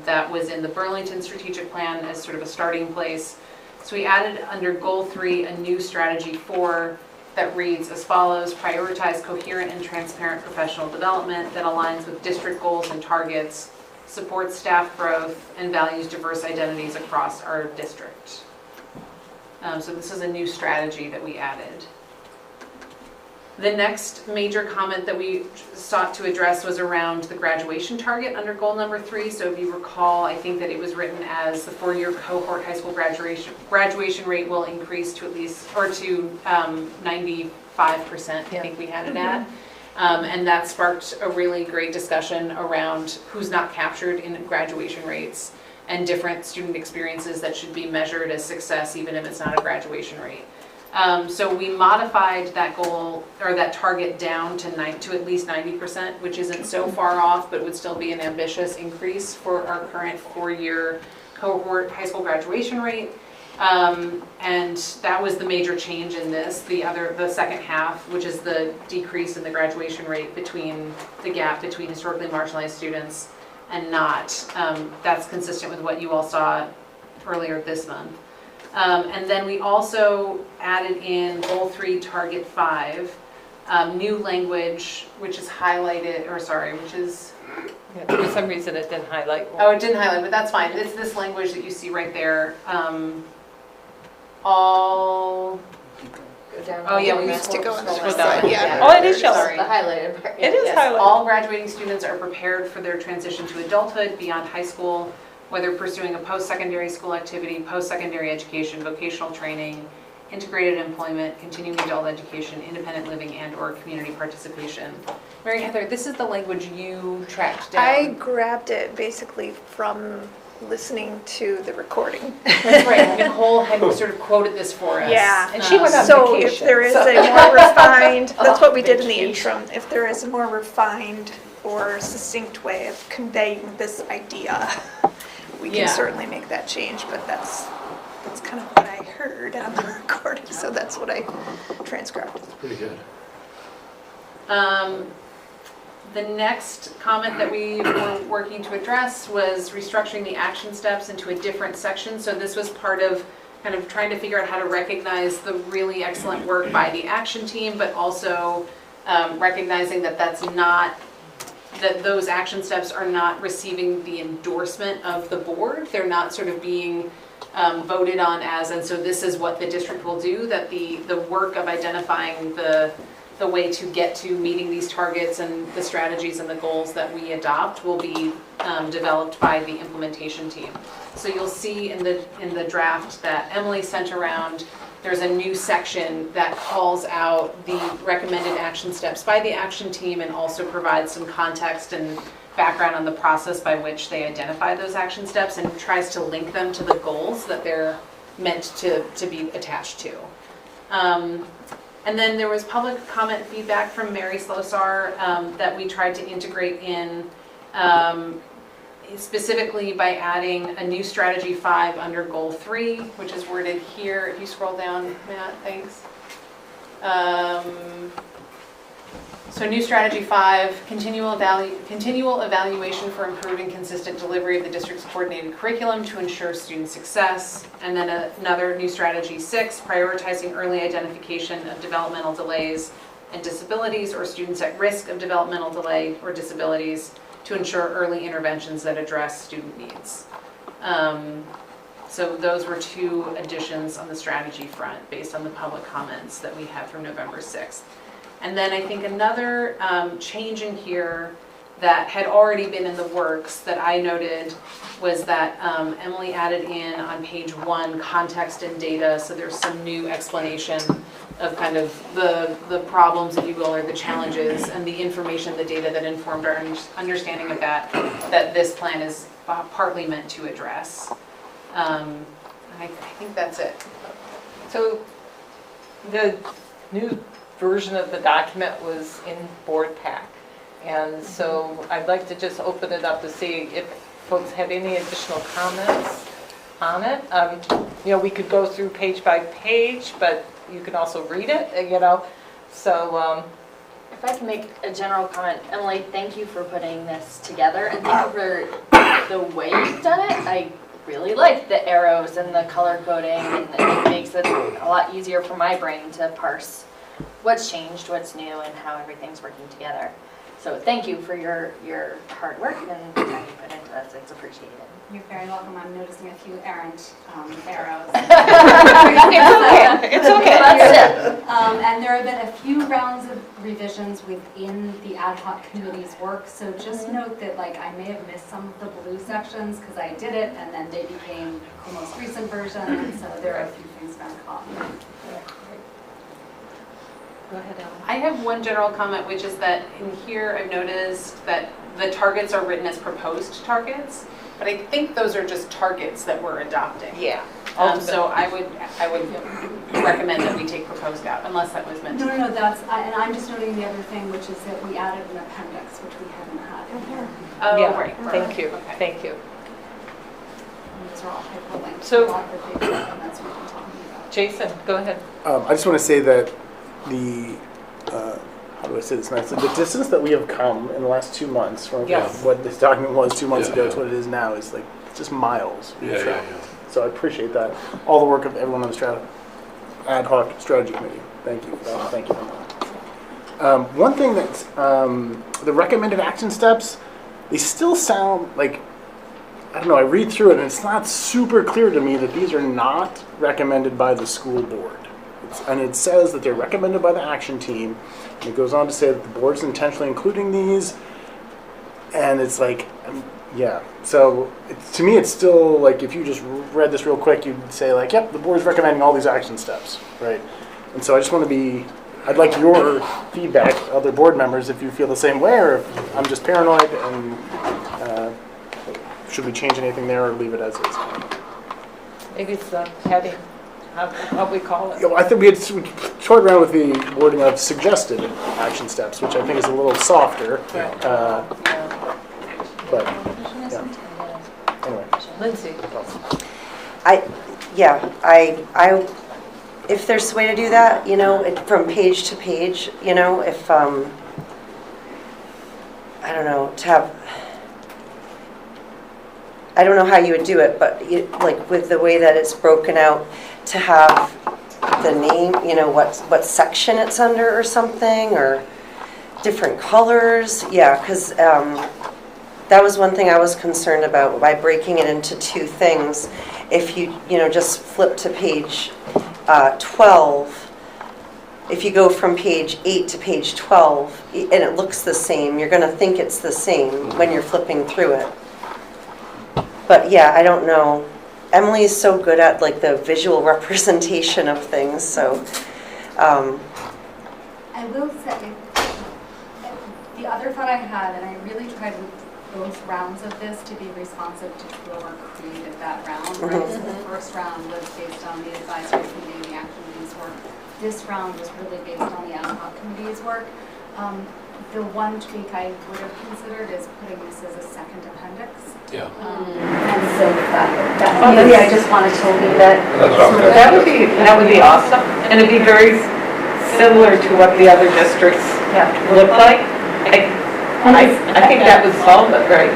that was in the Burlington strategic plan as sort of a starting place. So we added under Goal 3 a new strategy 4 that reads as follows: prioritize coherent and transparent professional development that aligns with district goals and targets, supports staff growth, and values diverse identities across our district. So this is a new strategy that we added. The next major comment that we sought to address was around the graduation target under goal number 3. So if you recall, I think that it was written as the 4-year cohort high school graduation rate will increase to at least, or to 95%, I think we had it at. And that sparked a really great discussion around who's not captured in graduation rates and different student experiences that should be measured as success even if it's not a graduation rate. So we modified that goal, or that target down to at least 90%, which isn't so far off, but would still be an ambitious increase for our current 4-year cohort high school graduation rate. And that was the major change in this. The second half, which is the decrease in the graduation rate the gap between historically marginalized students and not. That's consistent with what you all saw earlier this month. And then we also added in Goal 3, Target 5, new language, which is highlighted, which is... Yeah, for some reason it didn't highlight. Oh, it didn't highlight, but that's fine. It's this language that you see right there. All... Oh, yeah, we used to go on the scroll side, down. yeah. Oh, it is showing. Sorry. The highlighted part. It is Yes, highlighted. all graduating students are prepared for their transition to adulthood beyond high school, whether pursuing a post-secondary school activity, post-secondary education, vocational training, integrated employment, continuing adult education, independent living, and/or community participation. Mary Heather, this is the language you tracked down. I grabbed it basically from listening to the recording. That's right, Nicole had sort of quoted this for us. Yeah. And she went on So vacation. if there is so- a more refined, that's what we did in the Vacation. interim, if there is a more refined or succinct way of conveying this idea, we Yeah. can certainly make that change, but that's kind of what I heard on the recording, so that's what I transcribed. Pretty good. The next comment that we were working to address was restructuring the action steps into a different section. So this was part of kind of trying to figure out how to recognize the really excellent work by the action team, but also recognizing that that those action steps are not receiving the endorsement of the board. They're not sort of being voted on as, and so this is what the district will do, that the work of identifying the way to get to meeting these targets and the strategies and the goals that we adopt will be developed by the implementation team. So you'll see in the draft that Emily sent around, there's a new section that calls out the recommended action steps by the action team and also provides some context and background on the process by which they identify those action steps and tries to link them to the goals that they're meant to be attached to. And then there was public comment feedback from Mary Slosar that we tried to integrate in specifically by adding a new strategy 5 under goal 3, which is worded here. If you scroll down, Matt, thanks. So new strategy 5, continual evaluation for improving consistent delivery of the district's coordinated curriculum to ensure student success. And then another new strategy 6, prioritizing early identification of developmental delays and disabilities or students at risk of developmental delay or disabilities to ensure early interventions that address student needs. So those were 2 additions on the strategy front based on the public comments that we had from November 6th. And then I think another change in here that had already been in the works that I noted was that Emily added in on page 1 context and data. So there's some new explanation of kind of the problems, if you will, or the challenges and the information, the data that informed our understanding of that this plan is partly meant to address. I think that's it. So the new version of the document was in board pack. And so I'd like to just open it up to see if folks have any additional comments on it. We could go through page by page, but you can also read it, So If I can make a general comment, Emily, thank you for putting this together and thank you for the way you've done it. I really like the arrows and the color coding, and it makes it a lot easier for my brain to parse what's changed, what's new, and how everything's working together. So thank you for your hard work and the time you put into this. It's appreciated. You're very welcome. I'm noticing a few errant arrows. It's okay. That's it. And there have been a few rounds of revisions within the ad hoc committee's work, so just note that I may have missed some of the blue sections because I did it and then they became the most recent version, and so there are a few things around copy. Go ahead, Ellen. I have one general comment, which is that in here I've noticed that the targets are written as proposed targets, but I think those are just targets that we're adopting. Yeah. So I would recommend that we take proposed out, unless that was meant to. No, that's, and I'm just noting the other thing, which is that we added an appendix, which we haven't had in here. Oh, Yeah, right. thank you, Okay. thank you. And those are all hyperlinked. So- A lot of the big documents we've been talking about. Jason, go ahead. I just want to say that the, how do I say this nicely? The distance that we have come in the last 2 months from Yes. what this document was 2 months Yeah, ago yeah. to what it is now is like just miles. we've Yeah, yeah, traveled. yeah. So I appreciate that. All the work of everyone on the ad hoc strategy committee. Thank you for that. Thank you for that. One thing that's the recommended action steps, they still sound like, I don't know, I read through it and it's not super clear to me that these are not recommended by the school board. And it says that they're recommended by the action team. And it goes on to say that the board's intentionally including these. And it's like, yeah. So to me, it's still like if you just read this real quick, you'd say like, yep, the board's recommending all these action steps, right? And so I just want to be, I'd like your feedback, other board members, if you feel the same way or if I'm just paranoid and should we change anything there or leave it as is? Maybe it's the heading, how we call it. You know, I think we toyed around with the wording of suggested action steps, which I think is a little softer. But, yeah. Anyway. Lindsay? If there's a way to do that, you know, from page to page, you know, if, I don't know, to have, I don't know how you would do it, but like with the way that it's broken out, to have the name, you know, what section it's under or something, or different colors, yeah, because that was one thing I was concerned about by breaking it into two things. If you know, just flip to page 12, if you go from page 8 to page 12, and it looks the same, you're going to think it's the same when you're flipping through it. But yeah, I don't know. Emily is so good at like the visual representation of things, so. I will say, the other thought I had, and I really tried with both rounds of this to be responsive to whoever created that round, right? So the first round was based on the advisory committee and the action committee's work. This round was really based on the ad hoc committee's work. The one tweak I would have considered is putting this as a second appendix. Yeah. And so maybe I just wanted to leave it. That would be awesome, and it'd be very similar to what the other districts look like. I think that would solve it, right?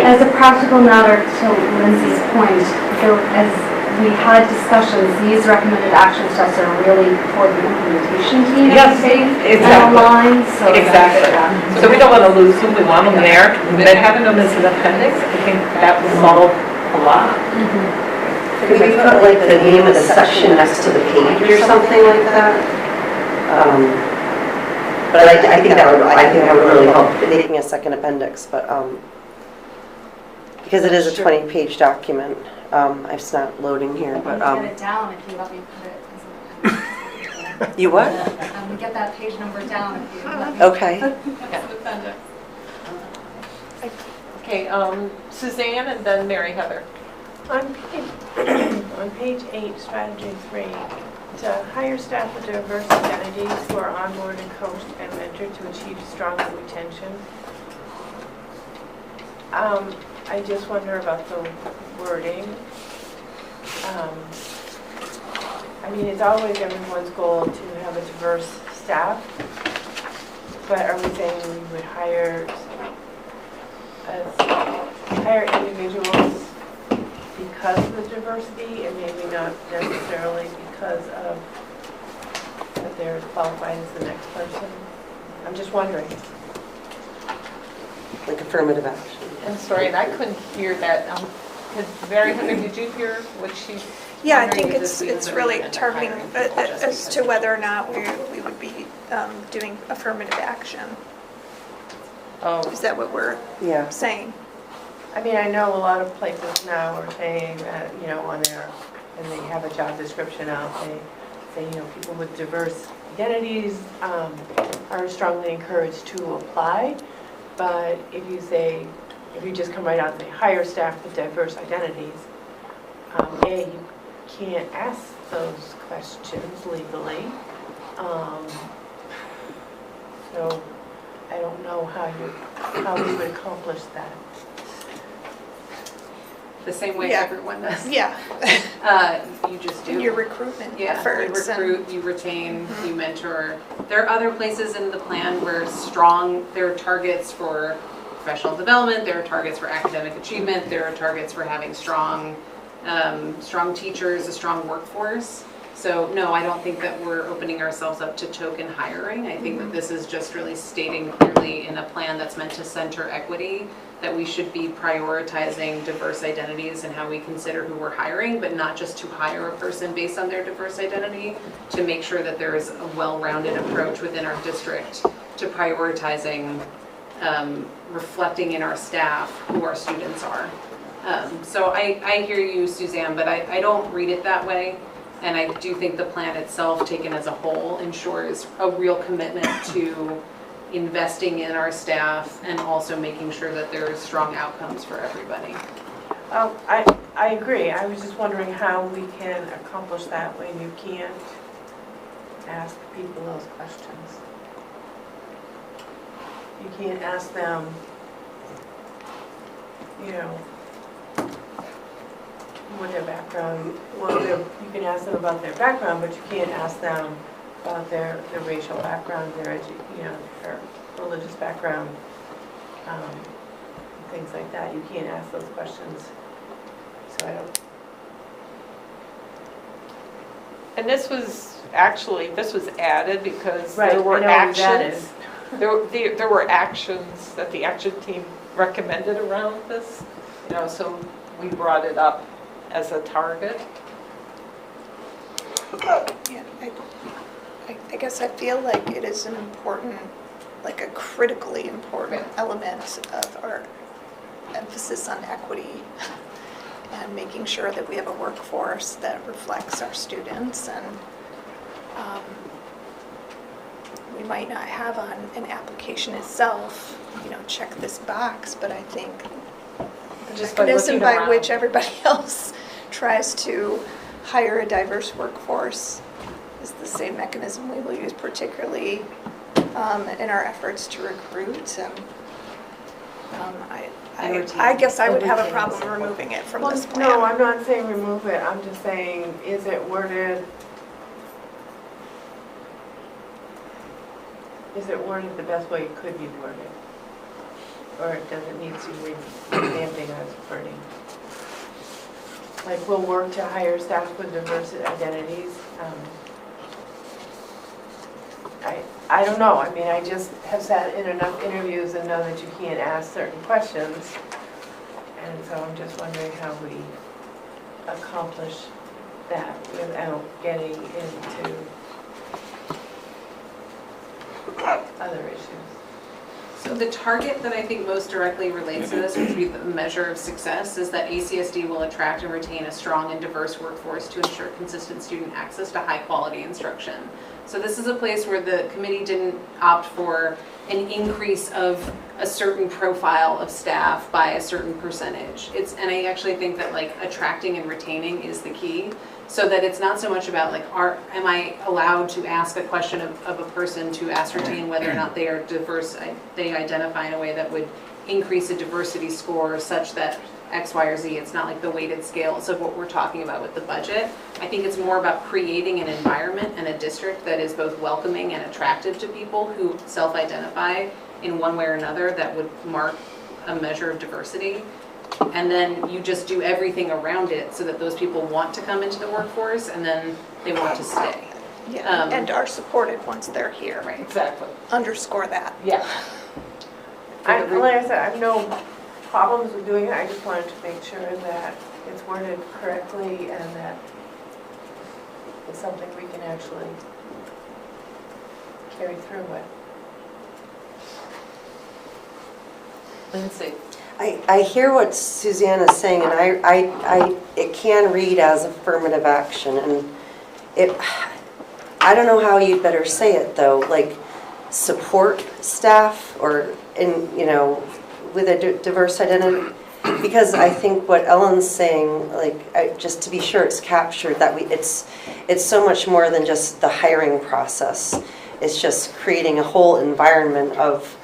As a practical matter, to Lindsay's point, as we had discussions, these recommended action steps are really for the implementation team. Yes, exactly. Online, so Exactly. So we don't want to lose them, we want them there, but having them as an appendix, I think that would solve a lot. Could we put like the name of the section next to the page or something like that? But I think that would really help making a second appendix, but because it is a 20-page document. It's not loading here, but get it down if you let me put it as an appendix. You what? We get that page number down if you let me. Okay. Put it as an appendix. Okay, Suzanne and then Mary Heather. On page 8, strategy 3, to hire staff with diverse identities who are onboarded, coached, and mentored to achieve stronger retention. I just wonder about the wording. I mean, it's always everyone's goal to have a diverse staff, but are we saying we would hire individuals because of the diversity and maybe not necessarily because of that they're qualified as the next person? I'm just wondering. Like affirmative action. I'm sorry, and I couldn't hear that. Mary Heather, did you hear what she? Yeah, I think it's really targeting as to whether or not we would be doing affirmative action. Oh. Is that what we're saying? I mean, I know a lot of places now are saying that, you know, on their, and they have a job description out, they say, you know, people with diverse identities are strongly encouraged to apply. But if you say, if you just come right out and say hire staff with diverse identities, A, you can't ask those questions legally. So I don't know how we would accomplish that. The same way Yeah. everyone does. Yeah. You just In do. your recruitment Yeah, efforts. you recruit, you retain, you mentor. There are other places in the plan where there are targets for professional development, there are targets for academic achievement, there are targets for having strong teachers, a strong workforce. So no, I don't think that we're opening ourselves up to token hiring. I think that this is just really stating clearly in a plan that's meant to center equity that we should be prioritizing diverse identities and how we consider who we're hiring, but not just to hire a person based on their diverse identity, to make sure that there is a well-rounded approach within our district to prioritizing, reflecting in our staff who our students are. So I hear you, Suzanne, but I don't read it that way. And I do think the plan itself, taken as a whole, ensures a real commitment to investing in our staff and also making sure that there are strong outcomes for everybody. I agree. I was just wondering how we can accomplish that when you can't ask people those questions. You can't ask them, what their background, you can ask them about their background, but you can't ask them about their racial background, their religious background, things like that. You can't ask those questions. So I don't. And this was added because Right, there were I know it was added. actions. There were actions that the action team recommended around this, so we brought it up as a target. Yeah, I guess I feel like it is an important, like a critically important element of our emphasis on equity and making sure that we have a workforce that reflects our students. And we might not have on an application itself, check this box, but I think the Just by mechanism looking by around. which everybody else tries to hire a diverse workforce is the same mechanism we will use, particularly in our efforts to recruit. And I guess I would have a problem removing it from this plan. No, I'm not saying remove it. I'm just saying, is it worded? Is it worded the best way it could be worded? Or does it need to be revamping as wording? Like, we'll work to hire staff with diverse identities. I don't know. I mean, I just have sat in enough interviews and know that you can't ask certain questions. And so I'm just wondering how we accomplish that without getting into other issues. So the target that I think most directly relates to this, which would be the measure of success, is that ACSD will attract and retain a strong and diverse workforce to ensure consistent student access to high-quality instruction. So this is a place where the committee didn't opt for an increase of a certain profile of staff by a certain percentage. And I actually think that attracting and retaining is the key. So that it's not so much about am I allowed to ask a question of a person to ascertain whether or not they are diverse, they identify in a way that would increase a diversity score such that X, Y, or Z. It's not like the weighted scales of what we're talking about with the budget. I think it's more about creating an environment and a district that is both welcoming and attractive to people who self-identify in one way or another that would mark a measure of diversity. And then you just do everything around it so that those people want to come into the workforce and then they want to stay. Yeah, and are supported once they're here. Right. Exactly. Underscore that. Yeah. Like I said, I have no problems with doing it. I just wanted to make sure that it's worded correctly and that it's something we can actually carry through with. Lindsay. I hear what Suzanne is saying, and it can read as affirmative action, and I don't know how you'd better say it though, like support staff or with a diverse identity. because I think what Ellen's saying, like, just to be sure it's captured, that it's so much more than just the hiring process. It's just creating a whole environment of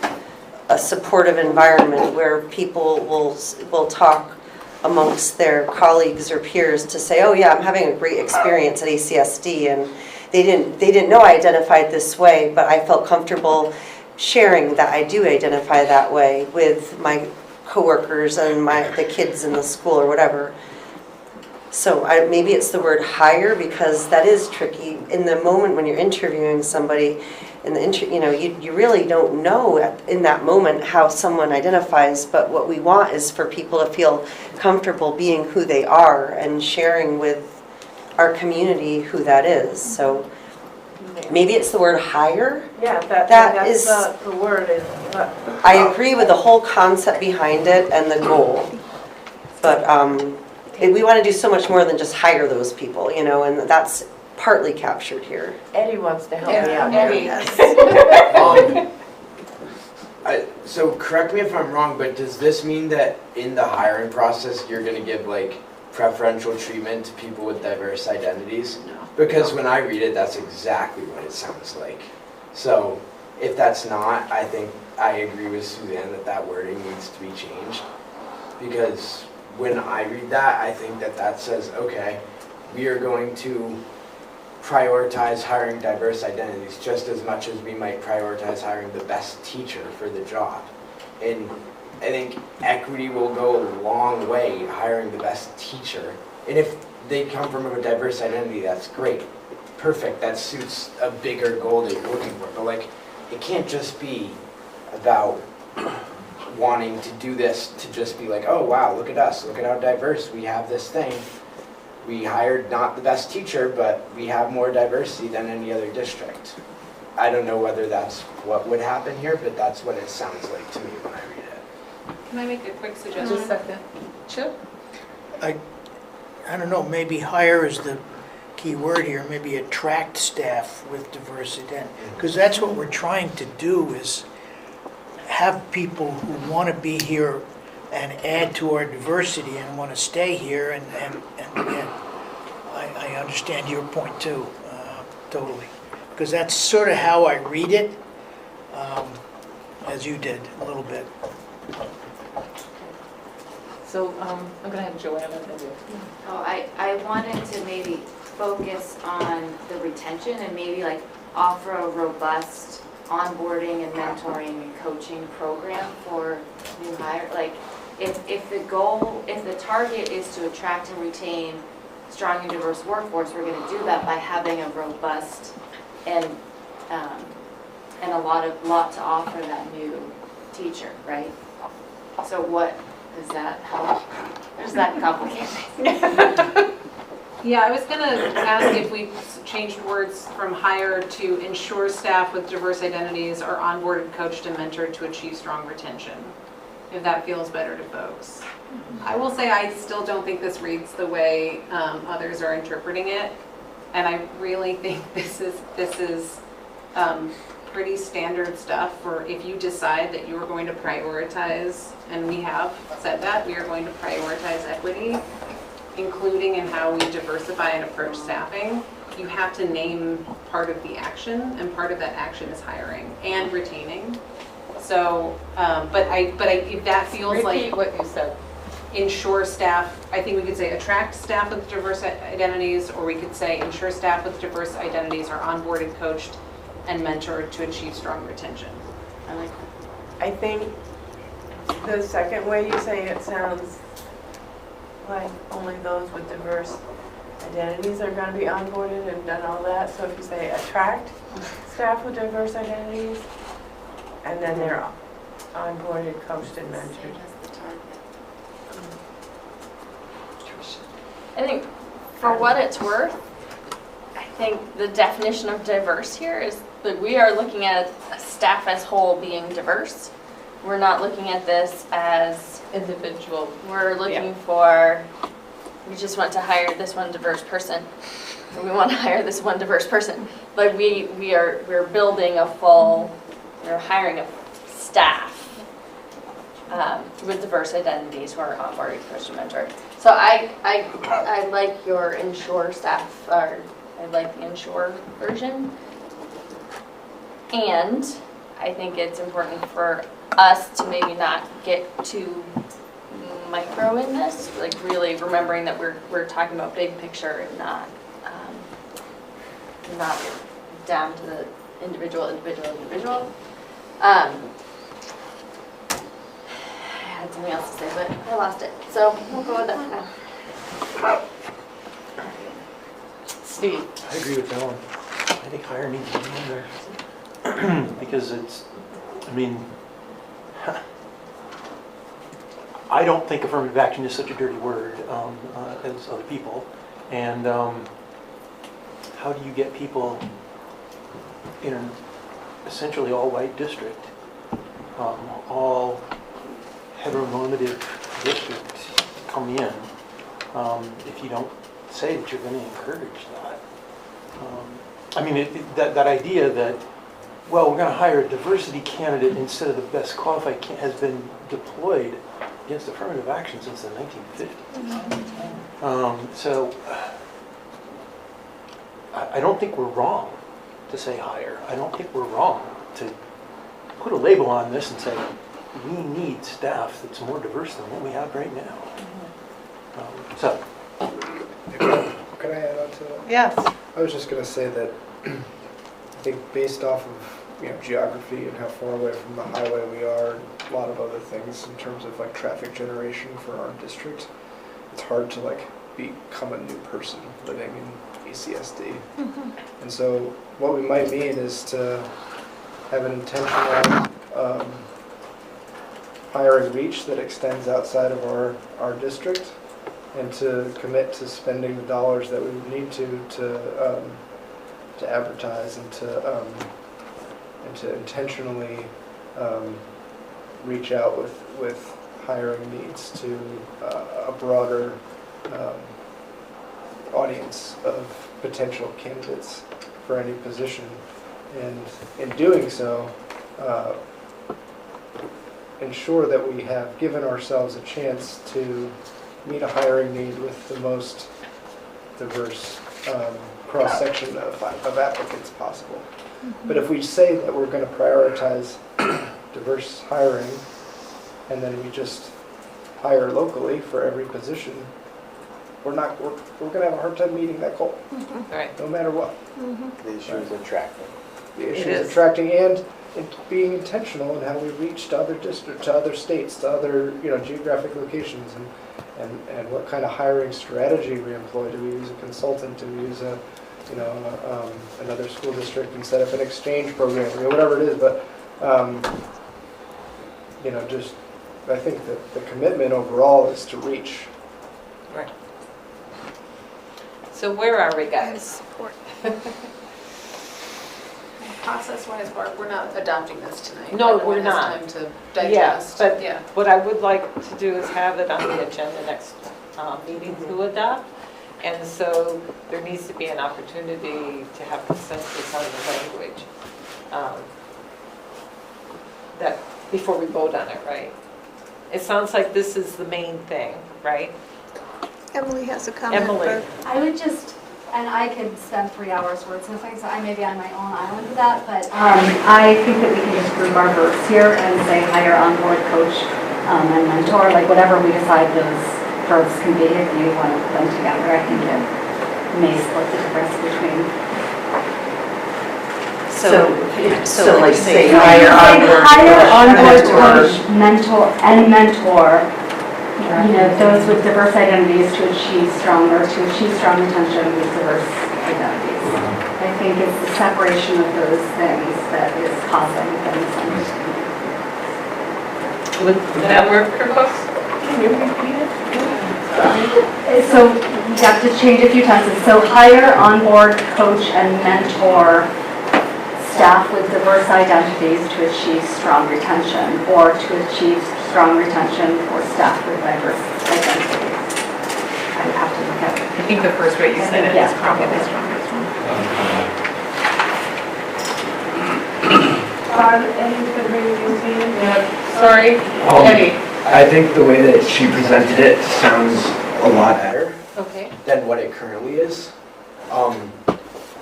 a supportive environment where people will talk amongst their colleagues or peers to say, oh yeah, I'm having a great experience at ACSD, and they didn't know I identified this way, but I felt comfortable sharing that I do identify that way with my coworkers and the kids in the school or whatever. So maybe it's the word hire, because that is tricky. In the moment when you're interviewing somebody, you really don't know in that moment how someone identifies, but what we want is for people to feel comfortable being who they are and sharing with our community who that is. So maybe it's the word hire. Yeah, that's the word. I agree with the whole concept behind it and the goal, but we want to do so much more than just hire those people, and that's partly captured here. Eddie wants to help me out. So correct me if I'm wrong, but does this mean that in the hiring process, you're gonna give like preferential treatment to people with diverse identities? No. Because when I read it, that's exactly what it sounds like. So if that's not, I think I agree with Suzanne that wording needs to be changed. Because when I read that, I think that says, okay, we are going to prioritize hiring diverse identities just as much as we might prioritize hiring the best teacher for the job. And I think equity will go a long way hiring the best teacher. And if they come from a diverse identity, that's great. Perfect, that suits a bigger goal that you're looking for. But like, it can't just be about wanting to do this to just be like, oh wow, look at us, look at how diverse, we have this thing. We hired not the best teacher, but we have more diversity than any other district. I don't know whether that's what would happen here, but that's what it sounds like to me when I read it. Can I make a quick suggestion? Just a second. Sure. I don't know, maybe hire is the key word here, maybe attract staff with diversity. Because that's what we're trying to do, is have people who want to be here and add to our diversity and want to stay here. And again, I understand your point too, totally. Because that's sort of how I read it, as you did a little bit. So I'm going to have Joanna and you. Oh, I wanted to maybe focus on the retention and maybe like offer a robust onboarding and mentoring and coaching program for new hire. Like if the target is to attract and retain strong and diverse workforce, we're going to do that by having a robust and a lot to offer that new teacher, right? So what does that help? Is that complicated? Yeah, I was going to ask if we changed words from hire to ensure staff with diverse identities are onboarded, coached, and mentored to achieve strong retention, if that feels better to folks. I will say I still don't think this reads the way others are interpreting it, and I really think this is pretty standard stuff for if you decide that you are going to prioritize, and we have said that, we are going to prioritize equity, including in how we diversify and approach staffing. You have to name part of the action, and part of that action is hiring and retaining. So, if that feels like. Repeat what you said. Ensure staff, I think we could say attract staff with diverse identities, or we could say ensure staff with diverse identities are onboarded, coached, and mentored to achieve strong retention. I like that. I think the second way you say it sounds like only those with diverse identities are going to be onboarded and done all that. So if you say attract staff with diverse identities, and then they're onboarded, coached, and mentored. I think for what it's worth, I think the definition of diverse here is that we are looking at staff as whole being diverse. We're not looking at this as individual. We're looking for, we just want to hire this one diverse person. We want to hire this one diverse person. Like we're building a full, we're hiring a staff with diverse identities who are onboarding Christian mentor. So I like your ensure staff, or I like the ensure version. And I think it's important for us to maybe not get too micro in this, like really remembering that we're talking about big picture and not down to the individual. I had something else to say, but I lost it. So we'll go with that for now. Steve? I agree with Ellen. I think higher needs to be in there. Because it's, I mean, I don't think affirmative action is such a dirty word as other people. And how do you get people in an essentially all-white district, all heteronormative district come in if you don't say that you're going to encourage that? I mean, that idea that, well, we're going to hire a diversity candidate instead of the best qualified has been deployed against affirmative action since the 1950s. So I don't think we're wrong to say hire. I don't think we're wrong to put a label on this and say, we need staff that's more diverse than what we have right now. So. Can I add on to that? Yes. I was just going to say that I think based off of geography and how far away from the highway we are, and a lot of other things in terms of like traffic generation for our district, it's hard to like become a new person living in ACSD. And so what we might mean is to have an intentional hiring reach that extends outside of our district, and to commit to spending the dollars that we would need to advertise and to intentionally reach out with hiring needs to a broader audience of potential candidates for any position. And in doing so, ensure that we have given ourselves a chance to meet a hiring need with the most diverse cross-section of applicants possible. But if we say that we're going to prioritize diverse hiring, and then we just hire locally for every position, we're going to have a hard time meeting that goal, Right. no matter what. The issue is attracting. The issue is attracting and being intentional in how we reach to other districts, to other states, to other geographic locations, and what kind of hiring strategy we employ. Do we use a consultant? Do we use another school district and set up an exchange program? Whatever it is, but just I think that the commitment overall is to reach. Right. So where are we, guys? Support. Process-wise, Barb, we're not adopting this tonight. No, Everyone we're has not. time to digest. Yeah, but Yeah. what I would like to do is have it on the agenda next meeting to adopt. And so there needs to be an opportunity to have consensus on the language that before we vote on it, right? It sounds like this is the main thing, right? Emily has a comment. Emily. I would just, and I could spend 3 hours wordsmithing, so I may be on my own island with that, but I think that we can just group our verbs here and say hire onboard coach and mentor, like whatever we decide those verbs can be, if you want to put them together, I think it may split the difference between. So like say Hire onboard coach, mentor, those with diverse identities to achieve strong retention with diverse identities. I think it's the separation of those things that is causing the misunderstanding. Would that work, Kirkos? Can you repeat it? So you have to change a few tenses. So hire, onboard, coach, and mentor staff with diverse identities to achieve strong retention, or to achieve strong retention for staff with diverse identities. I would have to look at it. I think the first way you said it is probably the strongest one. And you could bring you in. sorry, Eddie. I think the way that she presented it sounds a lot better Okay. than what it currently is.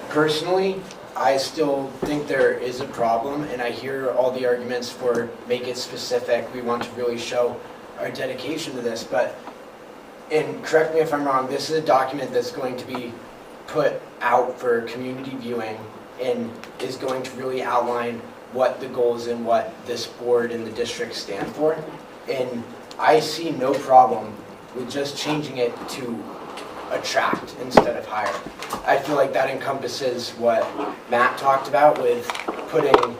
Personally, I still think there is a problem, and I hear all the arguments for make it specific, we want to really show our dedication to this, but, and correct me if I'm wrong, this is a document that's going to be put out for community viewing and is going to really outline what the goals and what this board and the district stand for. And I see no problem with just changing it to attract instead of hire. I feel like that encompasses what Matt talked about with putting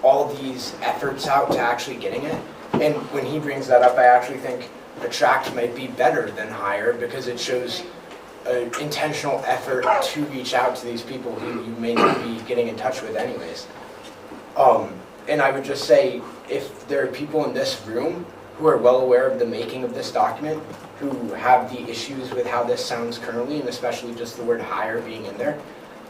all these efforts out to actually getting it. And when he brings that up, I actually think attract might be better than hire because it shows an intentional effort to reach out to these people who you may not be getting in touch with anyways. And I would just say, if there are people in this room who are well aware of the making of this document, who have the issues with how this sounds currently, and especially just the word hire being in there,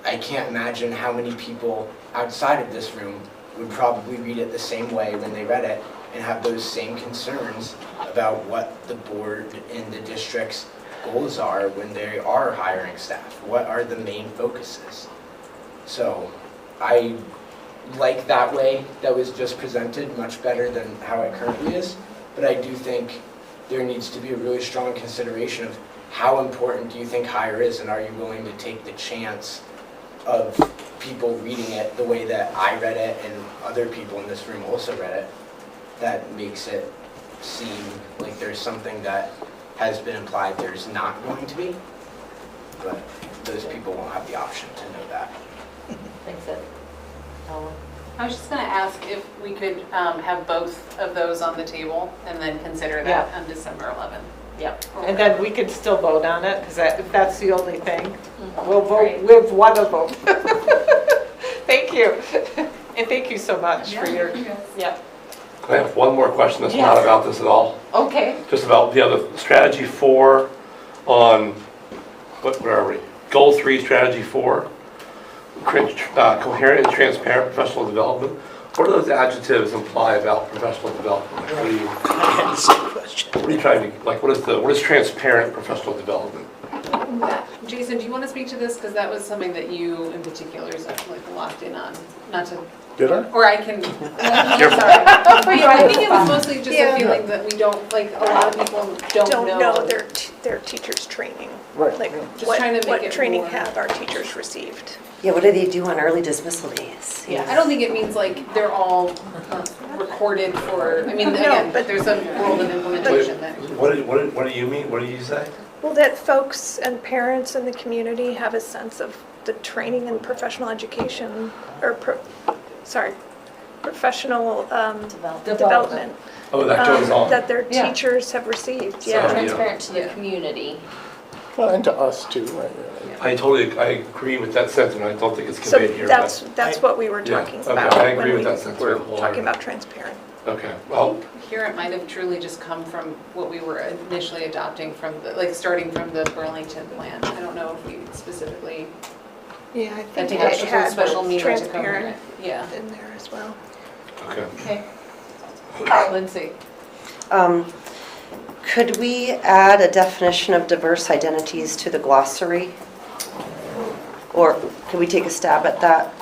I can't imagine how many people outside of this room would probably read it the same way when they read it and have those same concerns about what the board and the district's goals are when they are hiring staff. What are the main focuses? So I like that way that was just presented much better than how it currently is, but I do think there needs to be a really strong consideration of how important do you think hire is, and are you willing to take the chance of people reading it the way that I read it and other people in this room also read it, that makes it seem like there's something that has been implied there's not going to be, but those people won't have the option to know that. Thanks, Ed. I was just going to ask if we could have both of those on the table and then consider that on December 11th. Yep, and then we could still vote on it, because if that's the only thing, we'll vote with one of them. Thank you, and thank you so much for your, yep. I have one more question that's not about this at all. Okay. Just about the other, strategy 4 on, where are we? Goal 3, strategy 4, coherent and transparent professional development. What do those adjectives imply about professional development? Like, what are you trying to, like, what is transparent professional development? Jason, do you want to speak to this? Because that was something that you in particular is like locked in on. Not to. Did I? Or I can. Sorry. For you, I think it was mostly just a feeling that we don't, like, a lot of people don't know. their teachers' training. Right. Like, Just trying to make what it training more- have our teachers received? Yeah, what do they do on early dismissal days? Yeah, I don't think it means like they're all recorded for, I mean, No, again, but- there's a world of implementation that. What do you mean? What do you say? Well, that folks and parents in the community have a sense of the training and professional education, or, professional development. Oh, that goes on. That their teachers have received, Yeah. Transparent to the community. Well, and to us too, right? I agree with that sentiment. I don't think it's So conveyed here. that's what we were talking okay, about. I agree when with we that sentiment were wholeheartedly. talking about transparent. Okay, well, Here it might have truly just come from what we were initially adopting from the, like, starting from the Burlington plan. I don't know if we specifically Yeah, I had think to it have some had special meaning to come transparent here. Yeah. in there as well. okay. Okay. Lindsay. Could we add a definition of diverse identities to the glossary? Or could we take a stab at that?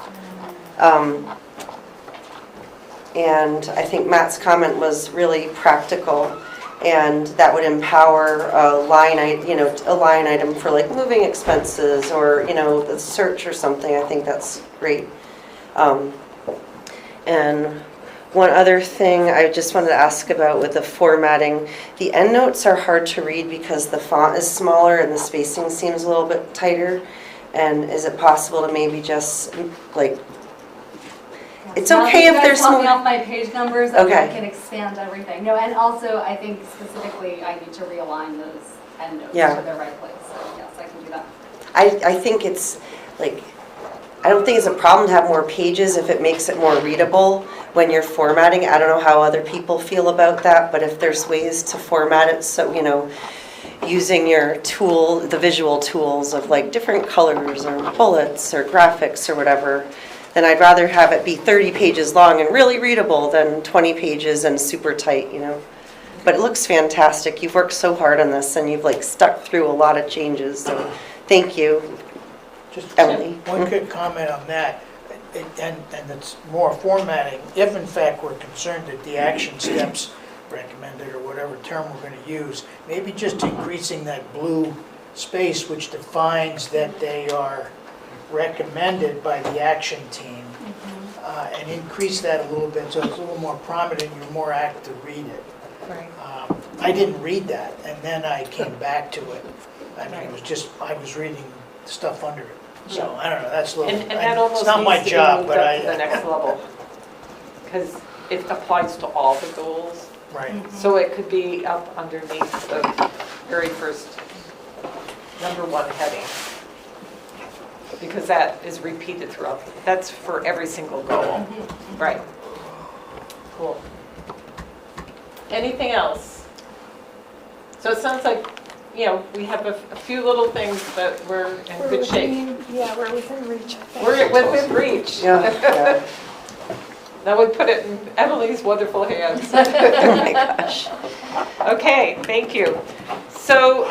And I think Matt's comment was really practical, and that would empower a line item for like moving expenses or, the search or something. I think that's great. And one other thing I just wanted to ask about with the formatting, the endnotes are hard to read because the font is smaller and the spacing seems a little bit tighter. And is it possible to maybe just like, it's okay if there's Help me more. off my page numbers, and I Okay. can expand everything. No, and also I think specifically I need to realign those endnotes Yeah. to their right place. So yes, I can do that. I think it's like, I don't think it's a problem to have more pages if it makes it more readable when you're formatting. I don't know how other people feel about that, but if there's ways to format it so, using your tool, the visual tools of like different colors or bullets or graphics or whatever, then I'd rather have it be 30 pages long and really readable than 20 pages and super tight, you know? But it looks fantastic. You've worked so hard on this and you've like stuck through a lot of changes, so thank you, Just Emily. one quick comment on that, and it's more formatting. If in fact we're concerned that the action steps recommended, or whatever term we're going to use, maybe just increasing that blue space which defines that they are recommended by the action team, and increase that a little bit so it's a little more prominent and you're more apt to read it. Right. I didn't read that, and then I came back to it. I mean, it was just, I was reading stuff under it. So, I don't know, that's a little, And that almost it's not my needs to be job, moved but up to the I, next level. Because it applies to all the goals. right. So it could be up underneath the very first number 1 heading. Because that is repeated throughout, that's for every single goal. Right. Cool. Anything else? So it sounds like, you know, we have a few little things that we're in good shape. Yeah, we're within reach, I think. We're within reach. Yeah. Now we put it in Emily's wonderful hands. Oh my gosh. Okay, thank you. So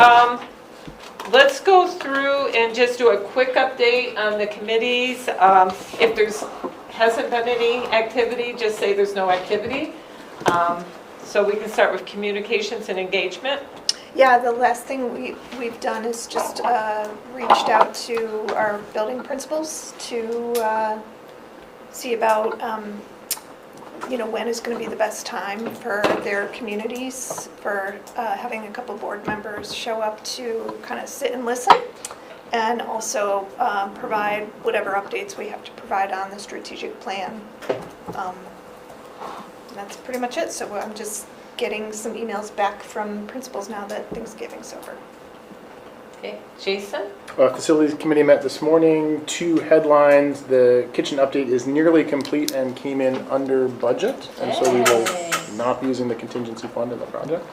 let's go through and just do a quick update on the committees. If there's hasn't been any activity, just say there's no activity. So we can start with communications and engagement. Yeah, the last thing we've done is just reached out to our building principals to see about, you know, when is going to be the best time for their communities, for having a couple board members show up to kind of sit and listen, and also provide whatever updates we have to provide on the strategic plan. That's pretty much it. So I'm just getting some emails back from principals now that Thanksgiving's over. Okay, Jason? Facilities Committee met this morning, 2 headlines. The kitchen update is nearly complete and came in under budget, and so we will not be using the contingency fund in the project.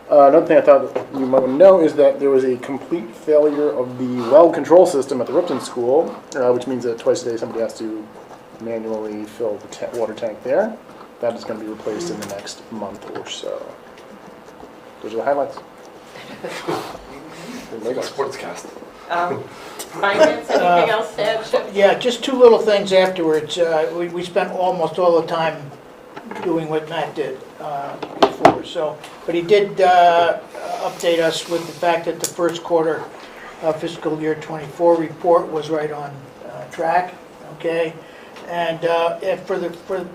Another thing I thought you might want to know is that there was a complete failure of the well control system at the Ripton School, which means that twice a day somebody has to manually fill the water tank there. That is going to be replaced in the next month or so. Those are the highlights. Sportscast. Finance, anything else to add, Chip? Yeah, just 2 little things afterwards. We spent almost all the time doing what Matt did before, so, but he did update us with the fact that the first quarter fiscal year '24 report was right on track, okay? And for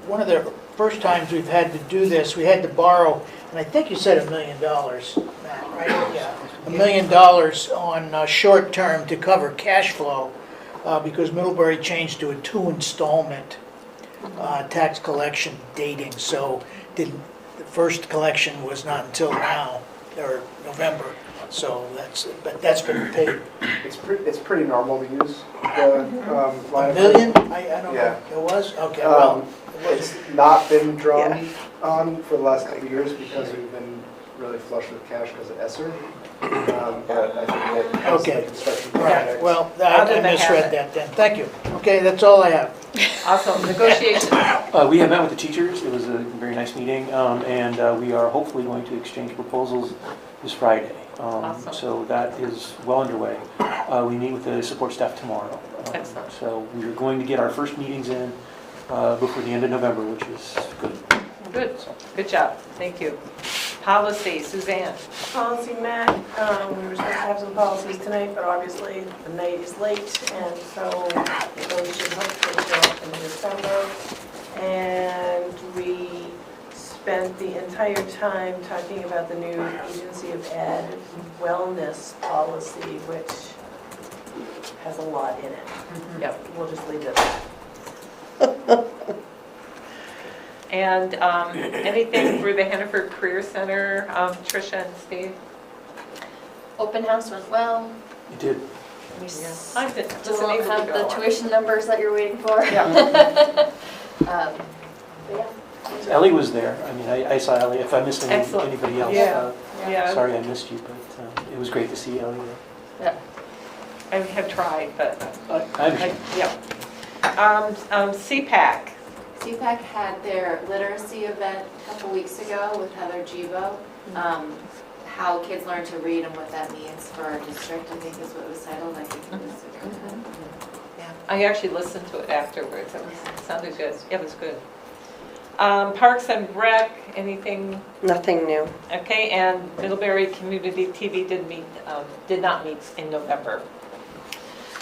one of the first times we've had to do this, we had to borrow, and I think you said $1 million, Matt, right? Yeah, $1 million on short term to cover cash flow because Middlebury changed to a 2 installment tax collection dating. So the first collection was not until now, or November. So that's been paid. It's pretty normal to use the line $1 of million? I don't Yeah. know. It was? Okay, well. It's not been drawn on for the last couple of years because we've been really flush with cash because of ESSER. But I think that as the Okay. construction Right, projects. well, How I did they have misread it? that then. Thank you. Okay, that's all I have. Awesome, negotiations. We have met with the teachers. It was a very nice meeting, and we are hopefully going to exchange proposals this Friday. Awesome. So that is well underway. We meet with the support staff tomorrow. Excellent. So we are going to get our first meetings in before the end of November, which is good. Good, good job, thank you. Policy, Suzanne. Policy, Matt, we were supposed to have some policies tonight, but obviously the night is late, and so those should hopefully show up in December. And we spent the entire time talking about the new Agency of Ed wellness policy, which has a lot in it. Yep, we'll just leave it at that. And anything through the Hannaford Career Center, Tricia and Steve? Open house went well. You did. We I didn't, still wasn't don't able to have the go. tuition numbers that you're waiting for. Yeah. But yeah. Ellie was there. I mean, I saw Ellie. If I missed Excellent. anybody else, Yeah. Yeah. sorry I missed you, but it was great to see Ellie there. I have tried, but I understand. yeah. CPAC. CPAC had their literacy event a couple weeks ago with Heather Gibo. How kids learn to read and what that means for our district, I think is what it was titled. I think it was Yeah, I actually listened to it afterwards. It sounded good. It was good. Parks and Rec, anything? Nothing new. Okay, and Middlebury Community TV did not meet in November.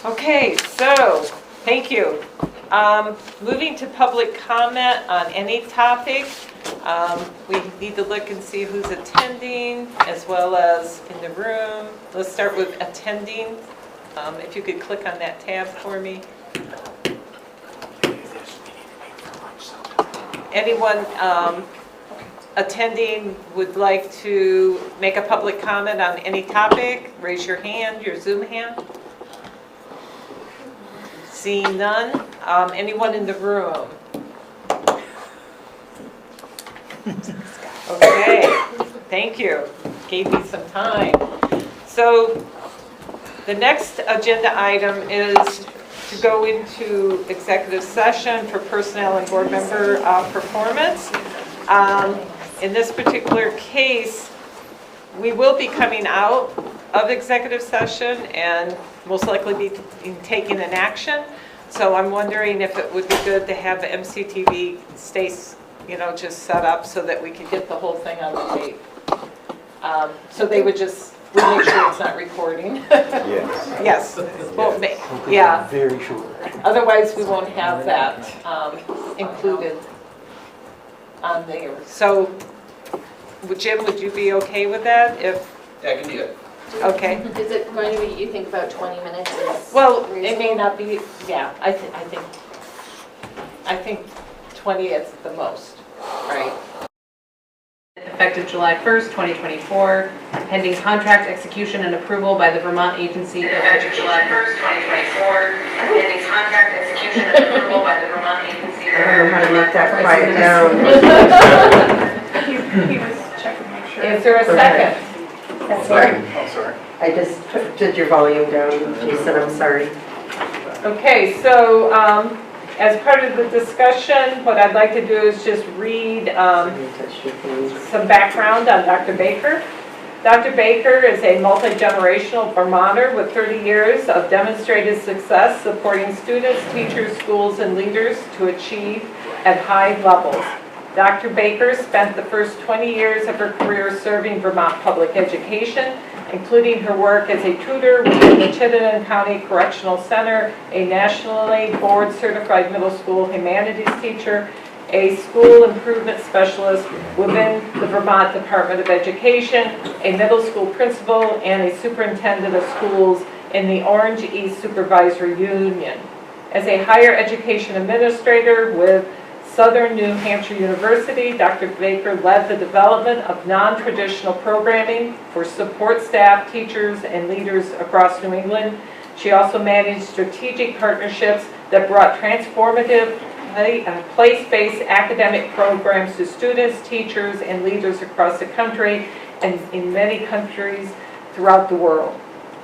Okay, so, thank you. Moving to public comment on any topic. We need to look and see who's attending as well as in the room. Let's start with attending. If you could click on that tab for me. Anyone attending would like to make a public comment on any topic? Raise your hand, your Zoom hand. Seeing none. Anyone in the room? Okay, thank you. Gave me some time. So the next agenda item is to go into executive session for personnel and board member performance. In this particular case, we will be coming out of executive session and most likely be taking an action. So I'm wondering if it would be good to have the MCTV stay, just set up so that we could get the whole thing on the tape. So they would just, we'll make sure it's not recording. Yes. Yes. Well, yeah. Very short. Otherwise, we won't have that included on there. So, Jim, would you be okay with that? Yeah, I can do it. Okay. Is it going to be, you think about 20 minutes? Well, it may not be, yeah, I think 20 is the most, right? Effective July 1st, 2024, pending contract execution and approval by the Vermont Agency of Education. July 1st, 2024, pending contract execution and approval by the Vermont Agency of Education. I don't know how to make that quiet down. He was checking to make sure. Is there a second? Sorry. I just did your volume down, Jason, I'm sorry. Okay, so as part of the discussion, what I'd like to do is just read some background on Dr. Baker. Dr. Baker is a multi-generational Vermonter with 30 years of demonstrated success supporting students, teachers, schools, and leaders to achieve at high levels. Dr. Baker spent the first 20 years of her career serving Vermont public education, including her work as a tutor within the Chittenden County Correctional Center, a nationally board-certified middle school humanities teacher, a school improvement specialist within the Vermont Department of Education, a middle school principal, and a superintendent of schools in the Orange East Supervisory Union. As a higher education administrator with Southern New Hampshire University, Dr. Baker led the development of non-traditional programming for support staff, teachers, and leaders across New England. She also managed strategic partnerships that brought transformative place-based academic programs to students, teachers, and leaders across the country and in many countries throughout the world.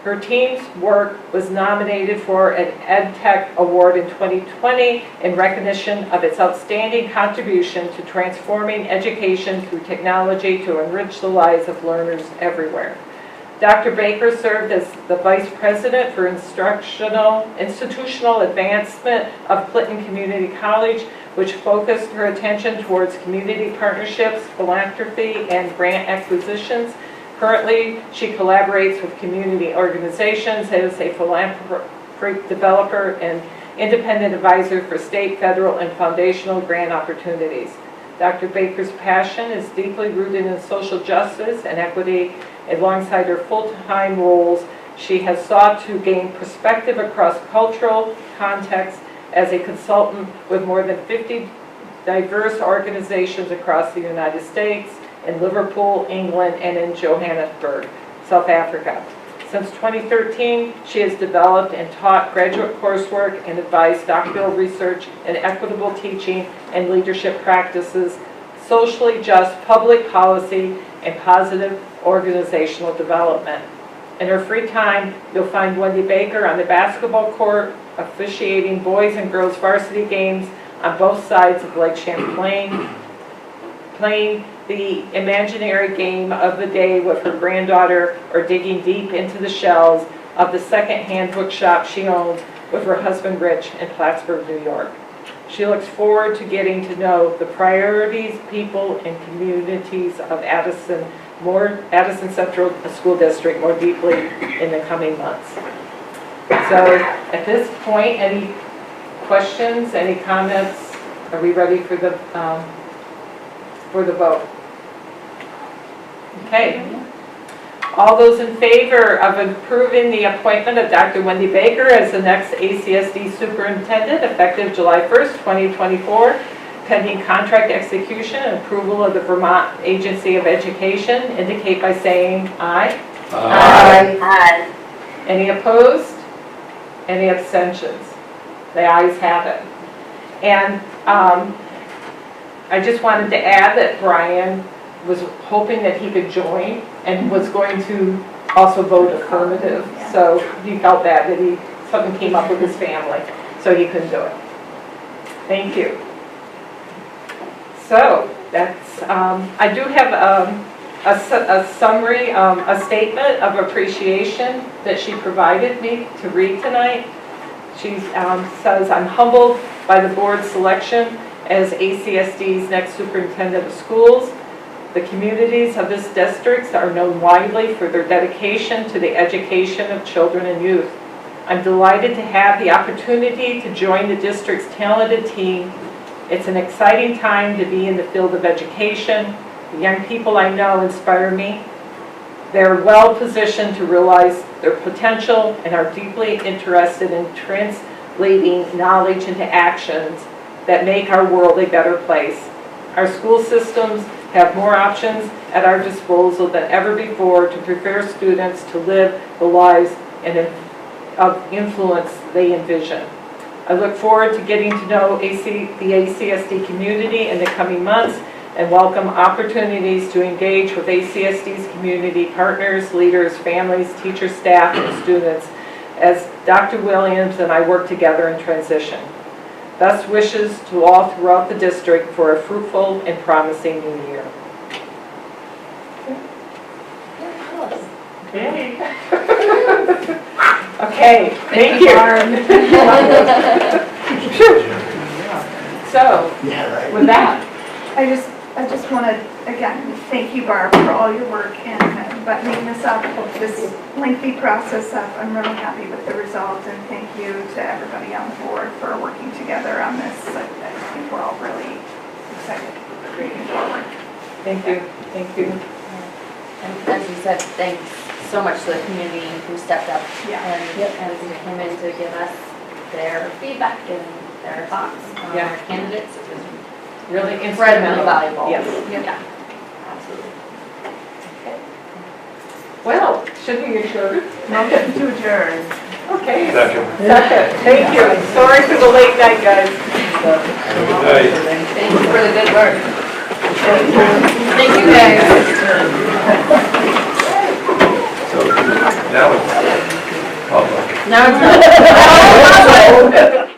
Her team's work was nominated for an EdTech Award in 2020 in recognition of its outstanding contribution to transforming education through technology to enrich the lives of learners everywhere. Dr. Baker served as the Vice President for Institutional Advancement of Clinton Community College, which focused her attention towards community partnerships, philanthropy, and grant acquisitions. Currently, she collaborates with community organizations as a philanthropic developer and independent advisor for state, federal, and foundational grant opportunities. Dr. Baker's passion is deeply rooted in social justice and equity. Alongside her full-time roles, she has sought to gain perspective across cultural contexts as a consultant with more than 50 diverse organizations across the United States, in Liverpool, England, and in Johannesburg, South Africa. Since 2013, she has developed and taught graduate coursework and advised doctoral research in equitable teaching and leadership practices, socially just public policy, and positive organizational development. In her free time, you'll find Wendy Baker on the basketball court, officiating boys and girls varsity games on both sides of Lake Champlain, playing the imaginary game of the day with her granddaughter, or digging deep into the shelves of the second-hand bookshop she owns with her husband Rich in Plattsburgh, New York. She looks forward to getting to know the priorities, people, and communities of Addison Central School District more deeply in the coming months. So at this point, any questions, any comments? Are we ready for the vote? Okay. All those in favor of approving the appointment of Dr. Wendy Baker as the next ACSD superintendent effective July 1st, 2024, pending contract execution and approval of the Vermont Agency of Education, indicate by saying aye. Aye. Aye. Any opposed? Any abstentions? The ayes have it. And I just wanted to add that Brian was hoping that he could join and was going to also vote affirmative. So he felt bad that something came up with his family, so he couldn't do it. Thank you. So that's, I do have a summary, a statement of appreciation that she provided me to read tonight. She says, I'm humbled by the board's selection as ACSD's next superintendent of schools. The communities of this district are known widely for their dedication to the education of children and youth. I'm delighted to have the opportunity to join the district's talented team. It's an exciting time to be in the field of education. The young people I know inspire me. They're well positioned to realize their potential and are deeply interested in translating knowledge into actions that make our world a better place. Our school systems have more options at our disposal than ever before to prepare students to live the lives of influence they envision. I look forward to getting to know the ACSD community in the coming months and welcome opportunities to engage with ACSD's community partners, leaders, families, teachers, staff, and students as Dr. Williams and I work together in transition. Best wishes to all throughout the district for a fruitful and promising new year. Okay. Okay, thank you. So, with that. I just want to, again, thank you, Barb, for all your work in buttoning this up, this lengthy process up. I'm really happy with the result, and thank you to everybody on the board for working together on this. I think we're all really excited moving forward. Thank you. Thank you. And as you said, thanks so much to the community who stepped up and came in to give us their feedback and their thoughts on our candidates. It was really incredibly valuable. Yes. Yeah. Absolutely. Okay. Well, should we adjourn? Motion to adjourn. Okay. Second. Thank you. Sorry for the late night, guys. Good night. Thank you for the good work. Thank you, guys. So now it's public. Now it's